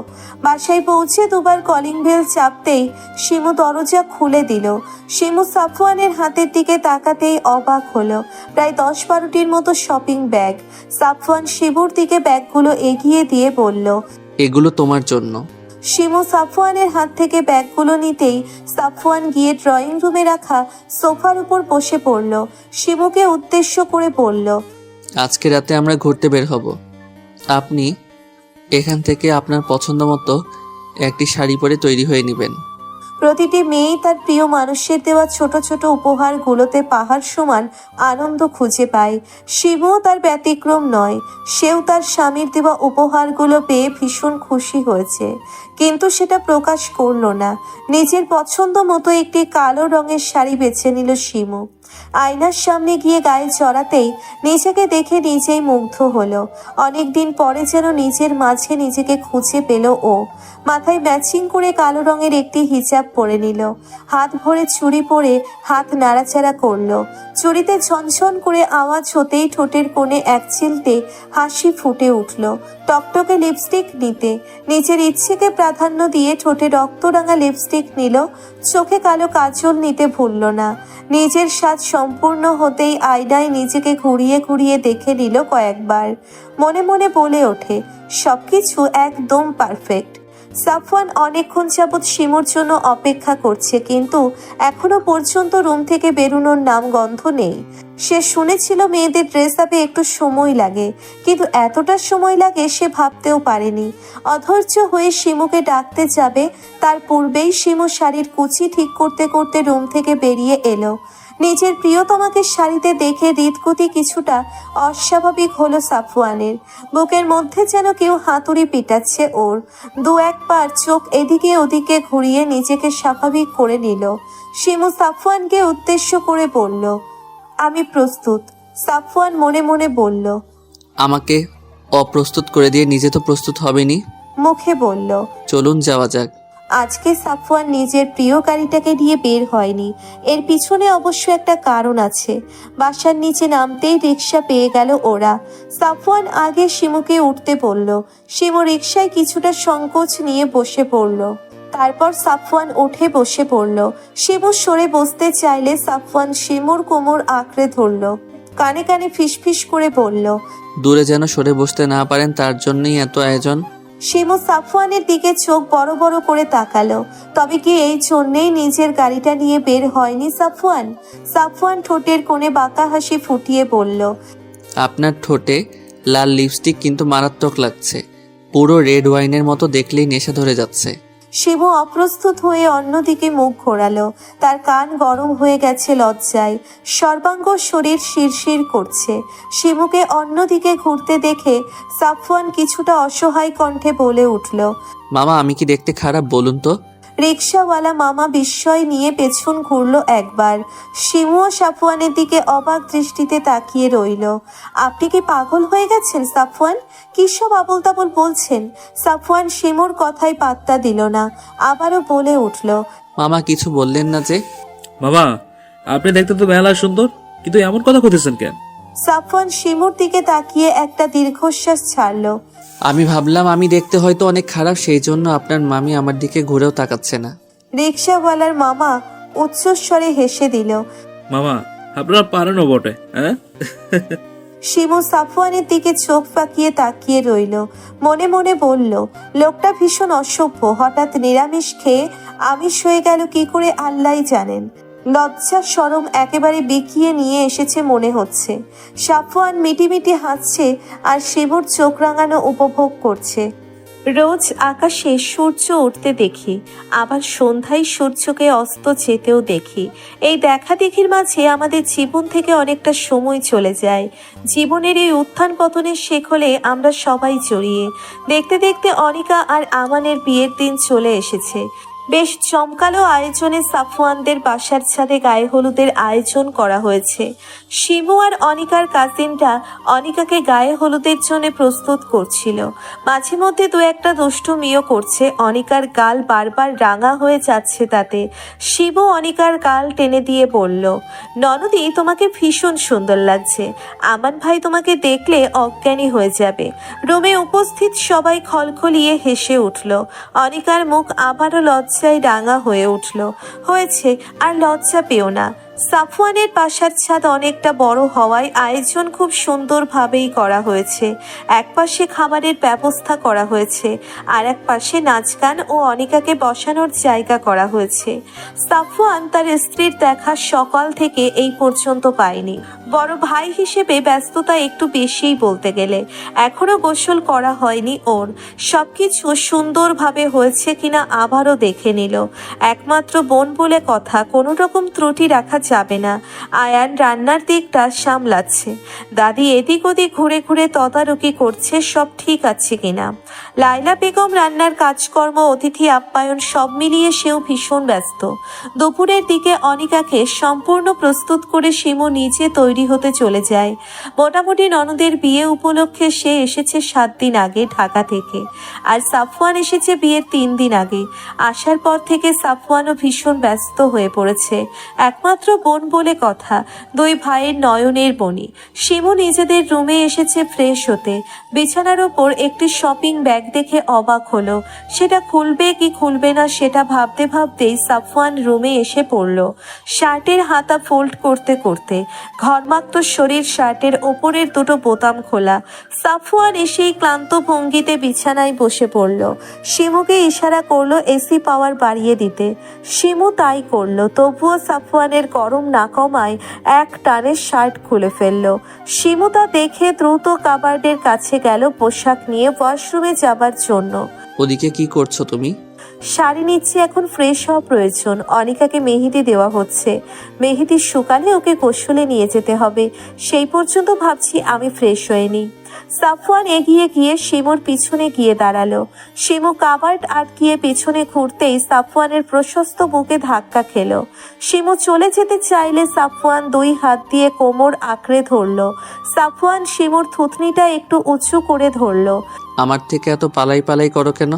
বাসায় পৌঁছে 2 বার কলিং বেল চাপতেই শিমু দরজা খুলে দিল। শিমু সাফওয়ানের হাতের দিকে তাকাতেই অবাক হলো। প্রায় 10-12টির মতো শপিং ব্যাগ। সাফওয়ান শিমুর দিকে ব্যাগগুলো এগিয়ে দিয়ে বলল, এগুলো তোমার জন্য। শিমু সাফওয়ানের হাত থেকে ব্যাগগুলো নিতেই সাফওয়ান গিয়ে ড্রয়িং রুমে রাখা সোফার উপর বসে পড়ল। শিমুকে উদ্দেশ্য করে বলল, আজকে রাতে আমরা ঘুরতে বের হব। আপনি এখান থেকে আপনার পছন্দ মতো একটি শাড়ি পরে তৈরি হয়ে নেবেন। প্রতিটি মেয়েই তার প্রিয় মানুষের দেওয়া ছোট ছোট উপহারগুলোতে পাহাড় সমান আনন্দ খুঁজে পায়। শিবুও তার ব্যতিক্রম নয়। সেও তার স্বামীর দেওয়া উপহারগুলো পেয়ে ভীষণ খুশি হয়েছে, কিন্তু সেটা প্রকাশ করলো না। নিজের পছন্দ মতো একটি কালো রঙের শাড়ি বেছে নিল শিমু। আয়নার সামনে গিয়ে গায়ে চড়াতেই নিজেকে দেখে নিজেই মুগ্ধ হলো। অনেকদিন পরে যেন নিজের মাঝে নিজেকে খুঁজে পেল ও। মাথায় ম্যাচিং করে কালো রঙের একটি হিজাব পরে নিল। হাত ভরে চুড়ি পরে হাত নাড়াচাড়া করলো। চুড়িতে ঝনঝন করে আওয়াজ হতেই ঠোঁটের কোণে এক চিলতে হাসি ফুটে উঠল। টকটকে লিপস্টিক নিতে নিজের ইচ্ছেকে প্রাধান্য দিয়ে ঠোঁটে রক্তরাঙা লিপস্টিক নিল। চোখে কালো কাজল নিতে ভুলল না। নিজের সাজ সম্পূর্ণ হতেই আয়নায় নিজেকে ঘুরিয়ে ঘুরিয়ে দেখে নিল কয়েকবার। মনে মনে বলে ওঠে, সবকিছু একদম পারফেক্ট। সাফওয়ান অনেকক্ষণ যাবৎ শিমুর জন্য অপেক্ষা করছে, কিন্তু এখনো পর্যন্ত রুম থেকে বেরোনোর নাম গন্ধ নেই। সে শুনেছিল মেয়েদের ড্রেস আপে একটু সময় লাগে, কিন্তু এতটা সময় লাগে সে ভাবতেও পারেনি। অধৈর্য হয়ে শিমুকে ডাকতে যাবে, তার পূর্বেই শিমু শাড়ির কুচি ঠিক করতে করতে রুম থেকে বেরিয়ে এলো। নিজের প্রিয়তমাকে শাড়িতে দেখে হৃদগতি কিছুটা অস্বাভাবিক হলো সাফওয়ানের। বুকের মধ্যে যেন কেউ হাতুড়ি পিটাচ্ছে ওর। 2-1 বার চোখ এদিকে ওদিকে ঘুরিয়ে নিজেকে স্বাভাবিক করে নিল। শিমু সাফওয়ানকে উদ্দেশ্য করে বলল, আমি প্রস্তুত। সাফওয়ান মনে মনে বলল, আমাকে অপ্রস্তুত করে দিয়ে নিজে তো প্রস্তুত হবেনি। মুখে বলল, চলুন যাওয়া যাক। আজকে সাফওয়ান নিজের প্রিয় গাড়িটাকে নিয়ে বের হয়নি। এর পিছনে অবশ্য একটা কারণ আছে। বাসার নিচে নামতেই রিক্সা পেয়ে গেল ওরা। সাফওয়ান আগে শিমুকে উঠতে বলল। শিমু রিক্সায় কিছুটা সংকোচ নিয়ে বসে পড়ল। তারপর সাফওয়ান উঠে বসে পড়ল। শিমু সরে বসতে চাইলে সাফওয়ান শিমুর কোমর আঁকড়ে ধরল। কানে কানে ফিসফিস করে বলল, দূরে যেন সরে বসতে না পারেন, তার জন্যই এত আয়োজন। শিমু সাফওয়ানের দিকে চোখ বড় বড় করে তাকালো। তবে কি এই জন্যেই নিজের গাড়িটা নিয়ে বের হয়নি সাফওয়ান? সাফওয়ান ঠোঁটের কোণে বাঁকা হাসি ফুটিয়ে বলল, আপনার ঠোঁটে লাল লিপস্টিক কিন্তু মারাত্মক লাগছে। পুরো রেড ওয়াইনের মতো, দেখলেই নেশা ধরে যাচ্ছে। শিমু অপ্রস্তুত হয়ে অন্যদিকে মুখ ঘোরালো। তার কান গরম হয়ে গেছে লজ্জায়, সর্বাঙ্গ শরীর শিরশির করছে। শিমুকে অন্যদিকে ঘুরতে দেখে সাফওয়ান কিছুটা অসহায় কণ্ঠে বলে উঠল, মামা আমি কি দেখতে খারাপ বলুন তো? রিকশাওয়ালা মামা বিস্ময় নিয়ে পেছন ঘুরল একবার। শিমুও সাফওয়ানের দিকে অবাক দৃষ্টিতে তাকিয়ে রইল। আপনি কি পাগল হয়ে গেছেন সাফওয়ান? কি সব আবোল তাবোল বলছেন? সাফওয়ান শিমুর কথায় পাত্তা দিল না, আবারও বলে উঠল, মামা কিছু বললেন না যে? মামা আপনি দেখতে তো মেলা সুন্দর, কিন্তু এমন কথা করতেছেন কেন? সাফওয়ান শিমুর দিকে তাকিয়ে একটা দীর্ঘশ্বাস ছাড়ল। আমি ভাবলাম আমি দেখতে হয়তো অনেক খারাপ, সেই জন্য আপনার মামি আমার দিকে ঘুরেও তাকাচ্ছে না। রিকশাওয়ালার মামা উচ্চস্বরে হেসে দিল। মামা আপনারা পারেনও বটে, হ্যাঁ? শিমু সাফওয়ানের দিকে চোখ পাকিয়ে তাকিয়ে রইল। মনে মনে বলল, লোকটা ভীষণ অসভ্য, হঠাৎ নিরামিষ খেয়ে আমিষ হয়ে গেল কি করে আল্লাহই জানেন। লজ্জা শরম একেবারে বিকিয়ে নিয়ে এসেছে মনে হচ্ছে। সাফওয়ান মিটিমিটি হাসছে আর শিমুর চোখ রাঙানো উপভোগ করছে। রোজ আকাশে সূর্য উঠতে দেখি, আবার সন্ধ্যায় সূর্যকে অস্ত যেতেও দেখি। এই দেখা দেখির মাঝে আমাদের জীবন থেকে অনেকটা সময় চলে যায়। জীবনের এই উত্থান পতনের শেকলে আমরা সবাই জড়িয়ে। দেখতে দেখতে অনিকা আর আমানের বিয়ের দিন চলে এসেছে। বেশ জমকালো আয়োজনে সাফওয়ানদের বাসার ছাদে গায়ে হলুদের আয়োজন করা হয়েছে। শিমু আর অনিকার কাজিনটা অনিকাকে গায়ে হলুদের জন্য প্রস্তুত করছিল। মাঝে মধ্যে দু একটা দুষ্টুমিও করছে। অনিকার গাল বারবার রাঙা হয়ে যাচ্ছে তাতে। শিমু অনিকার গাল টেনে দিয়ে বলল, ননদি তোমাকে ভীষণ সুন্দর লাগছে। আমান ভাই তোমাকে দেখলে অজ্ঞানী হয়ে যাবে। রুমে উপস্থিত সবাই খলখলিয়ে হেসে উঠল। অনিকার মুখ আবারও লজ্জায় রাঙা হয়ে উঠল। হয়েছে, আর লজ্জা পেও না। সাফওয়ানের বাসার ছাদ অনেকটা বড় হওয়ায় আয়োজন খুব সুন্দরভাবেই করা হয়েছে। এক পাশে খাবারের ব্যবস্থা করা হয়েছে, আর এক পাশে নাচ গান ও অনিকাকে বসানোর জায়গা করা হয়েছে। সাফওয়ান তার স্ত্রীর দেখা সকাল থেকে এই পর্যন্ত পায়নি। বড় ভাই হিসেবে ব্যস্ততা একটু বেশিই বলতে গেলে। এখনো গোসল করা হয়নি ওর। সবকিছু সুন্দরভাবে হয়েছে কিনা আবারও দেখে নিল। একমাত্র বোন বলে কথা, কোনো রকম ত্রুটি রাখা যাবে না। আয়ান রান্নার দিকটা সামলাচ্ছে। দাদি এদিক ওদিক ঘুরে ঘুরে তদারকি করছে সব ঠিক আছে কিনা। লাইলা বেগম রান্নার কাজকর্ম, অতিথি আপ্যায়ন সব মিলিয়ে সেও ভীষণ ব্যস্ত। দুপুরের দিকে অনিকাকে সম্পূর্ণ প্রস্তুত করে শিমু নিজে তৈরি হতে চলে যায়। মোটামুটি ননদের বিয়ে উপলক্ষে সে এসেছে 7 দিন আগে ঢাকা থেকে, আর সাফওয়ান এসেছে বিয়ের 3 দিন আগে। আসার পর থেকে সাফওয়ানও ভীষণ ব্যস্ত হয়ে পড়েছে। একমাত্র বোন বলে কথা, 2 ভাইয়ের নয়নের বনি। শিমু নিজেদের রুমে এসেছে ফ্রেশ হতে। বিছানার ওপর একটি শপিং ব্যাগ দেখে অবাক হলো। সেটা খুলবে কি খুলবে না সেটা ভাবতে ভাবতেই সাফওয়ান রুমে এসে পড়ল। শার্টের হাতা ফোল্ড করতে করতে ঘর্মাক্ত শরীর, শার্টের ওপরের দুটো বোতাম খোলা। সাফওয়ান এসেই ক্লান্ত ভঙ্গিতে বিছানায় বসে পড়ল। শিমুকে ইশারা করলো এসি পাওয়ার বাড়িয়ে দিতে। শিমু তাই করলো, তবুও সাফওয়ানের গরম না কমায় এক টানে শার্ট খুলে ফেললো। শিমু তা দেখে দ্রুত কাবার্ডের কাছে গেল পোশাক নিয়ে ওয়াশরুমে যাবার জন্য। ওদিকে কি করছো তুমি? শাড়ি নিচ্ছি, এখন ফ্রেশ হওয়া প্রয়োজন। অনিকাকে মেহেদি দেওয়া হচ্ছে। মেহেদি শুকালে ওকে গোসলে নিয়ে যেতে হবে। সেই পর্যন্ত ভাবছি আমি ফ্রেশ হয়ে নিই। সাফওয়ান এগিয়ে গিয়ে শিমুর পিছনে গিয়ে দাঁড়ালো। শিমু কাবার্ড আটকিয়ে পিছনে ঘুরতেই সাফওয়ানের প্রশস্ত বুকে ধাক্কা খেলো। শিমু চলে যেতে চাইলে সাফওয়ান 2 হাত দিয়ে কোমর আঁকড়ে ধরলো। সাফওয়ান শিমুর থুতনিটা একটু উঁচু করে ধরলো। আমার থেকে এত পালাই পালাই করো কেন?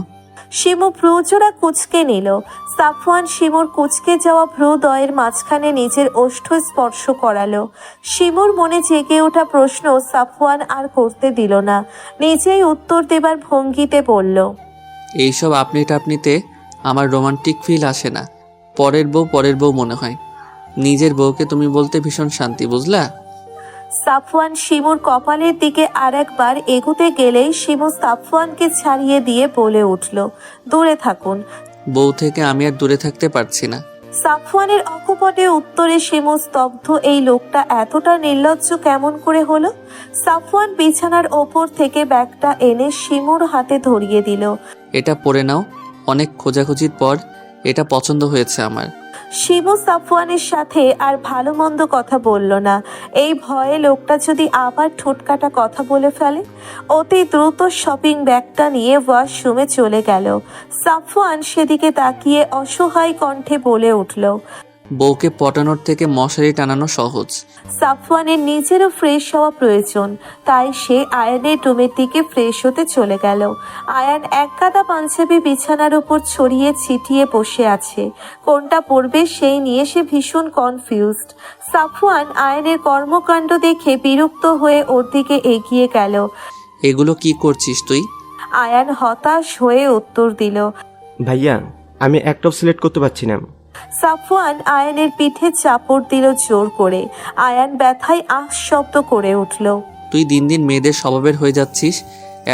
শিমু ভ্রুজোড়া কুঁচকে নিল। সাফওয়ান শিমুর কুঁচকে যাওয়া ভ্রুদ্বয়ের মাঝখানে নিজের ওষ্ঠ স্পর্শ করালো। শিমুর মনে জেগে ওঠা প্রশ্ন সাফওয়ান আর করতে দিল না। নিজেই উত্তর দেবার ভঙ্গিতে বলল, এইসব আপনি টাপনিতে আমার রোমান্টিক ফিল আসে না। পরের বউ মনে হয়। নিজের বউকে তুমি বলতে ভীষণ শান্তি, বুঝলা? সাফওয়ান শিমুর কপালের দিকে আরেকবার এগুতে গেলেই শিমু সাফওয়ানকে ছাড়িয়ে দিয়ে বলে উঠল, দূরে থাকুন। বউ থেকে আমি আর দূরে থাকতে পারছি না। সাফওয়ানের অকপটে উত্তরে শিমু স্তব্ধ। এই লোকটা এতটা নির্লজ্জ কেমন করে হলো? সাফওয়ান বিছানার ওপর থেকে ব্যাগটা এনে শিমুর হাতে ধরিয়ে দিল। এটা পরে নাও, অনেক খোঁজাখুঁজির পর এটা পছন্দ হয়েছে আমার। শিমু সাফওয়ানের সাথে আর ভালো মন্দ কথা বলল না, এই ভয়ে লোকটা যদি আবার ঠোঁটকাটা কথা বলে ফেলে। অতি দ্রুত শপিং ব্যাগটা নিয়ে ওয়াশরুমে চলে গেল। সাফওয়ান সেদিকে তাকিয়ে অসহায় কণ্ঠে বলে উঠল, বউকে পটানোর থেকে মশারি টানানো সহজ। সাফওয়ানের নিজেরও ফ্রেশ হওয়া প্রয়োজন, তাই সে আয়ানের রুমের দিকে ফ্রেশ হতে চলে গেল। আয়ান এক গাদা পাঞ্জাবি বিছানার উপর ছড়িয়ে ছিটিয়ে বসে আছে, কোনটা পরবে সেই নিয়ে সে ভীষণ কনফিউজড। সাফওয়ান আয়ানের কর্মকাণ্ড দেখে বিরক্ত হয়ে ওর দিকে এগিয়ে গেল। এগুলো কি করছিস তুই? আয়ান হতাশ হয়ে উত্তর দিল, ভাইয়া আমি একটাও সিলেক্ট করতে পারছি না। সাফওয়ান আয়ানের পিঠে চাপড় দিল জোর করে। আয়ান ব্যথায় আহ শব্দ করে উঠল। তুই দিন দিন মেয়েদের স্বভাবের হয়ে যাচ্ছিস।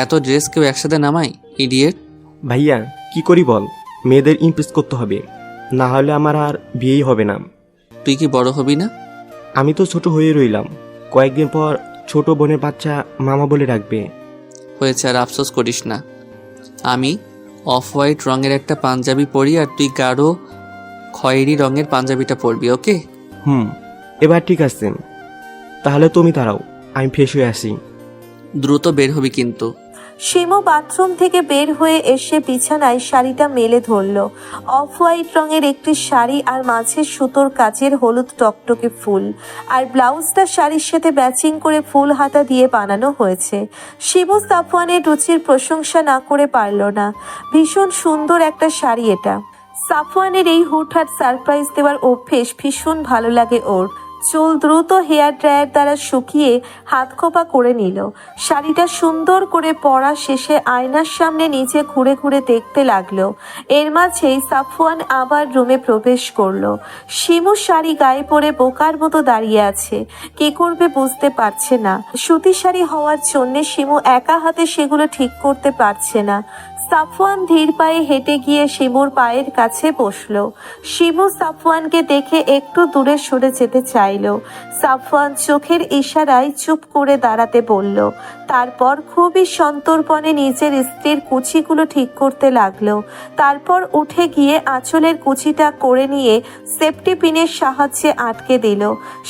এত ড্রেস কেউ একসাথে নামায়, ইডিয়েট। ভাইয়া কি করি বল, মেয়েদের ইমপ্রেস করতে হবে, না হলে আমার আর বিয়েই হবে না। তুই কি বড় হবি না? আমি তো ছোট হয়ে রইলাম, কয়েকদিন পর ছোট বোনের বাচ্চা মামা বলে ডাকবে। হয়েছে, আর আফসোস করিস না। আমি অফ হোয়াইট রঙের একটা পাঞ্জাবি পরি আর তুই গাঢ় খয়েরি রঙের পাঞ্জাবিটা পরবি, ওকে? এবার ঠিক আছে, তাহলে তুমি দাঁড়াও, আমি ফ্রেশ হয়ে আসি। দ্রুত বের হবি কিন্তু। শিমু বাথরুম থেকে বের হয়ে এসে বিছানায় শাড়িটা মেলে ধরল। অফ হোয়াইট রঙের একটি শাড়ি আর মাঝে সুতোর কাচের হলুদ টকটকে ফুল, আর ব্লাউজটা শাড়ির সাথে ম্যাচিং করে ফুল হাতা দিয়ে বানানো হয়েছে। শিমু সাফওয়ানের রুচির প্রশংসা না করে পারল না। ভীষণ সুন্দর একটা শাড়ি এটা। সাফওয়ানের এই হুটহাট সারপ্রাইজ দেওয়ার অভ্যেস ভীষণ ভালো লাগে ওর। চুল দ্রুত হেয়ার ড্রায়ার দ্বারা শুকিয়ে হাত খোপা করে নিল। শাড়িটা সুন্দর করে পরা শেষে আয়নার সামনে নিচে ঘুরে ঘুরে দেখতে লাগলো। এর মাঝেই সাফওয়ান আবার রুমে প্রবেশ করলো। শিমু শাড়ি গায়ে পরে বোকার মতো দাঁড়িয়ে আছে, কি করবে বুঝতে পারছে না। সুতি শাড়ি হওয়ার জন্য শিমু একা হাতে সেগুলো ঠিক করতে পারছে না। সাফওয়ান ধীর পায়ে হেঁটে গিয়ে শিমুর পায়ের কাছে বসলো। শিমু সাফওয়ানকে দেখে একটু দূরে সরে যেতে চাইল। সাফওয়ান চোখের ইশারায় চুপ করে দাঁড়াতে বলল। তারপর খুবই সন্তর্পণে নিজের স্ত্রীর কুচিগুলো ঠিক করতে লাগলো। তারপর উঠে গিয়ে আঁচলের কুচিটা করে নিয়ে সেফটি পিনের সাহায্যে আটকে দিল।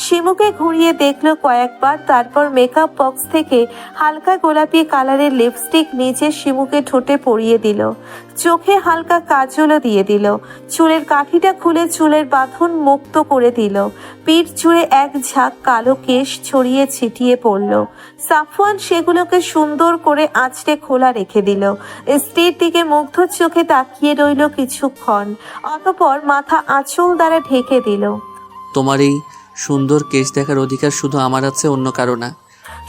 শিমুকে ঘুরিয়ে দেখলো কয়েকবার, তারপর মেকআপ বক্স থেকে হালকা গোলাপি কালারের লিপস্টিক নিচে শিমুকে ঠোঁটে পরিয়ে দিল। চোখে হালকা কাজলও দিয়ে দিল। চুলের কাঠিটা খুলে চুলের বাঁধন মুক্ত করে দিল। পিঠ জুড়ে এক ঝাঁক কালো কেশ ছড়িয়ে ছিটিয়ে পড়ল। সাফওয়ান সেগুলোকে সুন্দর করে আঁচড়ে খোলা রেখে দিল। স্ত্রীর দিকে মুগ্ধ চোখে তাকিয়ে রইল কিছুক্ষণ, অতঃপর মাথা আঁচল দ্বারা ঢেকে দিল। তোমার এই সুন্দর কেশ দেখার অধিকার শুধু আমার আছে, অন্য কারো না।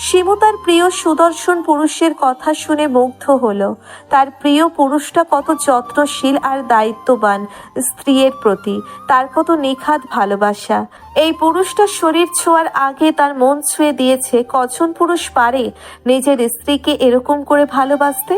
শিমু তার প্রিয় সুদর্শন পুরুষের কথা শুনে মুগ্ধ হলো। তার প্রিয় পুরুষটা কত যত্নশীল আর দায়িত্ববান স্ত্রীর প্রতি, তার কত নিখাদ ভালোবাসা। এই পুরুষটা শরীর ছোঁয়ার আগে তার মন ছুঁয়ে দিয়েছে। কজন পুরুষ পারে নিজের স্ত্রীকে এরকম করে ভালোবাসতে?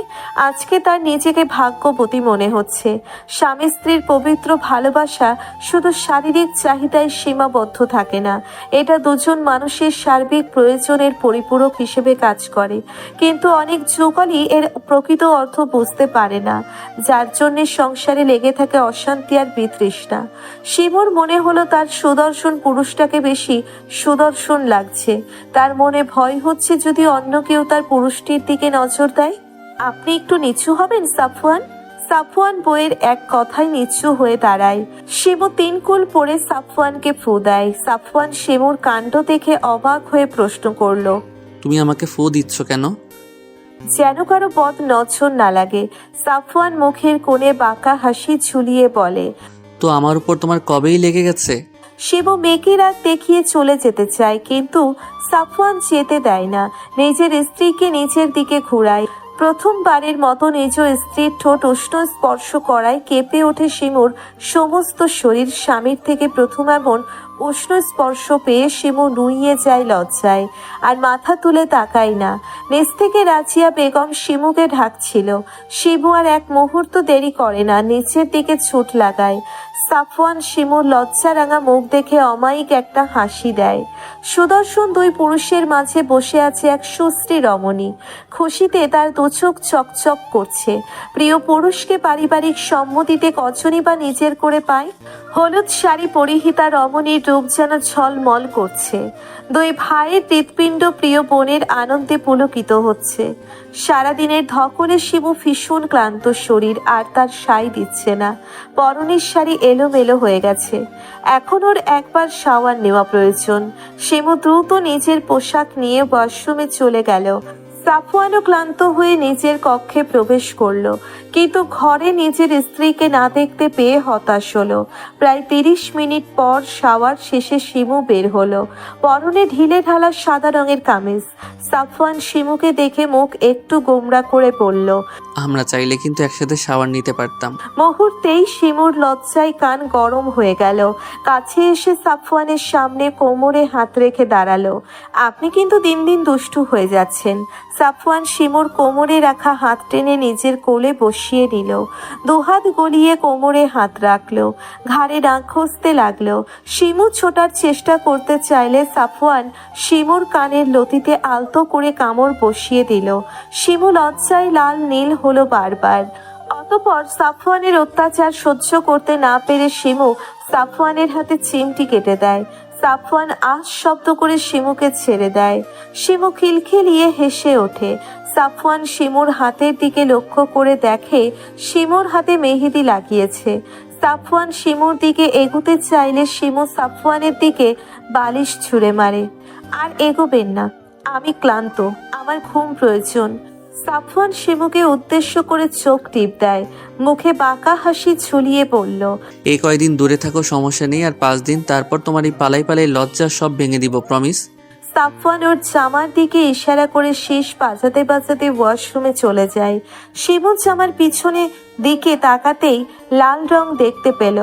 আজকে তার নিজেকে ভাগ্যবতী মনে হচ্ছে। স্বামী স্ত্রীর পবিত্র ভালোবাসা শুধু শারীরিক চাহিদায় সীমাবদ্ধ থাকে না, এটা দুজন মানুষের সার্বিক প্রয়োজনের পরিপূরক হিসেবে কাজ করে। কিন্তু অনেক যুগলই এর প্রকৃত অর্থ বুঝতে পারে না, যার জন্য সংসারে লেগে থাকে অশান্তি আর বিতৃষ্ণা। শিমুর মনে হলো তার সুদর্শন পুরুষটাকে বেশি সুদর্শন লাগছে। তার মনে ভয় হচ্ছে যদি অন্য কেউ তার পুরুষটির দিকে নজর দেয়। আপনি একটু নিচু হবেন সাফওয়ান? সাফওয়ান বইয়ের এক কথায় নিচু হয়ে দাঁড়ায়। শিমু 3 কুল পরে সাফওয়ানকে ফু দেয়। সাফওয়ান শিমুর কাণ্ড দেখে অবাক হয়ে প্রশ্ন করলো, তুমি আমাকে ফু দিচ্ছ কেন? যেন কারো বদ নজর না লাগে। সাফওয়ান মুখের কোণে বাঁকা হাসি ঝুলিয়ে বলে, তো আমার উপর তোমার কবেই লেগে গেছে? শিমু মেকি রাগ দেখিয়ে চলে যেতে চায়, কিন্তু সাফওয়ান যেতে দেয় না। নিজের স্ত্রীকে নিচের দিকে ঘুরায়। প্রথমবারের মতো নিজ স্ত্রীর ঠোঁট উষ্ণ স্পর্শ করায় কেঁপে ওঠে শিমুর সমস্ত শরীর। স্বামীর থেকে প্রথম এমন উষ্ণ স্পর্শ পেয়ে শিমু নুইয়ে যায় লজ্জায় আর মাথা তুলে তাকায় না। নিচ থেকে রাজিয়া বেগম শিমুকে ঢাকছিল। শিমু আর এক মুহূর্ত দেরি করে না, নিচের দিকে ছুট লাগায়। সাফওয়ান শিমুর লজ্জারাঙা মুখ দেখে অমায়িক একটা হাসি দেয়। সুদর্শন দুই পুরুষের মাঝে বসে আছে এক সুশ্রী রমণী। খুশিতে তার দুচোখ চকচক করছে। প্রিয় পুরুষকে পারিবারিক সম্মতিতে কজনই বা নিজের করে পায়। হলুদ শাড়ি পরিহিতা রমণীর রূপ যেন ঝলমল করছে। দুই ভাইয়ের হৃৎপিণ্ড প্রিয় বোনের আনন্দে পুলকিত হচ্ছে। সারাদিনের ধকলে শিমু ভীষণ ক্লান্ত শরীর, আর তার সাই দিচ্ছে না। পরনের শাড়ি এলোমেলো হয়ে গেছে। এখন ওর একবার শাওয়ার নেওয়া প্রয়োজন। শিমু দ্রুত নিজের পোশাক নিয়ে ওয়াশরুমে চলে গেল। সাফওয়ানও ক্লান্ত হয়ে নিজের কক্ষে প্রবেশ করলো, কিন্তু ঘরে নিজের স্ত্রীকে না দেখতে পেয়ে হতাশ হলো। প্রায় 30 মিনিট পর শাওয়ার শেষে শিমু বের হলো। পরনে ঢিলে ঢালা সাদা রঙের কামিজ। সাফওয়ান শিমুকে দেখে মুখ একটু গোমড়া করে বলল, আমরা চাইলে কিন্তু একসাথে শাওয়ার নিতে পারতাম। মুহূর্তেই শিমুর লজ্জায় কান গরম হয়ে গেল। কাছে এসে সাফওয়ানের সামনে কোমরে হাত রেখে দাঁড়ালো। আপনি কিন্তু দিন দিন দুষ্টু হয়ে যাচ্ছেন। সাফওয়ান শিমুর কোমরে রাখা হাত টেনে নিজের কোলে বসিয়ে নিল। দুহাত গলিয়ে কোমরে হাত রাখলো, ঘাড়ে নাক ঘষতে লাগলো। শিমু ছোটার চেষ্টা করতে চাইলে সাফওয়ান শিমুর কানের লতিতে আলতো করে কামড় বসিয়ে দিল। শিমু লজ্জায় লাল নীল হলো বারবার। অতঃপর সাফওয়ানের অত্যাচার সহ্য করতে না পেরে শিমু সাফওয়ানের হাতে চিমটি কেটে দেয়। সাফওয়ান আজ শব্দ করে শিমুকে ছেড়ে দেয়। শিমু খিলখিলিয়ে হেসে ওঠে। সাফওয়ান শিমুর হাতের দিকে লক্ষ্য করে দেখে শিমুর হাতে মেহেদি লাগিয়েছে। সাফওয়ান শিমুর দিকে এগুতে চাইলে শিমু সাফওয়ানের দিকে বালিশ ছুঁড়ে মারে। আর এগোবেন না, আমি ক্লান্ত, আমার ঘুম প্রয়োজন। সাফওয়ান শিমুকে উদ্দেশ্য করে চোখ টিপ দেয়, মুখে বাঁকা হাসি ঝুলিয়ে বলল, এই কয়দিন দূরে থাকো, সমস্যা নেই। আর 5 দিন তারপর তোমার এই পালাই পালাই লজ্জা সব ভেঙে দিব, প্রমিস। সাফওয়ান ওর জামার দিকে ইশারা করে শেষ বাজাতে বাজাতে ওয়াশরুমে চলে যায়। শিমু জামার পিছনে দিকে তাকাতেই লাল রং দেখতে পেল।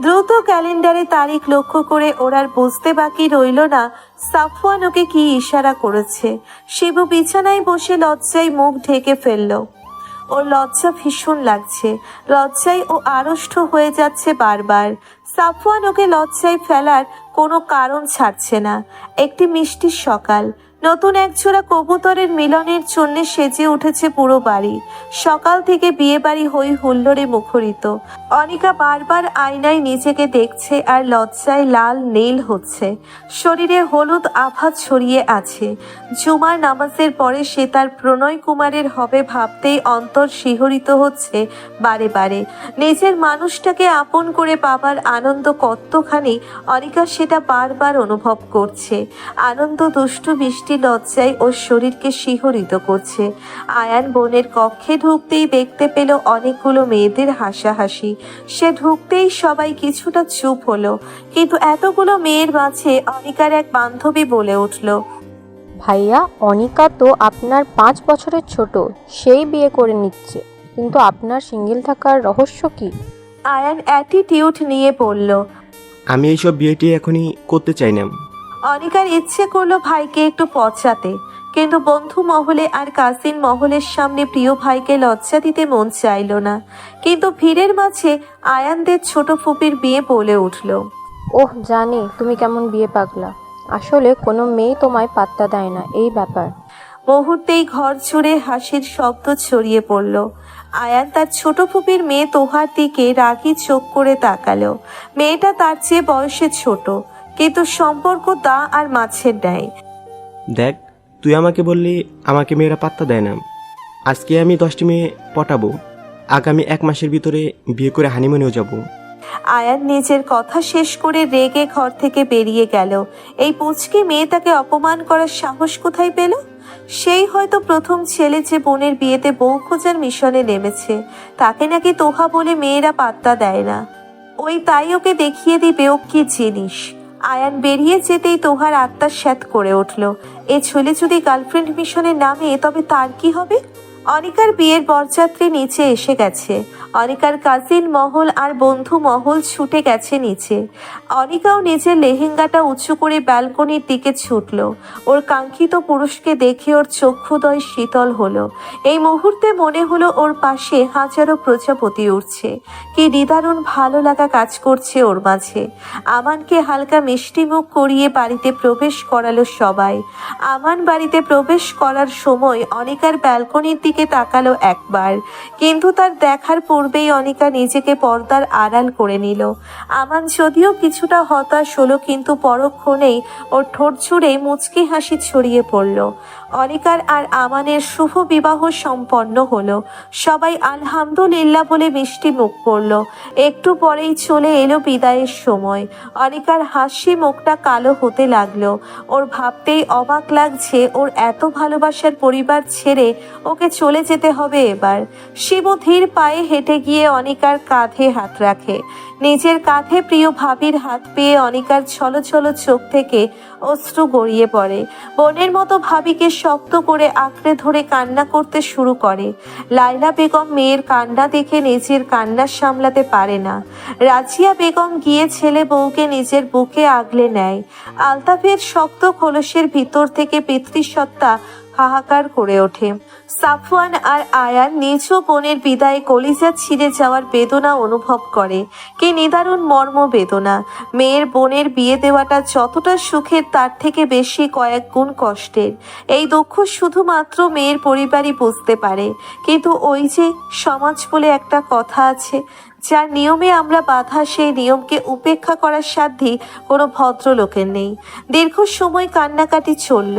দ্রুত ক্যালেন্ডারে তারিখ লক্ষ্য করে ওর আর বুঝতে বাকি রইল না সাফওয়ান ওকে কি ইশারা করেছে। শিবু বিছানায় বসে লজ্জায় মুখ ঢেকে ফেলল। ওর লজ্জা ভীষণ লাগছে। লজ্জায় ও আড়ষ্ট হয়ে যাচ্ছে বারবার। সাফওয়ান ওকে লজ্জায় ফেলার কোনো কারণ ছাড়ছে না। একটি মিষ্টি সকাল। নতুন একজোড়া কবুতরের মিলনের জন্য সেজে উঠেছে পুরো বাড়ি। সকাল থেকে বিয়ে বাড়ি হই হুল্লোড়ে মুখরিত। অনিকা বারবার আয়নায় নিজেকে দেখছে আর লজ্জায় লাল নীল হচ্ছে। শরীরে হলুদ আভা ছড়িয়ে আছে। জুমার নামাজের পরে সে তার প্রণয় কুমারের হবে ভাবতেই অন্তর শিহরিত হচ্ছে বারে বারে। নিজের মানুষটাকে আপন করে পাবার আনন্দ কতখানি অনিকা সেটা বারবার অনুভব করছে। আনন্দ দুষ্টু মিষ্টি লজ্জায় ওর শরীরকে শিহরিত করছে। আয়ান বোনের কক্ষে ঢুকতেই দেখতে পেল অনেকগুলো মেয়েদের হাসাহাসি। সে ঢুকতেই সবাই কিছুটা চুপ হলো, কিন্তু এতগুলো মেয়ের মাঝে অনিকার এক বান্ধবী বলে উঠল, ভাইয়া, অনিকা তো আপনার 5 বছরের ছোট, সেই বিয়ে করে নিচ্ছে, কিন্তু আপনার সিঙ্গেল থাকার রহস্য কি? আয়ান অ্যাটিটিউড নিয়ে বলল, আমি এইসব বিয়েটি এখনই করতে চাই না। অনিকার ইচ্ছে করলো ভাইকে একটু পচাতে, কিন্তু বন্ধু মহলে আর কাজিন মহলের সামনে প্রিয় ভাইকে লজ্জা দিতে মন চাইল না। কিন্তু ভিড়ের মাঝে আয়ানদের ছোট ফুপির বিয়ে বলে উঠল, ওহ, জানি তুমি কেমন বিয়ে পাগলা। আসলে কোনো মেয়ে তোমায় পাত্তা দেয় না, এই ব্যাপার। মুহূর্তেই ঘর জুড়ে হাসির শব্দ ছড়িয়ে পড়ল। আয়ান তার ছোট ফুপির মেয়ে তোহার দিকে রাগি চোখ করে তাকালো। মেয়েটা তার চেয়ে বয়সে ছোট, কিন্তু সম্পর্ক দা আর মাছের ন্যায়। দেখ, তুই আমাকে বললি আমাকে মেয়েরা পাত্তা দেয় না। আজকে আমি 10টি মেয়ে পটাবো, আগামী 1 মাসের ভিতরে বিয়ে করে হানিমুনেও যাব। আয়ান নিজের কথা শেষ করে রেগে ঘর থেকে বেরিয়ে গেল। এই পুচকি মেয়ে তাকে অপমান করার সাহস কোথায় পেল? সেই হয়তো প্রথম ছেলে যে বোনের বিয়েতে বউ খোঁজার মিশনে নেমেছে। তাকে নাকি তোহা বলে মেয়েরা পাত্তা দেয় না। ওই তাই ওকে দেখিয়ে দিবে ও কি জিনিস। আয়ান বেরিয়ে যেতেই তোহার আত্মা স্যাঁত করে উঠল। এ ছেলে যদি গার্লফ্রেন্ড মিশনে নামে তবে তার কি হবে? অনিকার বিয়ের বরযাত্রী নিচে এসে গেছে। অনিকার কাজিন মহল আর বন্ধু মহল ছুটে গেছে নিচে। অনিকাও নিজের লেহেঙ্গাটা উঁচু করে ব্যালকনির দিকে ছুটল। ওর কাঙ্ক্ষিত পুরুষকে দেখে ওর চক্ষুদয় শীতল হলো। এই মুহূর্তে মনে হলো ওর পাশে হাজারো প্রজাপতি উঠছে। কি নিদারুণ ভালো লাগা কাজ করছে ওর মাঝে। আমানকে হালকা মিষ্টি মুখ করিয়ে বাড়িতে প্রবেশ করালো সবাই। আমান বাড়িতে প্রবেশ করার সময় অনিকার ব্যালকনির দিকে তাকালো একবার, কিন্তু তার দেখার পূর্বেই অনিকা নিজেকে পর্দার আড়াল করে নিল। আমান যদিও কিছুটা হতাশ হলো, কিন্তু পরক্ষণেই ওর ঠোঁট জুড়ে মুচকি হাসি ছড়িয়ে পড়ল। অনিকার আর আমানের শুভ বিবাহ সম্পন্ন হলো। সবাই আলহামদুলিল্লাহ বলে মিষ্টি মুখ করলো। একটু পরেই চলে এলো বিদায়ের সময়। অনিকার হাসি মুখটা কালো হতে লাগলো। ওর ভাবতেই অবাক লাগছে, ওর এত ভালোবাসার পরিবার ছেড়ে ওকে চলে যেতে হবে এবার। শিবু ধীর পায়ে হেঁটে গিয়ে অনিকার কাঁধে হাত রাখে। নিজের কাঁধে প্রিয় ভাবির হাত পেয়ে অনিকার ছলো ছলো চোখ থেকে অশ্রু গড়িয়ে পড়ে। বোনের মতো ভাবিকে শক্ত করে আঁকড়ে ধরে কান্না করতে শুরু করে। লাইলা বেগম মেয়ের কান্না দেখে নিজের কান্না সামলাতে পারে না। রাজিয়া বেগম গিয়ে ছেলে বউকে নিজের বুকে আগলে নেয়। আলতাফের শক্ত খোলসের ভিতর থেকে পিতৃসত্তা হাহাকার করে ওঠে। সাফওয়ান আর আয়ান নিজ বোনের বিদায়ে কলিজা ছিঁড়ে যাওয়ার বেদনা অনুভব করে। কি নিদারুণ মর্ম বেদনা। মেয়ের বোনের বিয়ে দেওয়াটা যতটা সুখের তার থেকে বেশি কয়েক গুণ কষ্টের। এই দুঃখ শুধুমাত্র মেয়ের পরিবারই বুঝতে পারে। কিন্তু ওই যে সমাজ বলে একটা কথা আছে, যার নিয়মে আমরা বাধা, সেই নিয়মকে উপেক্ষা করার সাধ্যই কোনো ভদ্রলোকের নেই। দীর্ঘ সময় কান্নাকাটি চলল।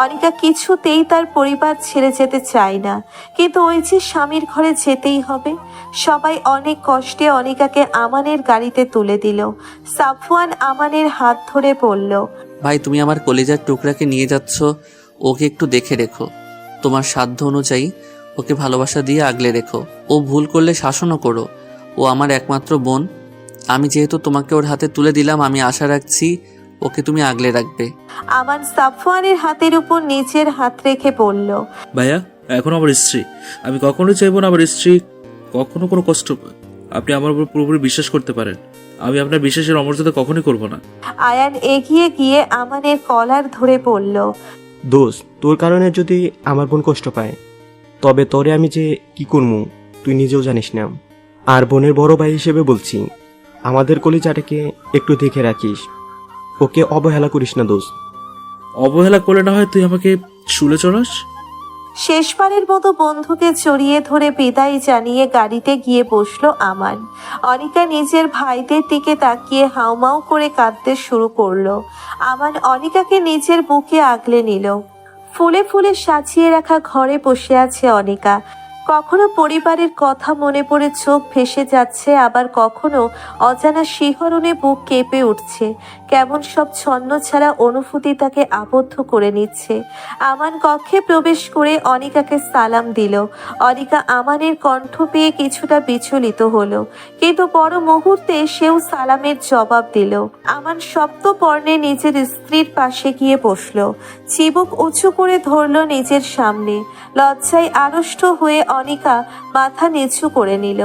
অনিকা কিছুতেই তার পরিবার ছেড়ে যেতে চায় না, কিন্তু ওই যে স্বামীর ঘরে যেতেই হবে। সবাই অনেক কষ্টে অনিকাকে আমানের গাড়িতে তুলে দিল। সাফওয়ান আমানের হাত ধরে বলল, ভাই তুমি আমার কলিজার টুকরাকে নিয়ে যাচ্ছ, ওকে একটু দেখে রেখো। তোমার সাধ্য অনুযায়ী ওকে ভালোবাসা দিয়ে আগলে রেখো। ও ভুল করলে শাসনও করো। ও আমার একমাত্র বোন। আমি যেহেতু তোমাকে ওর হাতে তুলে দিলাম, আমি আশা রাখছি ওকে তুমি আগলে রাখবে। আমান সাফওয়ানের হাতের উপর নিজের হাত রেখে বলল, ভাইয়া এখন আমার স্ত্রী, আমি কখনোই চাইবো না আমার স্ত্রী কখনো কোনো কষ্ট পায়। আপনি আমার উপর পুরোপুরি বিশ্বাস করতে পারেন। আমি আপনার বিশ্বাসের অমর্যাদা কখনোই করব না। আয়ান এগিয়ে গিয়ে আমানের কলার ধরে বলল, দোস্ত, তোর কারণে যদি আমার বোন কষ্ট পায়, তবে তোরে আমি যে কি করবো তুই নিজেও জানিস না। আর বোনের বড় ভাই হিসেবে বলছি, আমাদের কলিজাটাকে একটু দেখে রাখিস। ওকে অবহেলা করিস না দোস্ত। অবহেলা করলে না হয় তুই আমাকে শুলে চড়াস। শেষবারের মতো বন্ধুকে জড়িয়ে ধরে বিদায় জানিয়ে গাড়িতে গিয়ে বসলো আমান। অনিকা নিজের ভাইদের দিকে তাকিয়ে হাউমাউ করে কাঁদতে শুরু করলো। আমান অনিকাকে নিজের বুকে আগলে নিল। ফুলে ফুলে সাজিয়ে রাখা ঘরে বসে আছে অনিকা। কখনো পরিবারের কথা মনে পড়ে চোখ ভেসে যাচ্ছে, আবার কখনো অজানা শিহরণে বুক কেঁপে উঠছে। কেমন সব ছন্ন ছাড়া অনুভূতি তাকে আবদ্ধ করে নিচ্ছে। আমান কক্ষে প্রবেশ করে অনিকাকে সালাম দিল। অনিকা আমানের কণ্ঠ পেয়ে কিছুটা বিচলিত হলো, কিন্তু পর মুহূর্তে সেও সালামের জবাব দিল। আমান সপ্তপর্ণে নিজের স্ত্রীর পাশে গিয়ে বসলো। চিবুক উঁচু করে ধরল নিজের সামনে। লজ্জায় আড়ষ্ট হয়ে অনিকা মাথা নিচু করে নিল।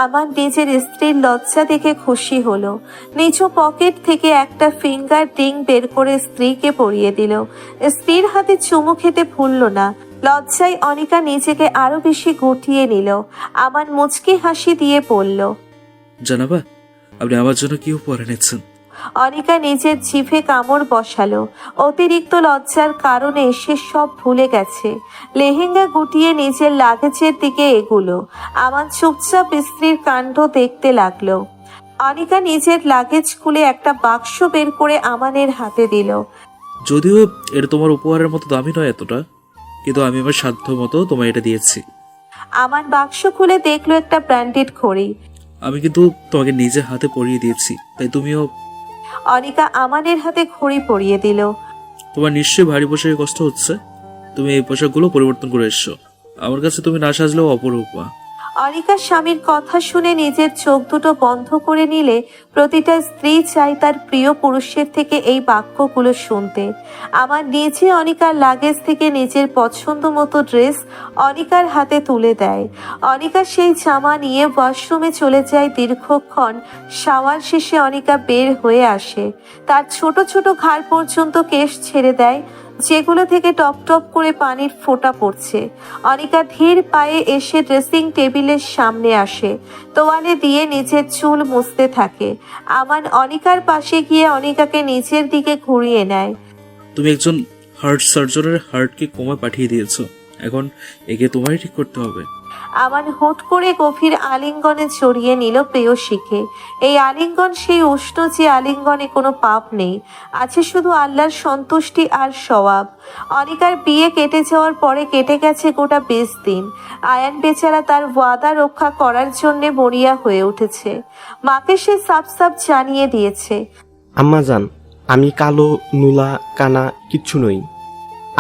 আমান নিজের স্ত্রীর লজ্জা দেখে খুশি হলো। নিচু পকেট থেকে একটা ফিঙ্গার রিং বের করে স্ত্রীকে পরিয়ে দিল। স্ত্রীর হাতে চুমু খেতে ভুলল না। লজ্জায় অনিকা নিজেকে আরো বেশি গুটিয়ে নিল। আমান মুচকি হাসি দিয়ে বলল, জানাবা আপনি আমার জন্য কি উপহার এনেছেন? অনিকা নিজের জিভে কামড় বসালো। অতিরিক্ত লজ্জার কারণে সে সব ভুলে গেছে। লেহেঙ্গা গুটিয়ে নিজের লাগেজের দিকে এগুলো। আমান চুপচাপ স্ত্রীর কাণ্ড দেখতে লাগলো। অনিকা নিজের লাগেজ খুলে একটা বাক্স বের করে আমানের হাতে দিল। যদিও এটা তোমার উপহারের মতো দামি নয় এতটা, কিন্তু আমি আমার সাধ্য মতো তোমায় এটা দিয়েছি। আমান বাক্স খুলে দেখলো একটা ব্র্যান্ডেড ঘড়ি। আমি কিন্তু তোমাকে নিজে হাতে পরিয়ে দিয়েছি, তাই তুমিও। অনিকা আমানের হাতে ঘড়ি পরিয়ে দিল। তোমার নিশ্চয়ই ভারী পোশাকে কষ্ট হচ্ছে। তুমি এই পোশাকগুলো পরিবর্তন করে এসছো। আমার কাছে তুমি না সাজলেও অপরূপা। অনিকা স্বামীর কথা শুনে নিজের চোখ দুটো বন্ধ করে নিলে প্রতিটা স্ত্রী চায় তার প্রিয় পুরুষের থেকে এই বাক্যগুলো শুনতে। আমার নিজে অনিকার লাগেজ থেকে নিজের পছন্দ মতো ড্রেস অনিকার হাতে তুলে দেয়। অনিকা সেই জামা নিয়ে ওয়াশরুমে চলে যায়। দীর্ঘক্ষণ শাওয়ার শেষে অনিকা বের হয়ে আসে। তার ছোট ছোট ঘাড় পর্যন্ত কেশ ছেড়ে দেয়, যেগুলো থেকে টপ টপ করে পানির ফোঁটা পড়ছে। অনিকা ধীর পায়ে এসে ড্রেসিং টেবিলের সামনে আসে, তোয়ালে দিয়ে নিজের চুল মুছতে থাকে। আমান অনিকার পাশে গিয়ে অনিকাকে নিচের দিকে ঘুরিয়ে নেয়। তুমি একজন হার্ট সার্জনের হার্টকে কোমা পাঠিয়ে দিয়েছো, এখন একে তোমারই ঠিক করতে হবে। আমান হুট করে গভীর আলিঙ্গনে জড়িয়ে নিল প্রেয়সীকে। এই আলিঙ্গন সেই উষ্ণ যে আলিঙ্গনে কোনো পাপ নেই, আছে শুধু আল্লাহর সন্তুষ্টি আর সওয়াব। অনিকার বিয়ে কেটে যাওয়ার পরে কেটে গেছে গোটা 20 দিন। আয়ান বেচারা তার ওয়াদা রক্ষা করার জন্যে মরিয়া হয়ে উঠেছে। মাকে সে সাফ সাফ জানিয়ে দিয়েছে, আম্মা জান, আমি কালো, নুলা, কানা কিচ্ছু নই।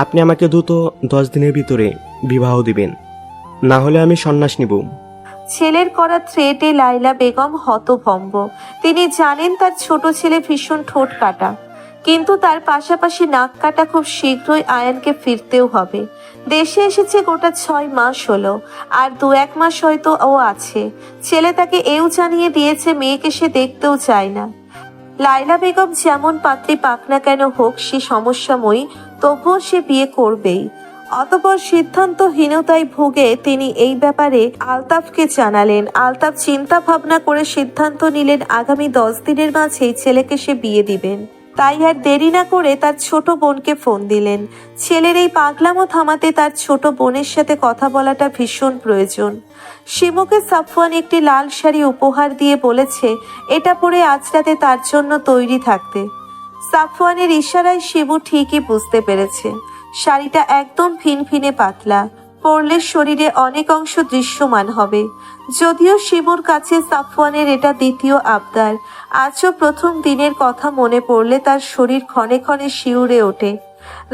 আপনি আমাকে দ্রুত 10 দিনের ভিতরে বিবাহ দিবেন, না হলে আমি সন্ন্যাস নিব। ছেলের করা থ্রেটে লাইলা বেগম হতভম্ব। তিনি জানেন তার ছোট ছেলে ভীষণ ঠোঁট কাটা, কিন্তু তার পাশাপাশি নাক কাটা। খুব শীঘ্রই আয়ানকে ফিরতেও হবে। দেশে এসেছে গোটা 6 মাস হলো, আর 2-1 মাস হয়তো ও আছে। ছেলে তাকে এও জানিয়ে দিয়েছে মেয়েকে সে দেখতেও চায় না। লাইলা বেগম যেমন পাত্রী পাক না কেন হোক, সে সমস্যাময়ী, তবুও সে বিয়ে করবেই। অতঃপর সিদ্ধান্তহীনতায় ভুগে তিনি এই ব্যাপারে আলতাফকে জানালেন। আলতাফ চিন্তা ভাবনা করে সিদ্ধান্ত নিলেন আগামী 10 দিনের মাঝেই ছেলেকে সে বিয়ে দিবেন। তাই আর দেরি না করে তার ছোট বোনকে ফোন দিলেন। ছেলের এই পাগলামো থামাতে তার ছোট বোনের সাথে কথা বলাটা ভীষণ প্রয়োজন। শিমুকে সাফওয়ান একটি লাল শাড়ি উপহার দিয়ে বলেছে এটা পরে আজ রাতে তার জন্য তৈরি থাকতে। সাফওয়ানের ইশারায় শিমু ঠিকই বুঝতে পেরেছে। শাড়িটা একদম ফিনফিনে পাতলা, পরলে শরীরে অনেক অংশ দৃশ্যমান হবে। যদিও শিমুর কাছে সাফওয়ানের এটা দ্বিতীয় আবদার। আজও প্রথম দিনের কথা মনে পড়লে তার শরীর ক্ষণে ক্ষণে শিউরে ওঠে।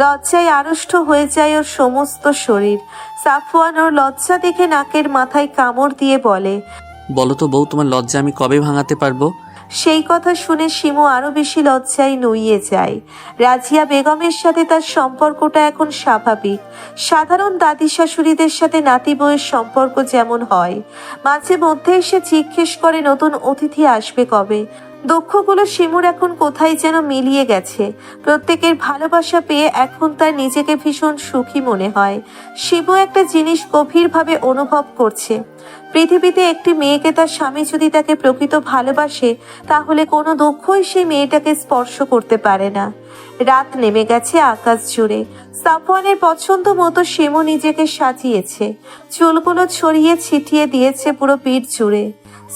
লজ্জায় আড়ষ্ট হয়ে যায় ওর সমস্ত শরীর। সাফওয়ান ওর লজ্জা দেখে নাকের মাথায় কামড় দিয়ে বলে, বলো তো বউ, তোমার লজ্জা আমি কবে ভাঙাতে পারবো? সেই কথা শুনে শিমু আরো বেশি লজ্জায় নুইয়ে যায়। রাজিয়া বেগমের সাথে তার সম্পর্কটা এখন স্বাভাবিক। সাধারণ দাদি শাশুড়িদের সাথে নাতি বউয়ের সম্পর্ক যেমন হয়। মাঝে মধ্যে এসে জিজ্ঞেস করে নতুন অতিথি আসবে কবে। দুঃখগুলো শিমুর এখন কোথায় যেন মিলিয়ে গেছে। প্রত্যেকের ভালোবাসা পেয়ে এখন তার নিজেকে ভীষণ সুখী মনে হয়। শিমু একটা জিনিস গভীরভাবে অনুভব করছে, পৃথিবীতে একটি মেয়েকে তার স্বামী যদি তাকে প্রকৃত ভালোবাসে, তাহলে কোনো দুঃখই সেই মেয়েটাকে স্পর্শ করতে পারে না। রাত নেমে গেছে আকাশ জুড়ে। সাফওয়ানের পছন্দ মতো শিমু নিজেকে সাজিয়েছে। চুলগুলো ছড়িয়ে ছিটিয়ে দিয়েছে পুরো পিঠ জুড়ে।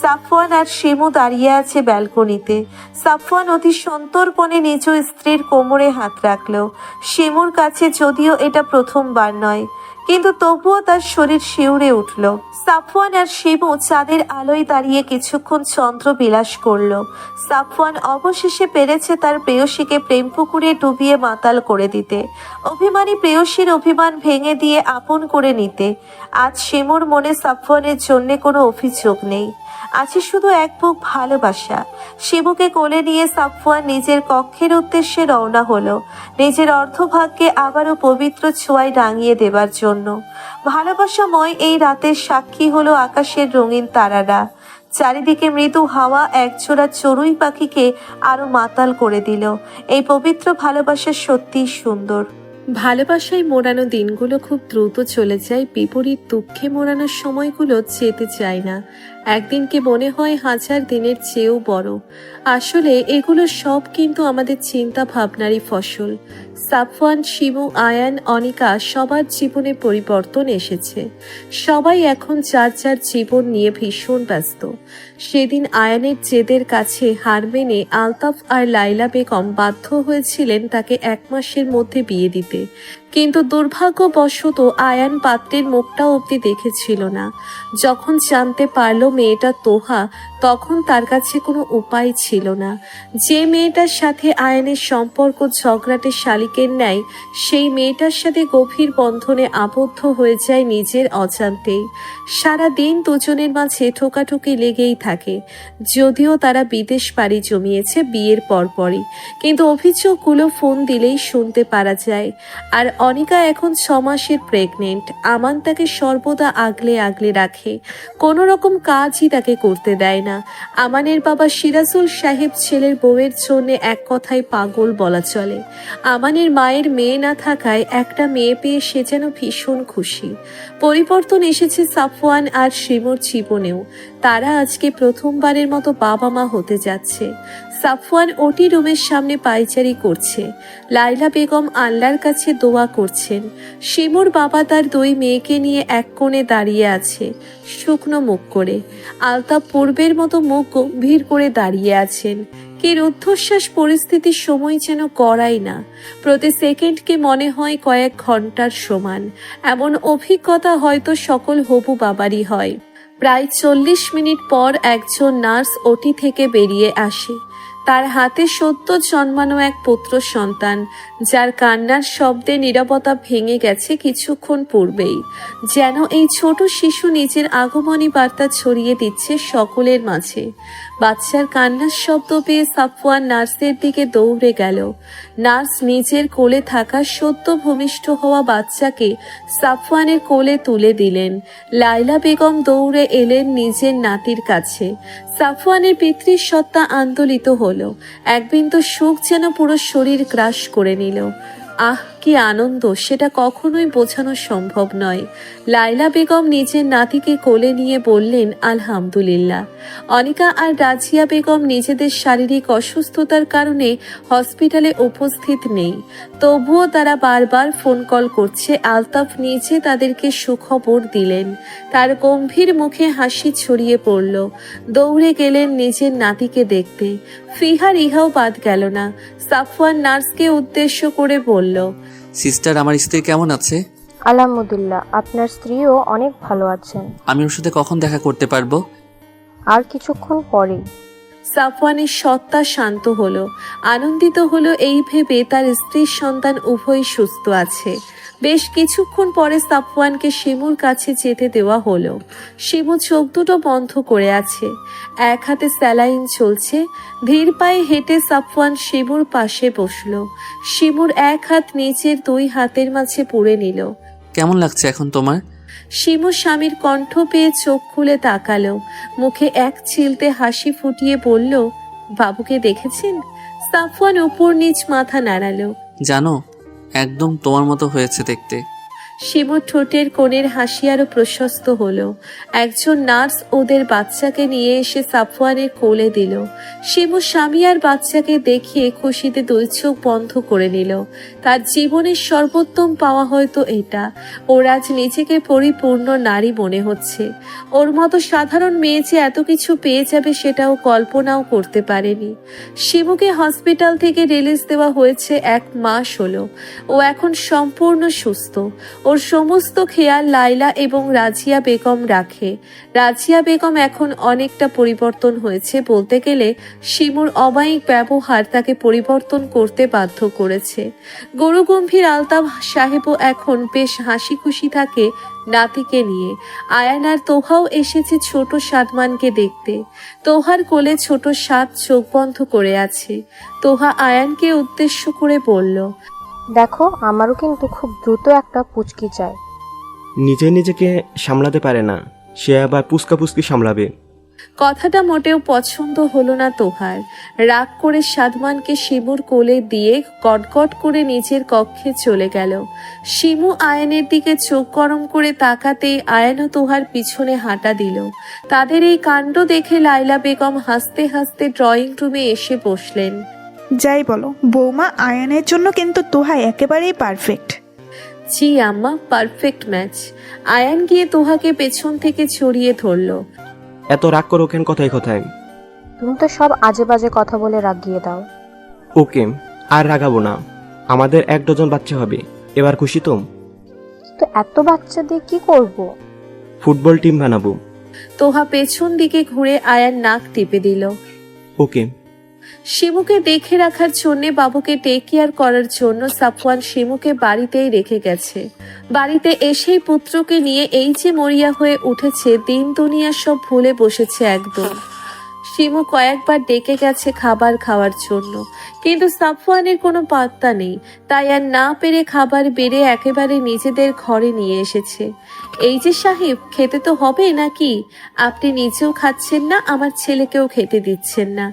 সাফওয়ান আর শিমু দাঁড়িয়ে আছে ব্যালকনিতে। সাফওয়ান অতি সন্তর্পণে নিজ স্ত্রীর কোমরে হাত রাখলো। শিমুর কাছে যদিও এটা প্রথমবার নয়, কিন্তু তবুও তার শরীর শিউরে উঠল। সাফওয়ান আর শিমু চাঁদের আলোয় দাঁড়িয়ে কিছুক্ষণ চন্দ্র বিলাস করলো। সাফওয়ান অবশেষে পেরেছে তার প্রেয়সীকে প্রেম পুকুরে ডুবিয়ে মাতাল করে দিতে, অভিমানী প্রেয়সীর অভিমান ভেঙে দিয়ে আপন করে নিতে। আজ শিমুর মনে সাফওয়ানের জন্য কোনো অভিযোগ নেই, আছে শুধু এক বুক ভালোবাসা। শিবুকে কোলে নিয়ে সাফওয়ান নিজের কক্ষের উদ্দেশ্যে রওনা হলো, নিজের অর্ধভাগ্যে আবারও পবিত্র ছোঁয়ায় রাঙিয়ে দেবার জন্য। ভালোবাসাময় এই রাতের সাক্ষী হলো আকাশের রঙিন তারারা। চারিদিকে মৃদু হাওয়া একজোড়া চড়ুই পাখিকে আরো মাতাল করে দিল। এই পবিত্র ভালোবাসা সত্যিই সুন্দর। ভালোবাসায় মোড়ানো দিনগুলো খুব দ্রুত চলে যায়, বিপরীত দুঃখে মোড়ানো সময়গুলো যেতে চায় না। একদিনকে মনে হয় 1000 দিনের চেয়েও বড়। আসলে এগুলো সব কিন্তু আমাদের চিন্তা ভাবনারই ফসল। সাফওয়ান, শিমু, আয়ান, অনিকা সবার জীবনে পরিবর্তন এসেছে। সবাই এখন যার যার জীবন নিয়ে ভীষণ ব্যস্ত। সেদিন আয়ানের জেদের কাছে হার মেনে আলতাফ আর লাইলা বেগম বাধ্য হয়েছিলেন তাকে 1 মাসের মধ্যে বিয়ে দিতে। কিন্তু দুর্ভাগ্যবশত আয়ান পাত্রের মুখটা অবধি দেখেছিল না। যখন জানতে পারলো মেয়েটা তোহা, তখন তার কাছে কোনো উপায় ছিল না। যে মেয়েটার সাথে আয়ানের সম্পর্ক ঝগড়াটে শালিকের ন্যায়, সেই মেয়েটার সাথে গভীর বন্ধনে আবদ্ধ হয়ে যায় নিজের অজান্তেই। সারা দিন দুজনের মাঝে ঠোকাঠুকি লেগেই থাকে, যদিও তারা বিদেশ পাড়ি জমিয়েছে বিয়ের পরপরই। কিন্তু অভিযোগগুলো ফোন দিলেই শুনতে পারা যায়। আর অনিকা এখন 6 মাসের প্রেগনেন্ট। আমান তাকে সর্বদা আগলে আগলে রাখে, কোনো রকম কাজই তাকে করতে দেয় না। আমানের বাবা সিরাজুল সাহেব ছেলের বউয়ের জন্য এক কথায় পাগল বলা চলে। আমানের মায়ের মেয়ে না থাকায় একটা মেয়ে পেয়ে সে যেন ভীষণ খুশি। পরিবর্তন এসেছে সাফওয়ান আর শিমুর জীবনেও। তারা আজকে প্রথমবারের মতো বাবা মা হতে যাচ্ছে। সাফওয়ান ওটি রুমের সামনে পায়চারি করছে। লাইলা বেগম আল্লাহর কাছে দোয়া করছেন। শিমুর বাবা তার 2 মেয়েকে নিয়ে এক কোণে দাঁড়িয়ে আছে, শুকনো মুখ করে। আলতাফ পূর্বের মতো মুখ গম্ভীর করে দাঁড়িয়ে আছেন। কি রুদ্ধশ্বাস পরিস্থিতির সময় যেন করাই না। প্রতি সেকেন্ডকে মনে হয় কয়েক ঘন্টার সমান। এমন অভিজ্ঞতা হয়তো সকল হবু বাবারই হয়। প্রায় 40 মিনিট পর একজন নার্স ওটি থেকে বেরিয়ে আসে। তার হাতে সদ্য জন্মানো এক পুত্র সন্তান, যার কান্নার শব্দে নীরবতা ভেঙে গেছে কিছুক্ষণ পূর্বেই। যেন এই ছোট শিশু নিজের আগমনী বার্তা ছড়িয়ে দিচ্ছে সকলের মাঝে। বাচ্চার কান্নার শব্দ পেয়ে সাফওয়ান নার্সের দিকে দৌড়ে গেল। নার্স নিজের কোলে থাকা সদ্য ভূমিষ্ঠ হওয়া বাচ্চাকে সাফওয়ানের কোলে তুলে দিলেন। লাইলা বেগম দৌড়ে এলেন নিজের নাতির কাছে। সাফওয়ানের পিতৃসত্তা আন্দোলিত হলো। এক বিন্দু সুখ যেন পুরো শরীর গ্রাস করে নিল। আহ, কি আনন্দ, সেটা কখনোই বোঝানো সম্ভব নয়। লাইলা বেগম নিজের নাতিকে কোলে নিয়ে বললেন আলহামদুলিল্লাহ। অনিকা আর রাজিয়া বেগম নিজেদের শারীরিক অসুস্থতার কারণে হসপিটালে উপস্থিত নেই। তবুও তারা বারবার ফোন কল করছে। আলতাফ নিজে তাদেরকে সুখবর দিলেন। তার গম্ভীর মুখে হাসি ছড়িয়ে পড়ল। দৌড়ে গেলেন নিজের নাতিকে দেখতে। ফিহার ইহাও বাদ গেল না। সাফওয়ান নার্সকে উদ্দেশ্য করে বলল, সিস্টার, আমার স্ত্রী কেমন আছে? আলহামদুলিল্লাহ, আপনার স্ত্রীও অনেক ভালো আছেন। আমি ওর সাথে কখন দেখা করতে পারবো? আর কিছুক্ষণ পরেই। সাফওয়ানের সত্তা শান্ত হলো, আনন্দিত হলো এই ভেবে তার স্ত্রীর সন্তান উভয়ই সুস্থ আছে। বেশ কিছুক্ষণ পরে সাফওয়ানকে শিমুর কাছে যেতে দেওয়া হলো। শিমু চোখ দুটো বন্ধ করে আছে, এক হাতে স্যালাইন চলছে। ধীর পায়ে হেঁটে সাফওয়ান শিমুর পাশে বসলো। শিমুর এক হাত নিচের 2 হাতের মাঝে পুরে নিল। কেমন লাগছে এখন তোমার? শিমু স্বামীর কণ্ঠ পেয়ে চোখ খুলে তাকালো। মুখে এক চিলতে হাসি ফুটিয়ে বলল, বাবুকে দেখেছেন? সাফওয়ান উপর নিচ মাথা নাড়ালো। জানো, একদম তোমার মতো হয়েছে দেখতে। শিমুর ঠোঁটের কোণের হাসি আরো প্রশস্ত হলো। একজন নার্স ওদের বাচ্চাকে নিয়ে এসে সাফওয়ানের কোলে দিল। শিমু স্বামী আর বাচ্চাকে দেখিয়ে খুশিতে 2 চোখ বন্ধ করে নিল। তার জীবনের সর্বোত্তম পাওয়া হয়তো এটা। ওর আজ নিজেকে পরিপূর্ণ নারী মনে হচ্ছে। ওর মতো সাধারণ মেয়ে যে এত কিছু পেয়ে যাবে সেটাও কল্পনাও করতে পারেনি। শিমুকে হসপিটাল থেকে রিলিজ দেওয়া হয়েছে 1 মাস হলো। ও এখন সম্পূর্ণ সুস্থ। ওর সমস্ত খেয়াল লাইলা এবং রাজিয়া বেগম রাখে। রাজিয়া বেগম এখন অনেকটা পরিবর্তন হয়েছে বলতে গেলে। শিমুর অমায়িক ব্যবহার তাকে পরিবর্তন করতে বাধ্য করেছে। গরুগম্ভীর আলতাফ সাহেবও এখন বেশ হাসি খুশি থাকে নাতিকে নিয়ে। আয়ান আর তোহাও এসেছে ছোট সাদমানকে দেখতে। তোহার কোলে ছোট সাদ চোখ বন্ধ করে আছে। তোহা আয়ানকে উদ্দেশ্য করে বলল, দেখো, আমারও কিন্তু খুব দ্রুত একটা পুচকি চাই। নিজেকে সামলাতে পারে না, সে আবার পুচকি সামলাবে। কথাটা মোটেও পছন্দ হলো না তোহার। রাগ করে সাদমানকে শিমুর কোলে দিয়ে গটগট করে নিজের কক্ষে চলে গেল। শিমু আয়ানের দিকে চোখ গরম করে তাকাতেই আয়ানও তোহার পিছনে হাঁটা দিল। তাদের এই কাণ্ড দেখে লাইলা বেগম হাসতে হাসতে ড্রয়িং রুমে এসে বসলেন। যাই বলো বৌমা, আয়ানের জন্য কিন্তু তোহা একেবারেই পারফেক্ট। জি আম্মা, পারফেক্ট ম্যাচ। আয়ান গিয়ে তোহাকে পেছন থেকে ছড়িয়ে ধরলো। এত রাগ করো কেন কথায় কথায়? তুমি তো সব আজে বাজে কথা বলে রাগিয়ে দাও। ওকে, আর রাগাবো না। আমাদের 1 ডজন বাচ্চা হবে। এবার খুশি তো? তো এত বাচ্চা দিয়ে কি করব? ফুটবল টিম বানাবো। তোহা পেছন দিকে ঘুরে আয়ান নাক টিপে দিল। ওকে। শিমুকে দেখে রাখার জন্য, বাবুকে টেক কেয়ার করার জন্য সাফওয়ান শিমুকে বাড়িতেই রেখে গেছে। বাড়িতে এসেই পুত্রকে নিয়ে এই যে মরিয়া হয়ে উঠেছে, দিন দুনিয়া সব ভুলে বসেছে একদম। শিমু কয়েকবার ডেকে গেছে খাবার খাওয়ার জন্য, কিন্তু সাফওয়ানের কোনো পাত্তা নেই। তাই আর না পেরে খাবার বেড়ে একেবারে নিজেদের ঘরে নিয়ে এসেছে। এই যে সাহেব, খেতে তো হবে নাকি? আপনি নিজেও খাচ্ছেন না, আমার ছেলেকেও খেতে দিচ্ছেন না।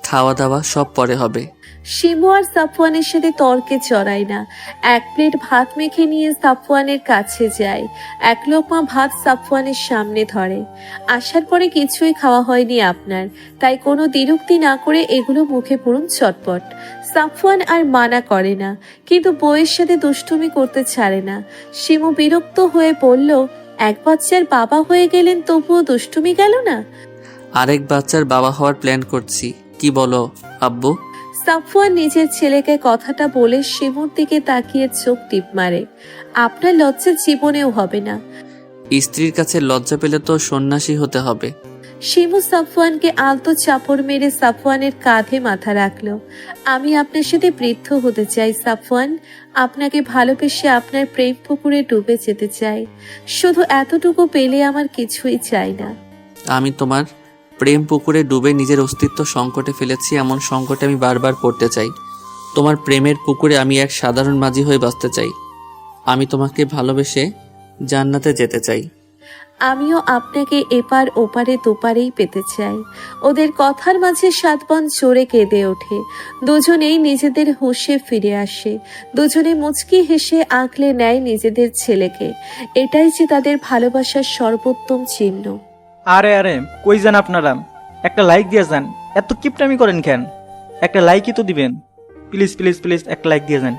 খাওয়া দাওয়া সব পরে হবে। শিমু আর সাফওয়ানের সাথে তর্কে জড়ায় না। এক প্লেট ভাত মেখে নিয়ে সাফওয়ানের কাছে যায়। এক লোকমা ভাত সাফওয়ানের সামনে ধরে। আসার পরে কিছুই খাওয়া হয়নি আপনার, তাই কোনো দ্বিরুক্তি না করে এগুলো মুখে পুরুন চটপট। সাফওয়ান আর মানা করে না, কিন্তু বউয়ের সাথে দুষ্টুমি করতে ছাড়ে না। শিমু বিরক্ত হয়ে বলল, এক বাচ্চার বাবা হয়ে গেলেন, তবুও দুষ্টুমি গেল না? আরেক বাচ্চার বাবা হওয়ার প্ল্যান করছি, কি বলো আব্বু? সাফওয়ান নিজের ছেলেকে কথাটা বলে শিমুর দিকে তাকিয়ে চোখ টিপ মারে। আপনার লজ্জা জীবনেও হবে না। স্ত্রীর কাছে লজ্জা পেলে তো সন্ন্যাসী হতে হবে। শিমু সাফওয়ানকে আলতো চাপড় মেরে সাফওয়ানের কাঁধে মাথা রাখলো। আমি আপনার সাথে বৃদ্ধ হতে চাই সাফওয়ান। আপনাকে ভালোবেসে আপনার প্রেম পুকুরে ডুবে যেতে চাই। শুধু এতটুকু পেলে আমার কিছুই চাই না। আমি তোমার প্রেম পুকুরে ডুবে নিজের অস্তিত্ব সংকটে ফেলেছি, এমন সংকটে আমি বারবার পড়তে চাই। তোমার প্রেমের পুকুরে আমি এক সাধারণ মাঝি হয়ে বাঁচতে চাই। আমি তোমাকে ভালোবেসে জান্নাতে যেতে চাই। আমিও আপনাকে এপার ওপারে দুপারেই পেতে চাই। ওদের কথার মাঝে সাতবন জোরে কেঁদে ওঠে। দুজনেই নিজেদের হুঁশে ফিরে আসে। দুজনে মুচকি হেসে আঁকলে নেয় নিজেদের ছেলেকে। এটাই যে তাদের ভালোবাসার সর্বোত্তম চিহ্ন। আরে আরে, কই যান আপনারা? একটা লাইক দিয়ে যান। এত কিপটামি করেন কেন? একটা লাইকই তো দিবেন। প্লিজ প্লিজ প্লিজ একটা লাইক দিয়ে যান।